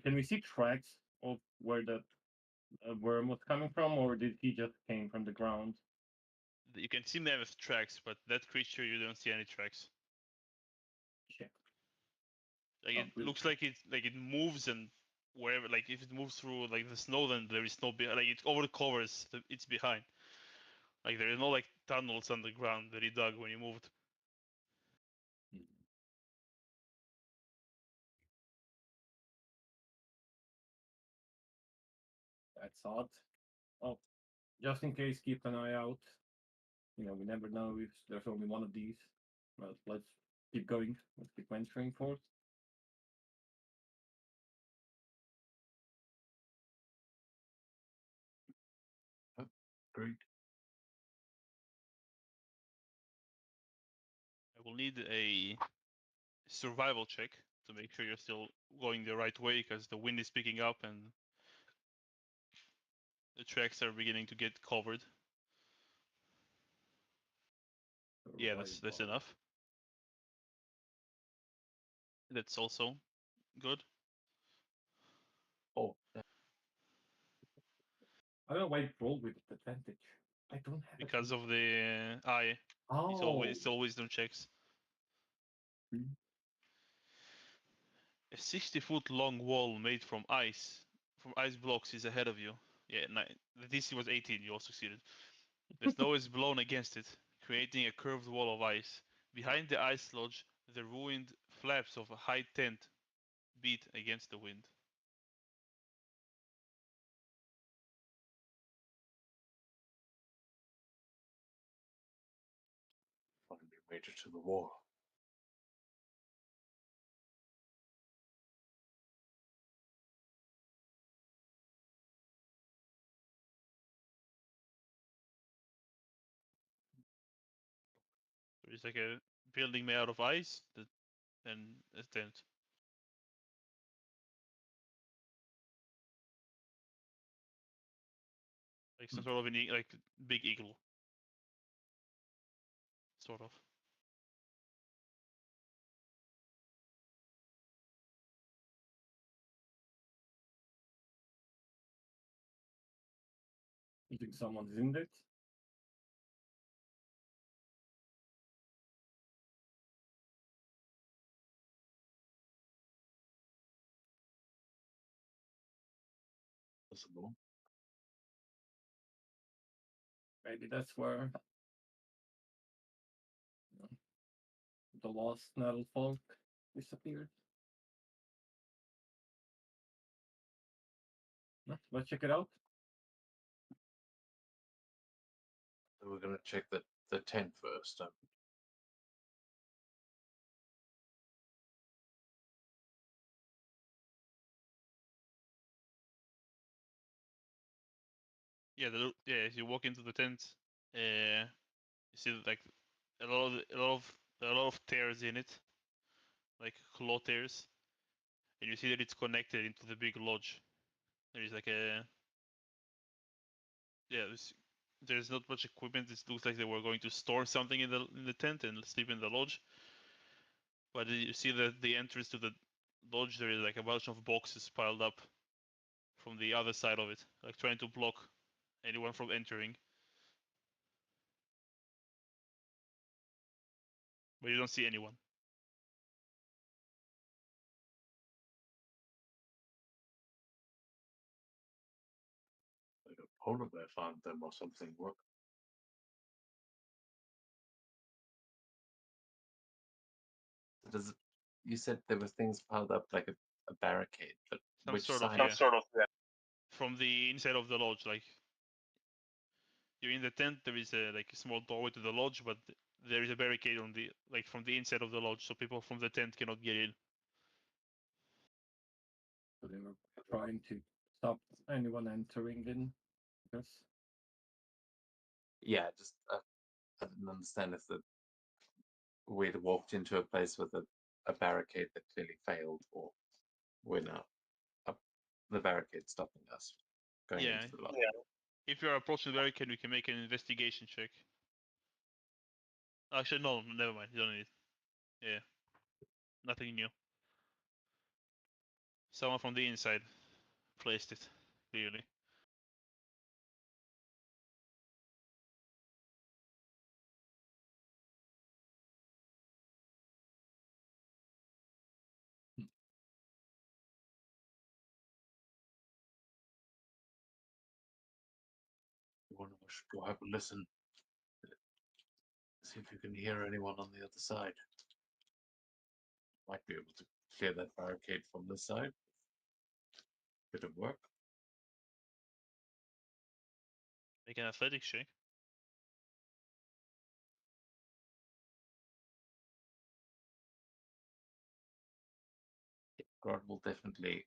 Can we see tracks of where that worm was coming from, or did he just came from the ground? You can see Mammoth tracks, but that creature you don't see any tracks. Shit. Like Oh, it really? looks like it moves, and wherever, like if it moves through like the snow, then there is no like it over covers it's behind. Like there is no like tunnels underground that he dug when he moved. That's odd. Oh, just in case, keep an eye out. You know, we never know if there's only one of these. But let's keep going. Let's keep venturing forth. Oh, great. I will need a survival check to make sure you're still going the right way, because the wind is picking up and the tracks are beginning to get covered. Yeah, that's Survival. enough. That's also good. Oh, I don't know why it rolled with advantage. I don't have Because it. of the eye. Oh. It's all wisdom checks. Hmm. A 60-foot long wall made from ice blocks is ahead of you. Yeah, the DC was 18, you all succeeded. The snow is blown against it, creating a curved wall of ice. Behind the ice lodge, the ruined flaps of a high tent beat against the wind. finally made it to the wall. So it's like a building made out of ice and a tent. Like some sort of like big igloo. Sort of. You think someone's in it? Possible. Maybe that's where the lost Nettle folk disappeared. Let's check it out. So we're gonna check the tent first. Yeah, as you walk into the tent, you see like a lot of tears in it, like claw tears, and you see that it's connected into the big lodge. There is like a there's not much equipment. It looks like they were going to store something in the tent and sleep in the lodge. But you see that the entrance to the lodge, there is like a bunch of boxes piled up from the other side of it, like trying to block anyone from entering. But you don't see anyone. Like a polar bear found them or something. What? Does it, you said there were things piled up like a barricade, but Some which sort of side? yeah. From the inside of the lodge, like you're in the tent, there is a like a small doorway to the lodge, but there is a barricade on the like from the inside of the lodge, so people from the tent cannot get in. So they were trying to stop anyone entering in. I guess. Yeah, just I didn't understand if we'd walked into a place with a barricade that clearly failed, or we're now up the barricade stopping us going Yeah. into the lodge. If you're approaching the barricade, you can make an investigation check. Actually, no, never mind. You don't need it. Yeah. Nothing new. Someone from the inside placed it, clearly. One of us should go have a listen. See if you can hear anyone on the other side. Might be able to clear that barricade from this side. Bit of work. Make an athletics check. God will definitely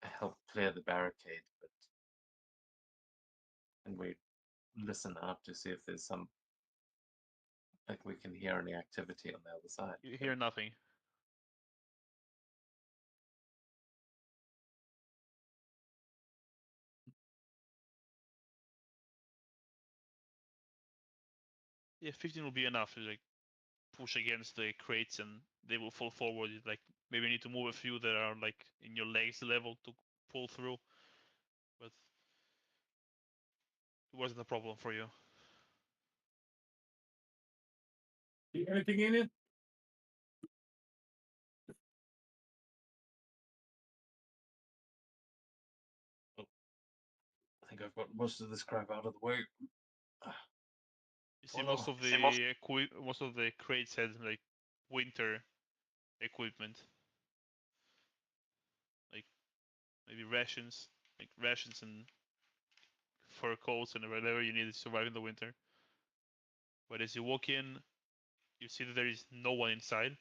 help clear the barricade, but and we listen out to see if there's some like we can hear any activity on the other side. You hear nothing. Yeah, 15 will be enough to like push against the crates and they will fall forward. You like maybe need to move a few that are like in your legs level to pull through. But it wasn't a problem for you. See anything in it? I think I've got most of this crap out of the way. You see, Oh, most of the crates had like winter equipment, like maybe rations and fur coats and whatever you need to survive in the winter. But as you walk in, you see that there is no one inside.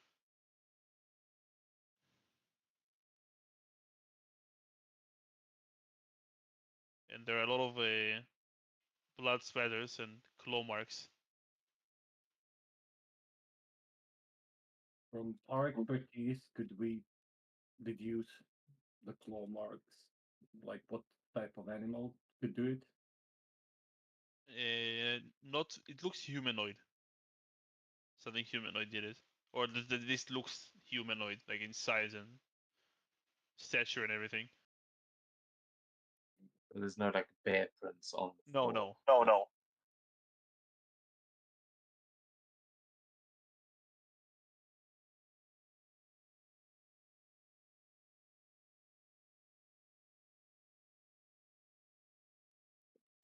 And there are a lot of blood spatters and claw marks. From our expertise, could we deduce the claw marks? Like what type of animal could do it? Not. It looks humanoid. Something humanoid did it, or this looks humanoid, like in size and stature and everything. But there's no like bear prints on the No, floor. no.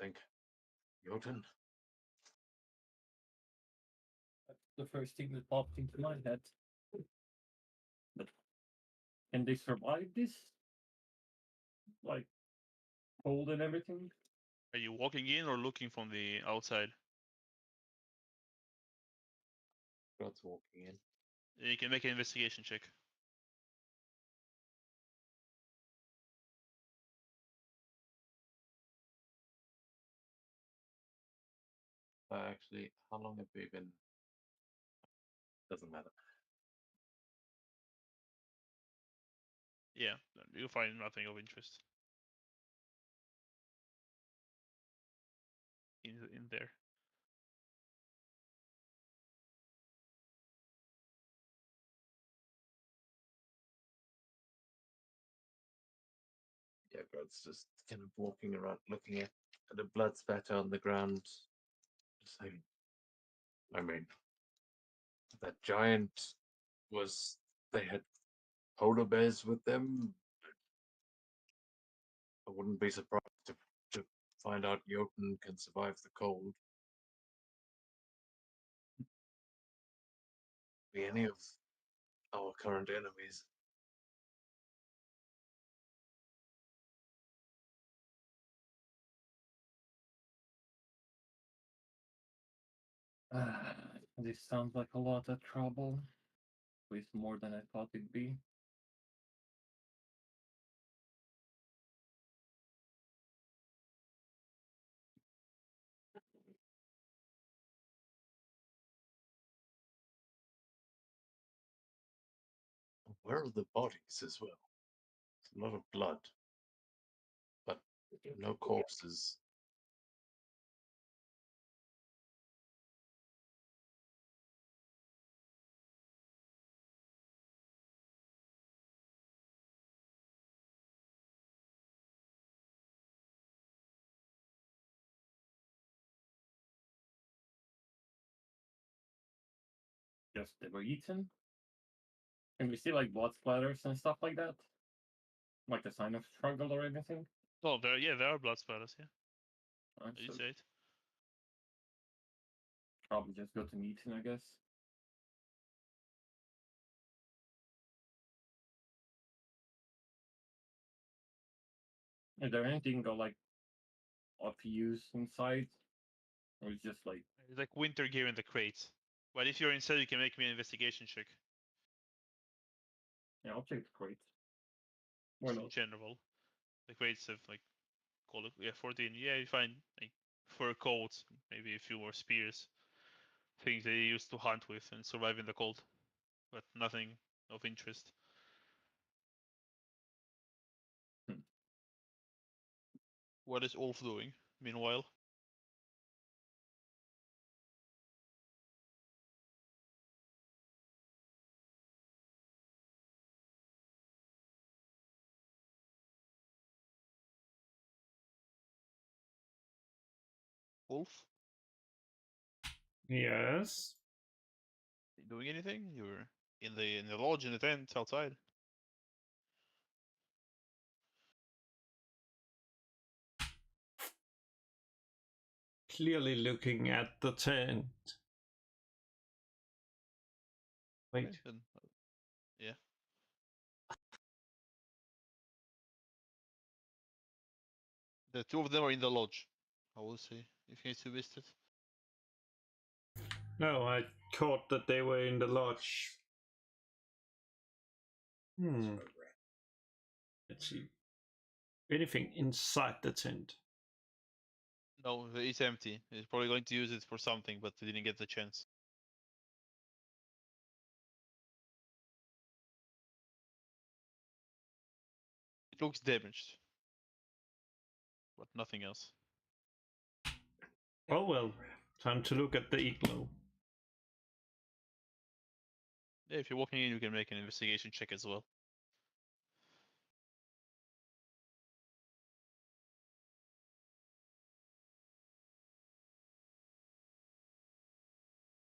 Think, Jotun. That's the first thing that popped into my head. But can they survive this? Like cold and everything? Are you walking in or looking from the outside? God's walking in. You can make an investigation check. Actually, how long have we been? Doesn't matter. Yeah, you'll find nothing of interest in there. Yeah, God's just kind of walking around, looking at the blood spatter on the ground. Just like, I mean, that giant was. They had polar bears with them. I wouldn't be surprised to find out Jotun can survive the cold. Be any of our current enemies. This sounds like a lot of trouble. At least more than I thought it'd be. Where are the bodies as well? It's a lot of blood, but no corpses. Just they were eaten. Can we see like blood splatters and stuff like that? Like a sign of struggle or anything? Oh, there are blood splatters. Yeah, you So say it. probably just gotten eaten, I guess. Is there anything go like of use inside? Or it's just like It's like winter gear in the crate. But if you're inside, you can make me an investigation check. yeah, I'll take the crate. Why Just in not? general, the crates have like call it 14. Yeah, you find like fur coats, maybe a few more spears, things they used to hunt with and survive in the cold, but nothing of interest. What is Ulf doing? Meanwhile, Ulf, Yes. you doing anything? You're in the lodge in the tent outside. Clearly looking at the tent. Wait. Okay, then, yeah. The two of them are in the lodge. I will say if you need to visit it. No, I caught that they were in the lodge. Let's see. Anything inside the tent? No, it's empty. He's probably going to use it for something, but he didn't get the chance. It looks damaged, but nothing else. Oh well, time to look at the igloo. Yeah, if you're walking in, you can make an investigation check as well.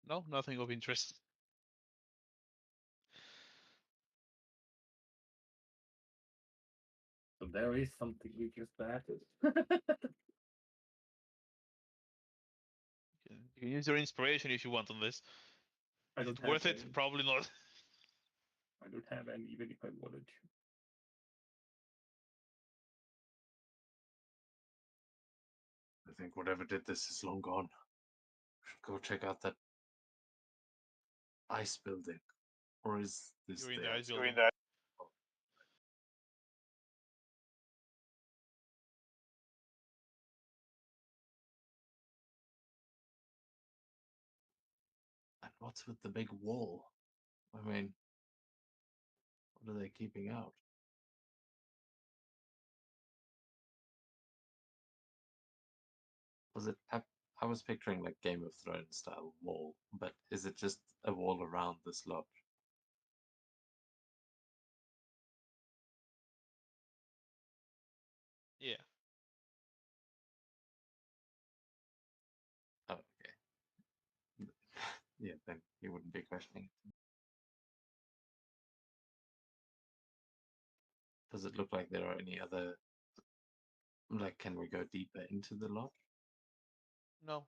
No, nothing of interest. So there is something we just added. You can use your inspiration if you want on this. I Is don't it have worth it? any. Probably not. I don't have any, even if I wanted to. I think whatever did this is long gone. We should go check out that ice building. Or is this You're in the the ice ice building. And what's with the big wall? I mean, what are they keeping out? Was it? I was picturing like Game of Thrones style wall, but is it just a wall around this lodge? Yeah. Oh, okay. Yeah, then you wouldn't be questioning it. Does it look like there are any other? Like, can we go deeper into the lodge? No.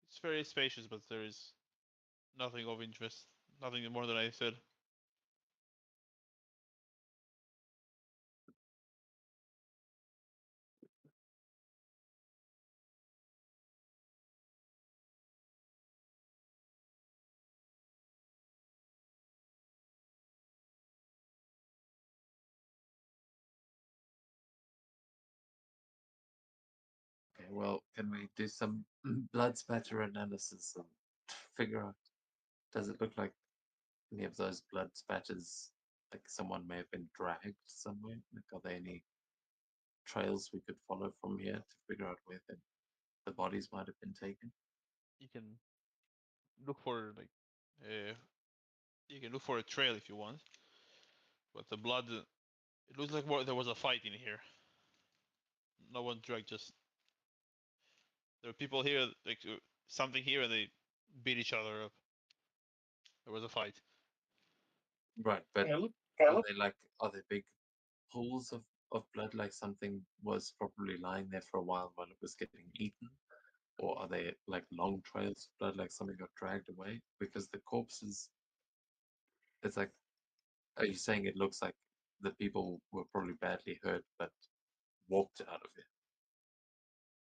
It's very spacious, but there is nothing of interest. Nothing more than I said. Okay, well, can we do some blood spatter analysis and figure out? Does it look like any of those blood spatters, like someone may have been dragged somewhere? Like, are there any trails we could follow from here to figure out where the bodies might have been taken? You can look for like, uh, you can look for a trail if you want, but the blood. It looks like there was a fight in here. No one dragged. Just there were people here, like something here, and they beat each other up. There was a fight. Right, but Yeah, look, are they big pools of blood, like something was probably lying there for a while it was getting eaten? Or are they like long trails of blood, like something got dragged away? Because the corpses, it's like, are you saying it looks like the people were probably badly hurt but walked out of it?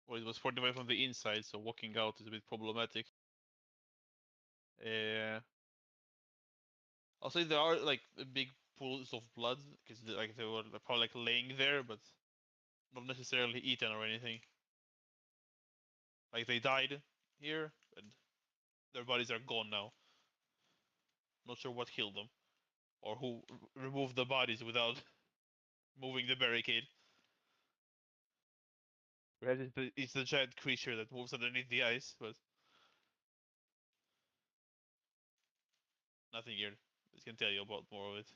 Well, it was 45 from the inside, so walking out is a bit problematic. I'll say there are like big pools of blood because like they were probably like laying there, but not necessarily eaten or anything. Like they died here, and their bodies are gone now. Not sure what killed them, or who removed the bodies without moving the barricade. Perhaps it's the giant creature that moves underneath the ice, but nothing here. I can tell you about more of it.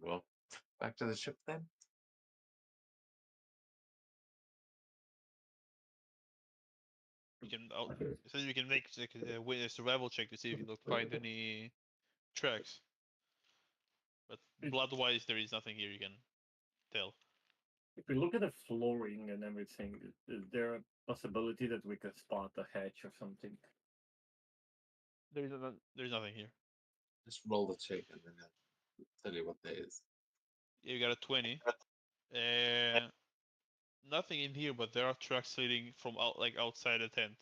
Well, back to the ship then. You can so you can make like a survival check to see if you look find any tracks. But blood-wise, there is nothing here you can tell. if we look at the flooring and everything, is there a possibility that we could spot a hatch or something? There's nothing here. Just roll the check and then I'll tell you what there is. You got a 20. Uh, nothing in here, but there are tracks leading from outside the tent.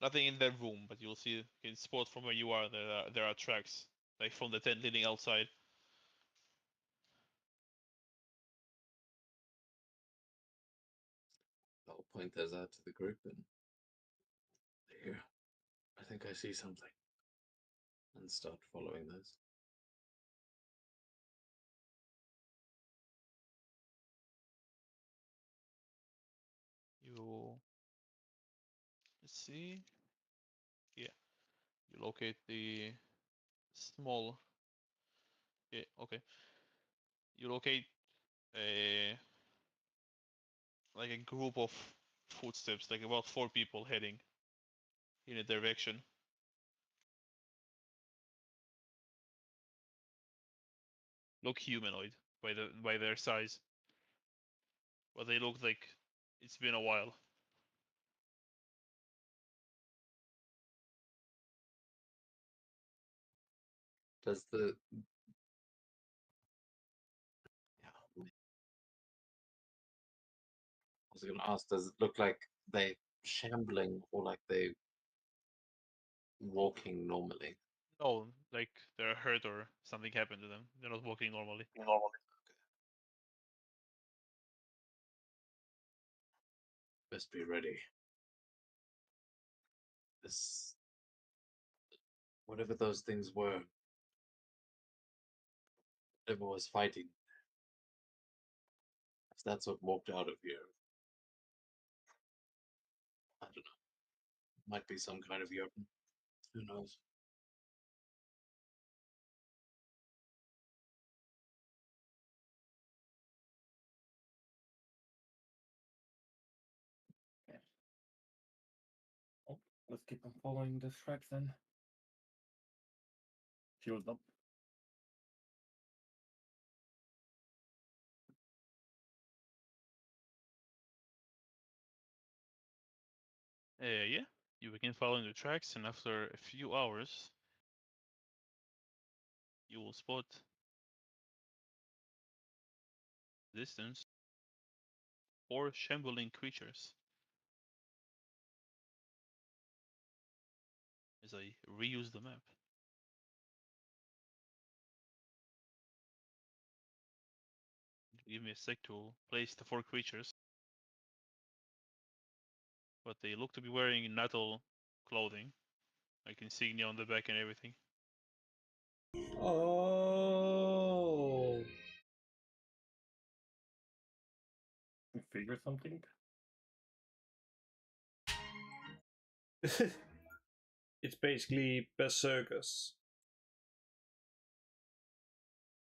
Nothing in that room, but you'll see you can spot from where you are. There are tracks like from the tent leading outside. I'll point those out to the group and here, I think I see something. And start following those. You let's see. Yeah, you locate the small. Yeah, okay. You locate a like a group of footsteps, like about 4 people heading in a direction. Look humanoid by their size, but they look like it's been a while. Does the I was gonna ask, does it look like they shambling or like they walking normally? No, like they're hurt or something happened to them. They're not walking normally. Best be ready. This whatever those things were, whatever was fighting. If that's what walked out of here, I don't know. Might be some kind of Jotun. Who knows? Oh, let's keep on following the tracks then. Shields up. Yeah, you begin following the tracks, and after a few hours, you will spot distance 4 shambling creatures. As I reuse the map. Give me a sec to place the 4 creatures. But they look to be wearing natal clothing, like insignia on the back and everything. Oh. We figure something. It's basically berserkers.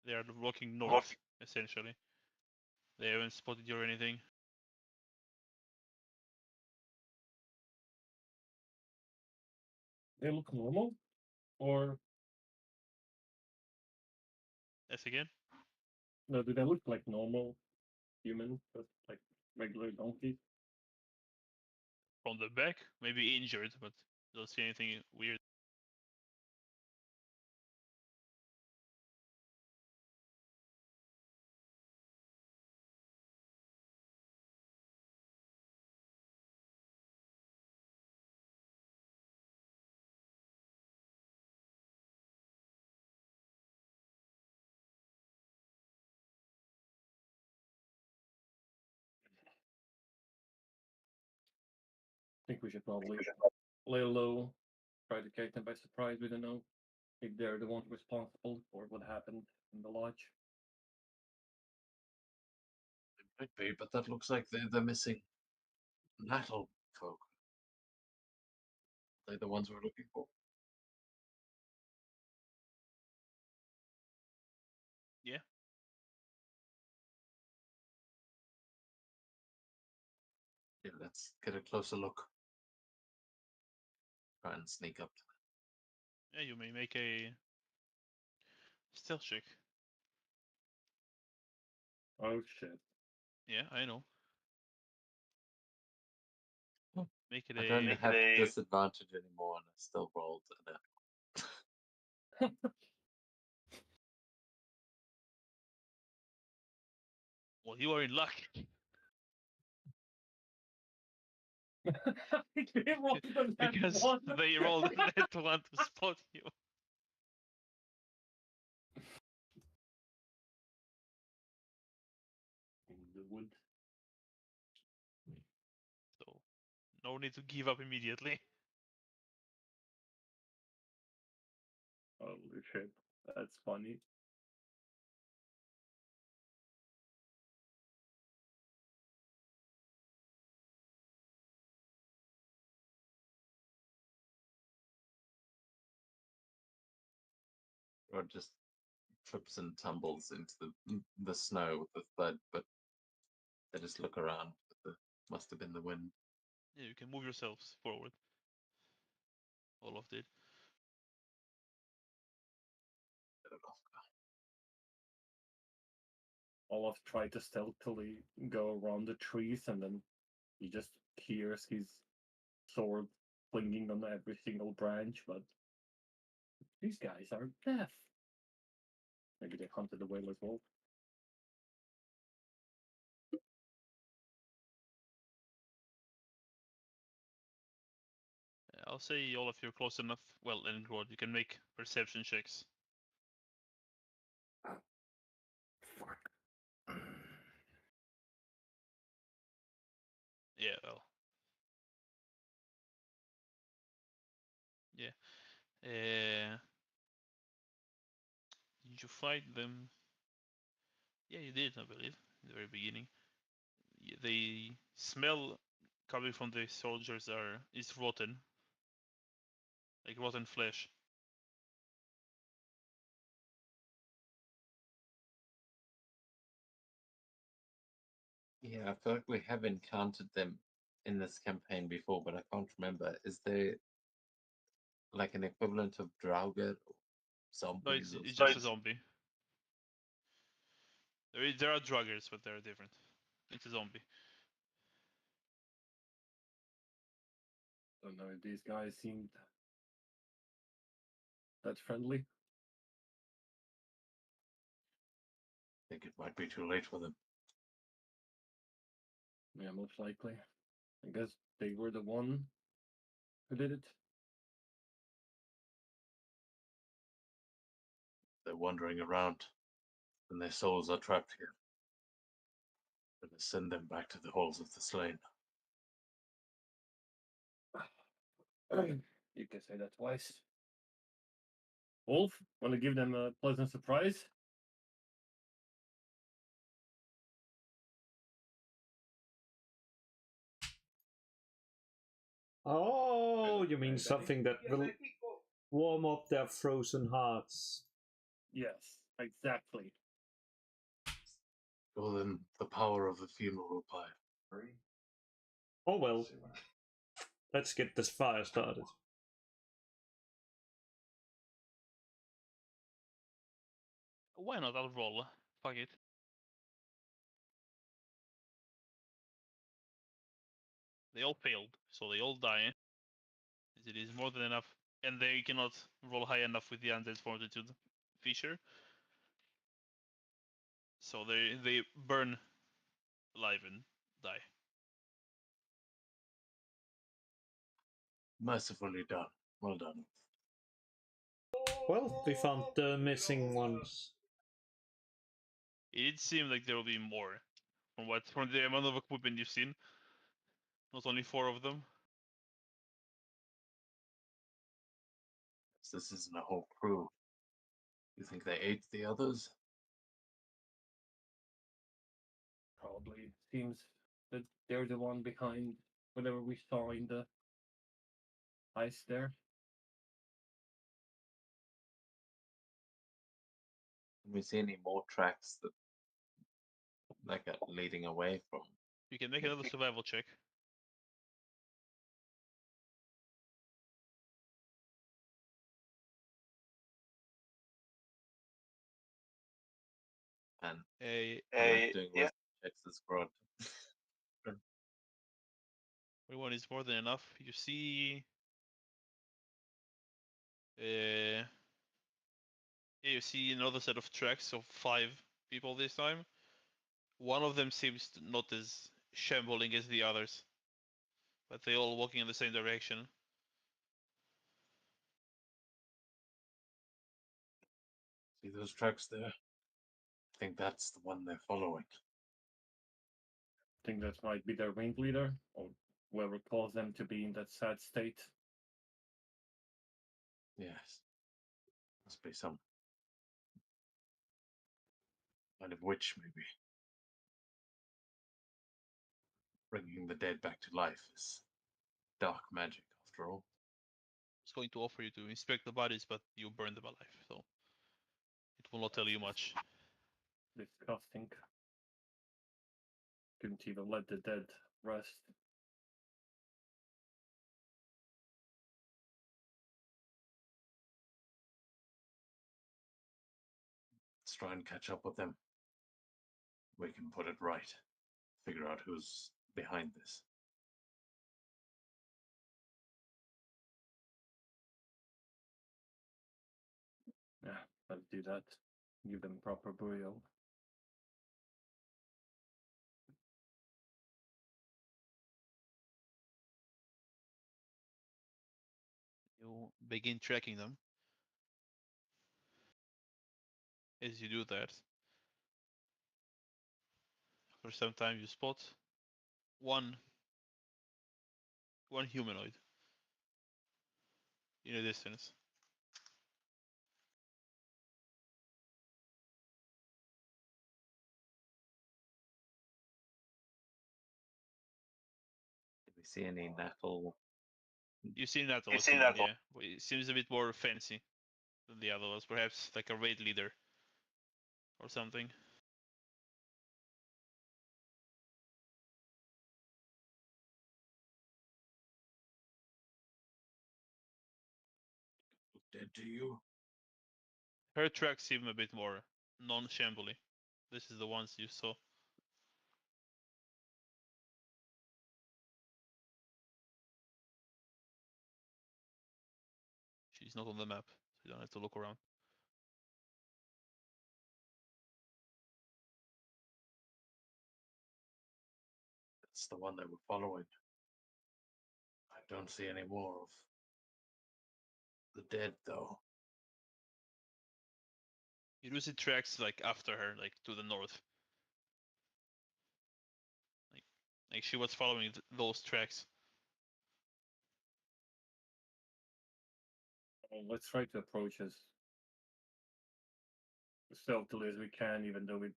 They are looking north, essentially. They haven't spotted you or anything. They look normal, or Yes, again. no? Do they look like normal humans, just like regular donkeys? From the back, maybe injured, but don't see anything weird. I think we should probably lay low, try to catch them by surprise. We don't know if they're the ones responsible for what happened in the lodge. It might be, but that looks like they're missing natal folk. They're the ones we're looking for. Yeah. Yeah, let's get a closer look. Try and sneak up to them. Yeah, you may make a stealth check. Oh shit! Yeah, I know. Hmm. Make it I don't a. have disadvantage anymore, and I still rolled an Well, you are in luck. They rolled the net Because one. they rolled that one to spot you. In the wood. So, no need to give up immediately. Holy shit! That's funny. Rod just trips and tumbles into the snow with the thud, but they just look around. Must have been the wind. Yeah, you can move yourselves forward. Olaf did. Olaf tried to stealthily go around the trees, and then he just hears his sword clinging on every single branch, but these guys are deaf. Maybe they hunted the whale as well. I'll say Olaf, you're close enough. Well, and Rod, you can make perception checks. Fuck. Yeah, well. Yeah. Did you fight them? Yeah, you did, I believe, in the very beginning. The smell coming from the soldiers is rotten, like rotten flesh. Yeah, I feel like we have encountered them in this campaign before, but I can't remember. Is there like an equivalent of Draugr or No, zombies or it's something? just a zombie. There are druggers, but they're different. It's a zombie. Don't know if these guys seemed that friendly. I think it might be too late for them. Yeah, most likely. I guess they were the one who did it. They're wandering around, and their souls are trapped here. I'm gonna send them back to the halls of the slain. You can say that twice. Wolf, want to give them a pleasant surprise? Oh, you mean something that will warm up their frozen hearts? Yes, exactly. Well, then the power of the funeral pyre. Oh well. Let's get this fire started. Why not? I'll roll. Fuck it. They all failed, so they all die. It is more than enough, and they cannot roll high enough with the undead fortitude feature. So they burn alive and die. Mercifully done. Well done. Well, we found the missing ones. It did seem like there will be more from the amount of equipment you've seen. Not only 4 of them. This isn't a whole crew. You think they ate the others? Probably seems that they're the one behind whatever we saw in the ice there. Can we see any more tracks that like are leading away from? You can make another survival check. And A doing wisdom checks as Grod. one is more than enough. You see, yeah, you see another set of tracks of 5 people this time. One of them seems not as shambling as the others, but they all walking in the same direction. See those tracks there? I think that's the one they're following. Think that might be their ringleader, or whoever caused them to be in that sad state. Yes. Must be some kind of witch, maybe. Bringing the dead back to life is dark magic, after all. I was going to offer you to inspect the bodies, but you burned them alive. So will not tell you much. Disgusting. Couldn't even let the dead rest. Let's try and catch up with them. We can put it right. Figure out who's behind this. Yeah, let's do that. Give them proper burial. You begin tracking them. As you do that, for some time you spot one humanoid in a distance. Did we see any knuckle? You've seen that You've seen that yeah. But it seems a bit more fancy than the other ones. Perhaps like a raid leader or something. Dead to you? Her tracks seem a bit more non-shambly. This is the ones you saw. She's not on the map, so you don't have to look around. That's the one that we're following. I don't see any more of the dead, though. You do see tracks like after her, like to the north. Like she was following those tracks. Let's try to approach as stealthily as we can, even though we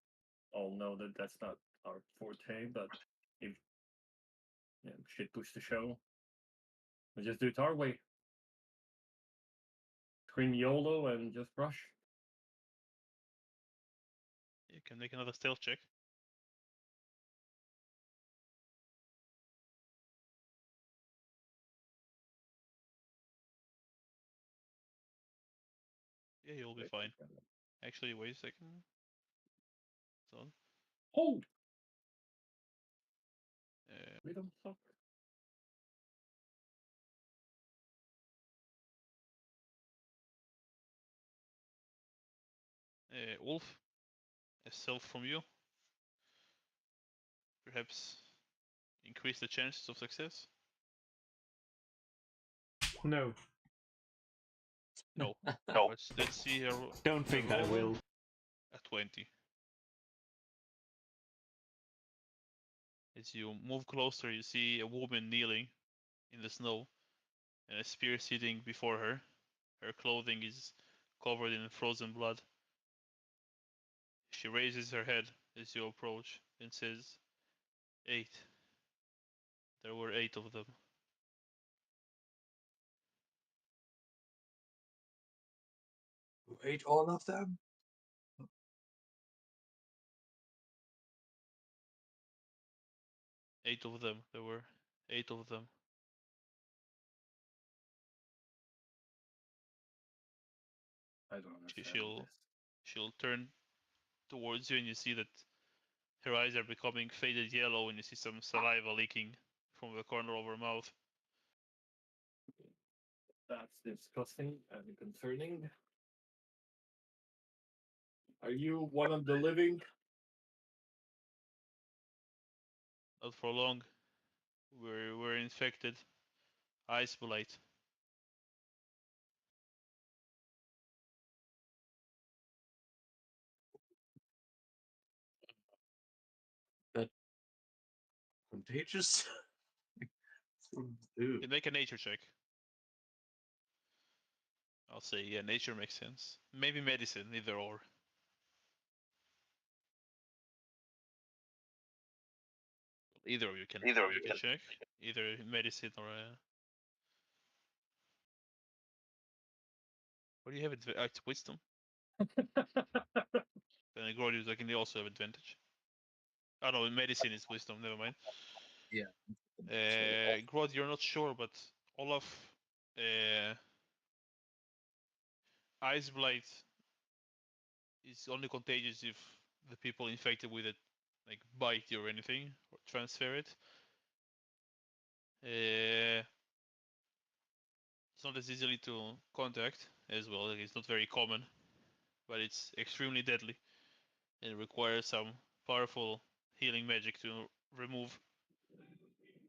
all know that that's not our forte. But if shit push to show, we just do it our way. Scream YOLO and just rush. You can make another stealth check. Yeah, you'll be fine. Actually, wait a second. So, Oh! uh, We don't suck. Wolf, a stealth from you. Perhaps increase the chances of success. No, No. No. Let's see her. don't think I roll will. A 20. As you move closer, you see a woman kneeling in the snow and a spear sitting before her. Her clothing is covered in frozen blood. She raises her head as you approach and says, 8. There were 8 of them. Who ate all of them? 8 of them. There were 8 of them. I don't understand She'll this. she'll turn towards you and you see that her eyes are becoming faded yellow and you see some saliva leaking from the corner of her mouth. That's disgusting and concerning. Are you one of the living? Not for long. We're infected. Ice blight. That contagious? Ew. You make a nature check. I'll say, yeah, nature makes sense. Maybe medicine, either or. Either of you can Either of you make a can. check. Either medicine or what do you have? It's wisdom. Then Grodius, I can also have advantage. Oh no, in medicine is wisdom. Never mind. Yeah. Grod, you're not sure, but Olaf, Ice Blight is only contagious if the people infected with it like bite you or anything or transfer it. It's not as easily to contact as well. Like, it's not very common, but it's extremely deadly and requires some powerful healing magic to remove.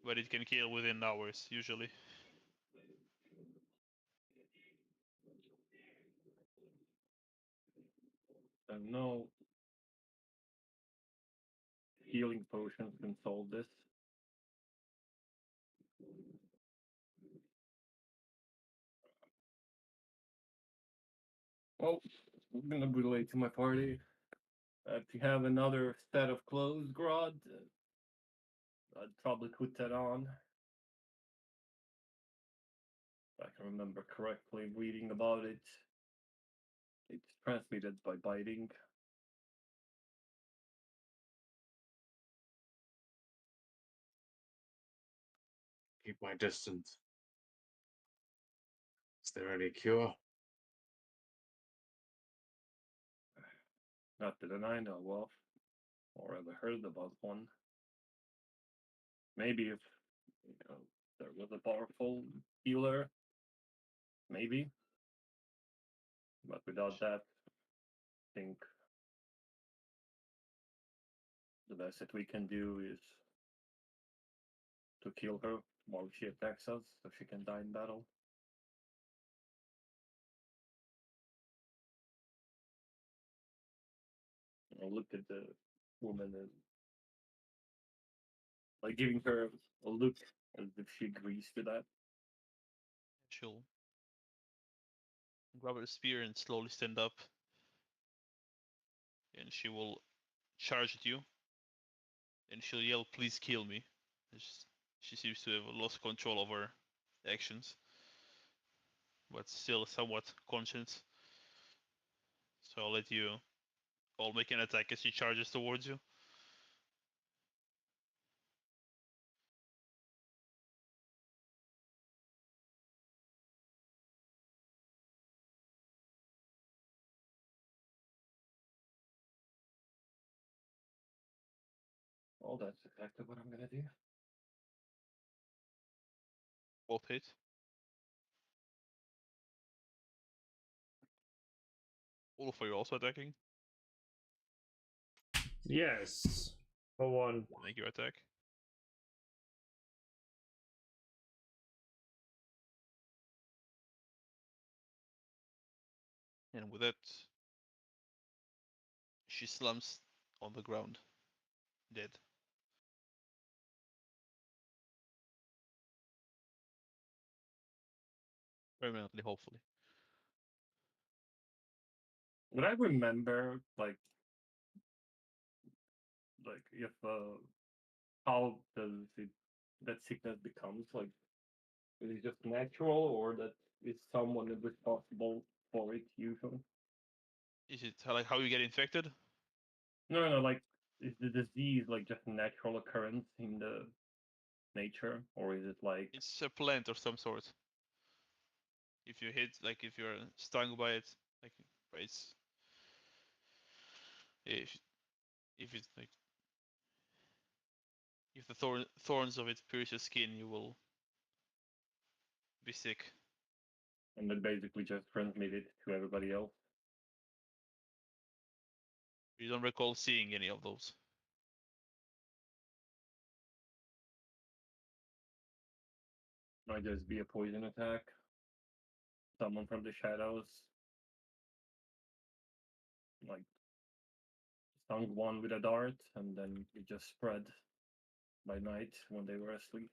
But it can kill within hours usually. And no healing potions can solve this. Well, I'm gonna be late to my party. If you have another set of clothes, Grod, I'd probably put that on. If I can remember correctly, reading about it. It's transmitted by biting. Keep my distance. Is there any cure? Not that I know of, or ever heard about one. Maybe if there was a powerful healer, maybe. But without that, I think the best that we can do is to kill her while she attacks us, so she can die in battle. I looked at the woman and like giving her a look as if she agrees to that. She'll grab her spear and slowly stand up. And she will charge at you. And she'll yell, "Please kill me." She seems to have lost control of her actions, but still somewhat conscious. So I'll let you all make an attack as she charges towards you. Oh, that's exactly what I'm gonna do. Both hit. Olaf, are you also attacking? Yes. For one. Make your attack. And with that, she slumps on the ground, dead. Permanently, hopefully. Would I remember like if how does it that sickness becomes like is it just natural or that is someone is responsible for it usually? Is it like how you get infected? No, like is the disease like just a natural occurrence in the nature or is it like It's a plant of some sort. If you hit, like if you're stung by it, like it's if it's like if the thorns of it pierce your skin, you will be sick. and then basically just transmit it to everybody else? You don't recall seeing any of those. Might just be a poison attack. Someone from the shadows like stung one with a dart and then it just spread by night when they were asleep.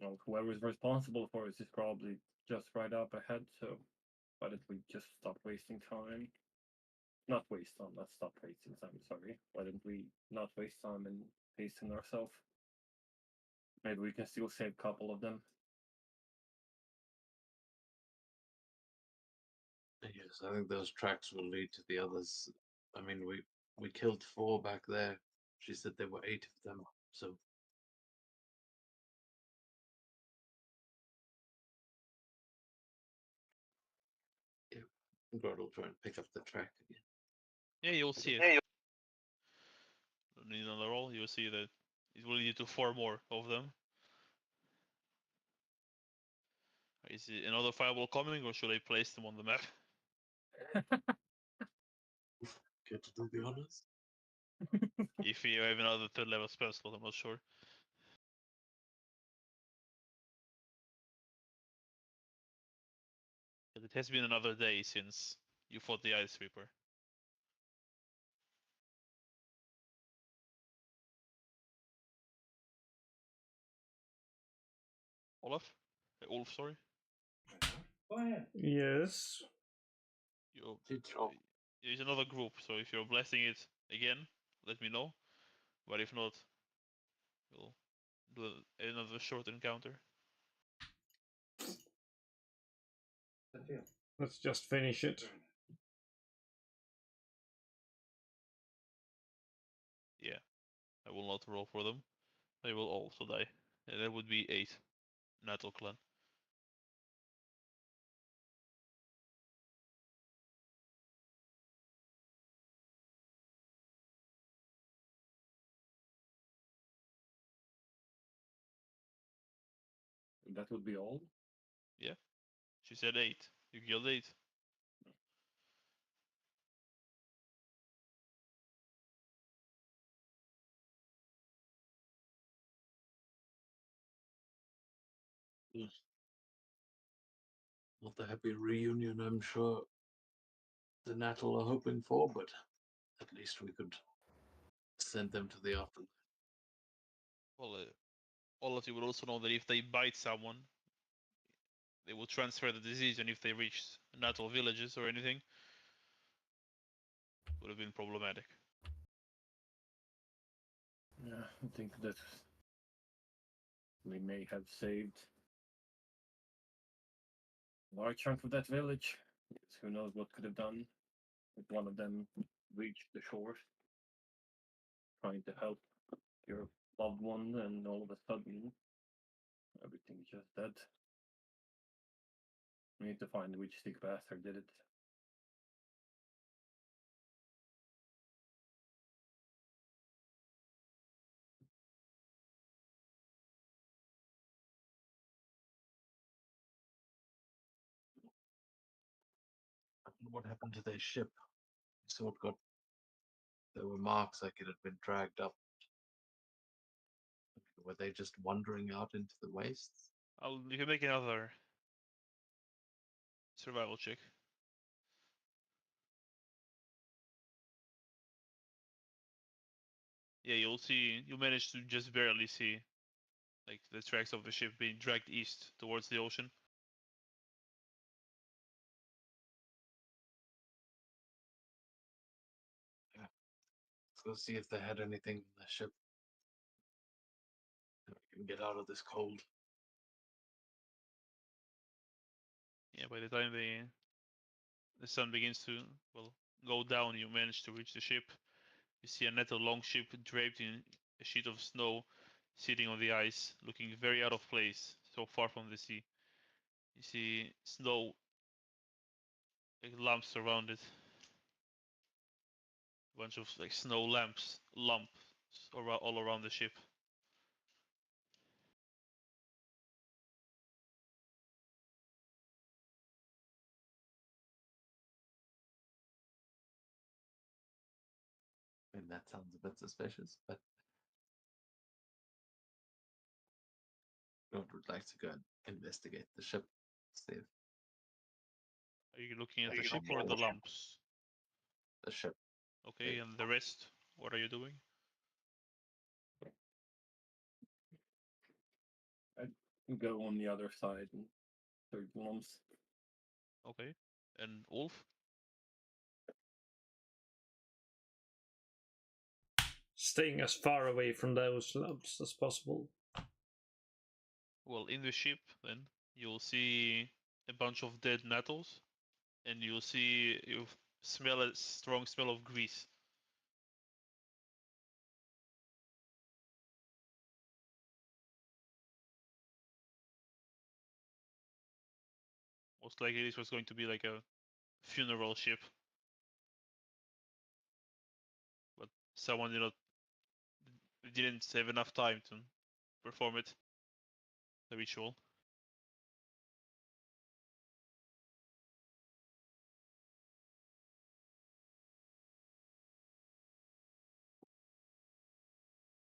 Well, whoever is responsible for it is probably just right up ahead, so why don't we just stop wasting time? Not waste time, not stop wasting time, sorry. Why don't we not waste time and hasten ourselves? Maybe we can still save a couple of them. Yes, I think those tracks will lead to the others. I mean, we killed 4 back there. She said there were 8 of them, so. Yeah, God will try and pick up the track again. Yeah, you'll see it. Yeah, you- Don't need another roll. You'll see that it will lead to 4 more of them. Is it another fireball coming, or should I place them on the map? Get to do the honors. If you have another 3rd level spell slot, I'm not sure. But it has been another day since you fought the Ice Reaper. Olaf? Ulf, sorry. Go ahead. Yes. You, Did you? there's another group, so if you're blessing it again, let me know. But if not, we'll do another short encounter. The deal. Let's just finish it. Yeah, I will not roll for them. They will also die. And that would be 8. Natal Clan. That would be all. Yeah, she said 8. You killed 8. Yes. Not the happy reunion, I'm sure the Natal are hoping for, but at least we could send them to the afterlife. Well, all of you will also know that if they bite someone, they will transfer the disease, and if they reach Natal villages or anything, would have been problematic. Yeah, I think that we may have saved a large chunk of that village. Yes, who knows what could have done if one of them reached the shore, trying to help your loved one, and all of a sudden everything's just dead. We need to find which sick bastard did it. What happened to their ship? So it got. There were marks like it had been dragged up. Were they just wandering out into the wastes? You can make another survival check. Yeah, you'll see. You manage to just barely see, like, the tracks of the ship being dragged east towards the ocean. Yeah. Let's go see if they had anything in the ship. That we can get out of this cold. Yeah, by the time the sun begins to, well, go down, you manage to reach the ship. You see a Nettle longship draped in a sheet of snow, sitting on the ice, looking very out of place, so far from the sea. You see snow, like, lumps around it. A bunch of, like, snow lumps all around the ship. And that sounds a bit suspicious, but I would like to go and investigate the ship. See if Are you looking at Are the you ship looking or at the the ship? lumps? The ship. Okay, Yeah. and the rest, what are you doing? I'd go on the other side and search lumps. Okay, and Wolf? Staying as far away from those lumps as possible. Well, in the ship, then, you'll see a bunch of dead nettles. and you'll see you smell a strong smell of grease. Most likely this was going to be like a funeral ship, but someone didn't have enough time to perform it, the ritual.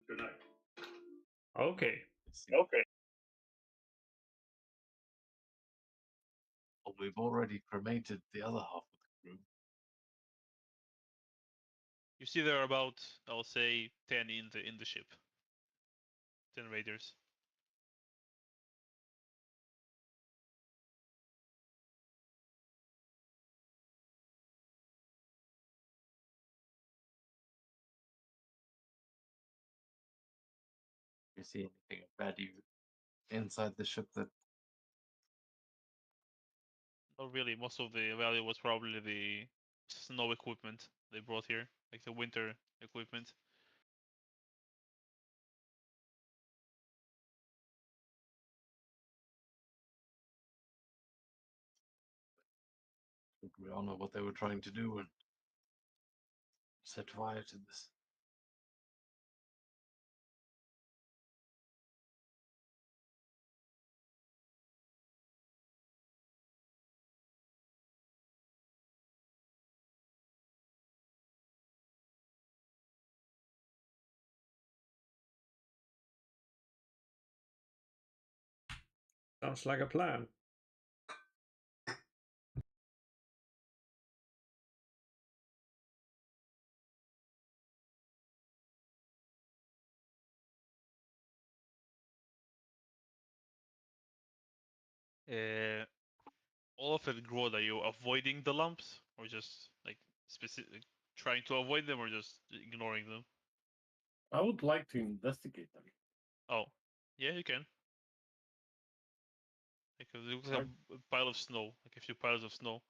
Good night. Okay. Okay. Well, we've already cremated the other half of the crew. You see there are about, I'll say, 10 in the ship. 10 raiders. You see anything of value inside the ship that Not really. Most of the value was probably the snow equipment they brought here, like the winter equipment. we all know what they were trying to do and set fire to this? Sounds like a plan. Uh, Olaf and Grodd, are you avoiding the lumps, or just like specific trying to avoid them, or just ignoring them? I would like to investigate them. Oh, yeah, you can. Like it looks like a pile of snow, like a few piles of snow.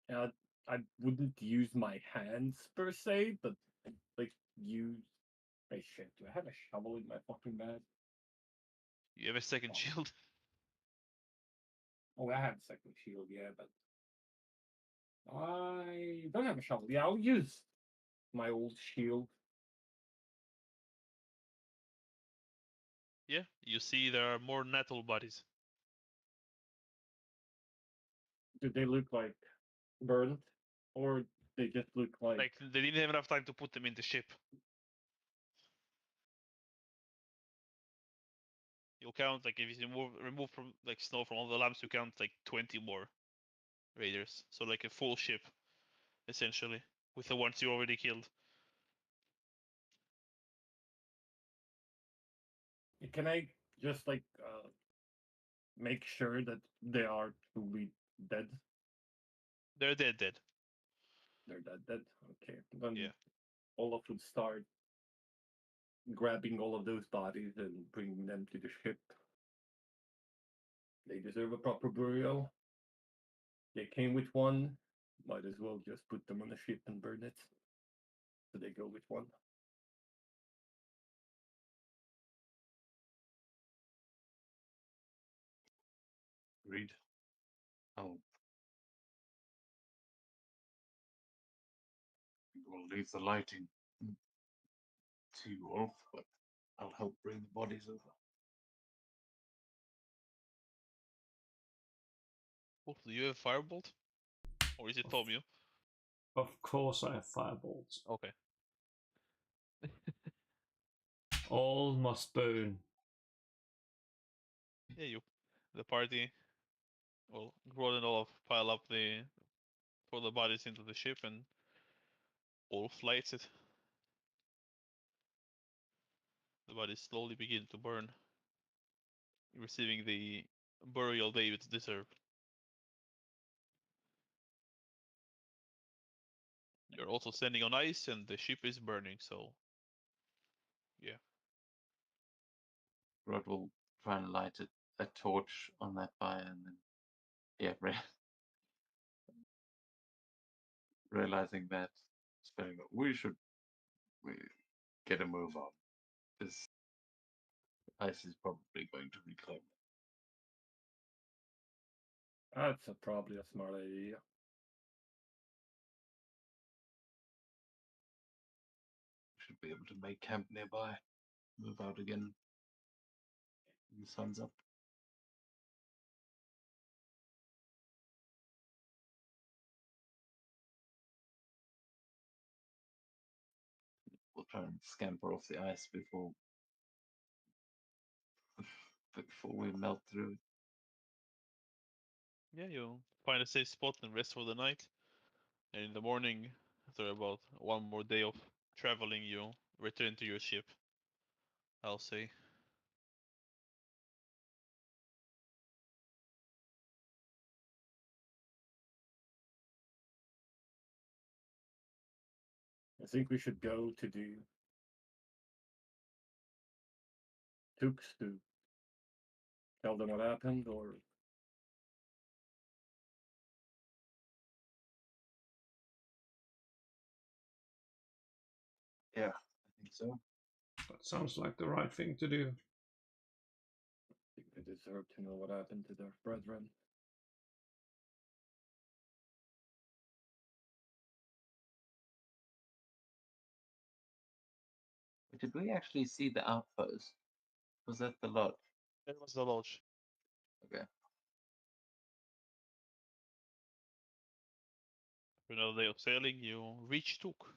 I wouldn't use my hands per se, but like use. Hey shit! Do I have a shovel in my fucking bag? You have a second Oh. shield. Oh, I have a second shield, yeah, but I don't have a shovel. Yeah, I'll use my old shield. Yeah, you see there are more nettle bodies. Do they look like burnt, or they just look Like they didn't have enough time to put them in the ship. You'll count like if you remove from like snow from all the lamps, you count like 20 more raiders. So like a full ship, essentially, with the ones you already killed. Can I just like make sure that they are truly dead? They're dead. They're dead. Okay, then Yeah. Olaf would start grabbing all of those bodies and bringing them to the ship. They deserve a proper burial. They came with one. Might as well just put them on the ship and burn it. So they go with one. Agreed. Oh, we'll leave the lighting to you, Wolf, but I'll help bring the bodies over. Wolf, do you have firebolt? Or is it Tomio? Of course I have fireballs. Okay. All must burn. Yeah, the party, well, Grodd and Olaf pile up throw the bodies into the ship, and Olaf lights it. The bodies slowly begin to burn, receiving the burial they deserve. You're also standing on ice, and the ship is burning, so yeah. Rod will try and light a torch on that fire and then, yeah, realizing that, we should we get a move on. This ice is probably going to reclaim it. That's probably a smart idea. We should be able to make camp nearby, move out again when the sun's up. We'll try and scamper off the ice before we melt through it. Yeah, you find a safe spot and rest for the night. And in the morning, after about one more day of traveling, you return to your ship. I'll say. I think we should go to the Tukes to tell them what happened, or Yeah, I think so. That sounds like the right thing to do. I think they deserve to know what happened to their brethren. Did we actually see the outpost? Was that the lodge? That was the lodge. Okay. After another day of sailing, you reach Took.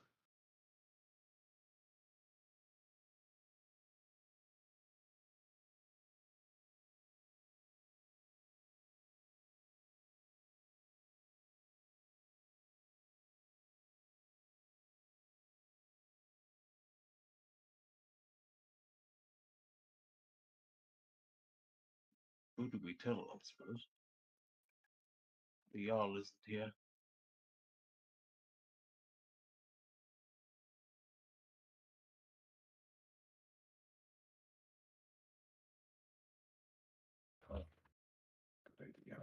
Who did we tell, I suppose? The Jarl isn't here. Oh, good idea.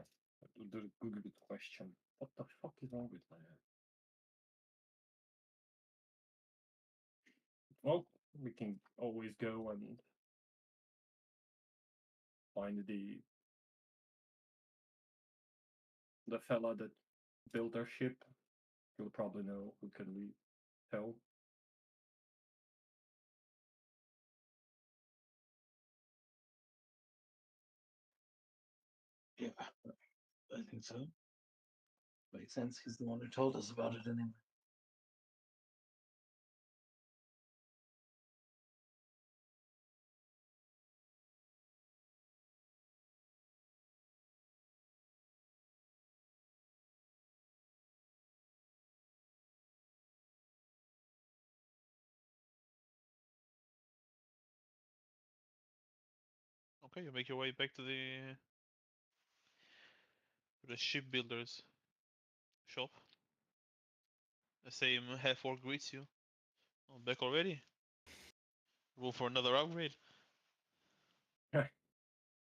Good question. What the fuck is wrong with my head? Well, we can always go and find the fella that built our ship. He'll probably know. Who can we tell? Yeah, I think so. Makes sense. He's the one who told us about it anyway. Okay, you make your way back to the shipbuilder's shop. The same half orc greets you. Oh, back already? Room for another upgrade?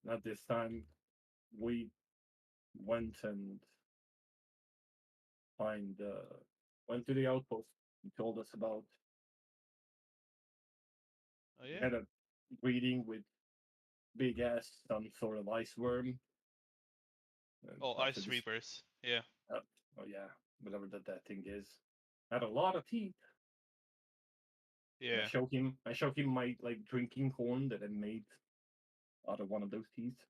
Not this time. We went and went to the outpost. He told us about. Oh We yeah? had a reading with big ass some sort of ice worm. And Oh, after Ice this, Reapers. Yeah. oh yeah, whatever that thing is, had a lot of teeth. And Yeah. I showed him my like drinking horn that I made out of one of those teeth.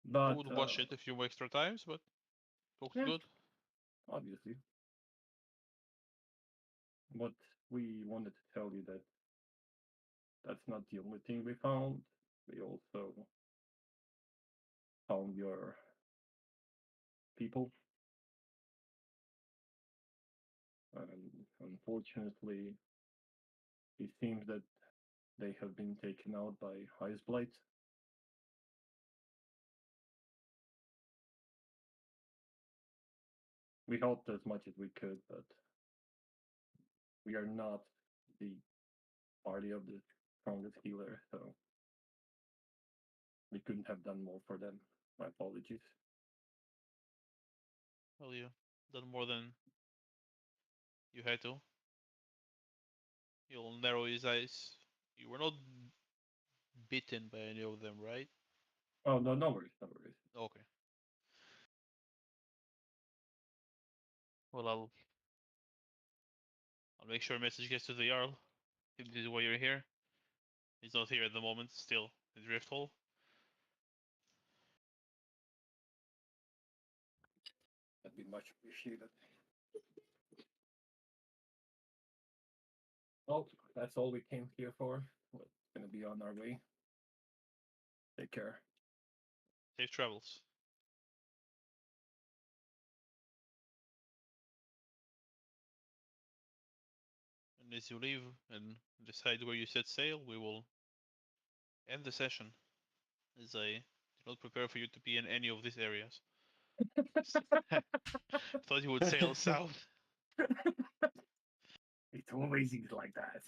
I But would watch it a few extra times, but looks yeah, good. obviously. But we wanted to tell you that that's not the only thing we found. We also found your people, and unfortunately, it seems that they have been taken out by Ice Blight. We helped as much as we could, but we are not the party of the strongest healer, so we couldn't have done more for them. My apologies. Well, you done more than you had to. You'll narrow his eyes. You were not bitten by any of them, right? Oh no, no worries, no worries. Okay. Well, I'll make sure a message gets to the Jarl. If this is why you're here. He's not here at the moment, still in Drift Hole. That'd be much appreciated. Oh, that's all we came here for. We're gonna be on our way. Take care. Safe travels. And as you leave and decide where you set sail, we will end the session. As I did not prepare for you to be in any of these areas. Thought you would sail south. It's always like that.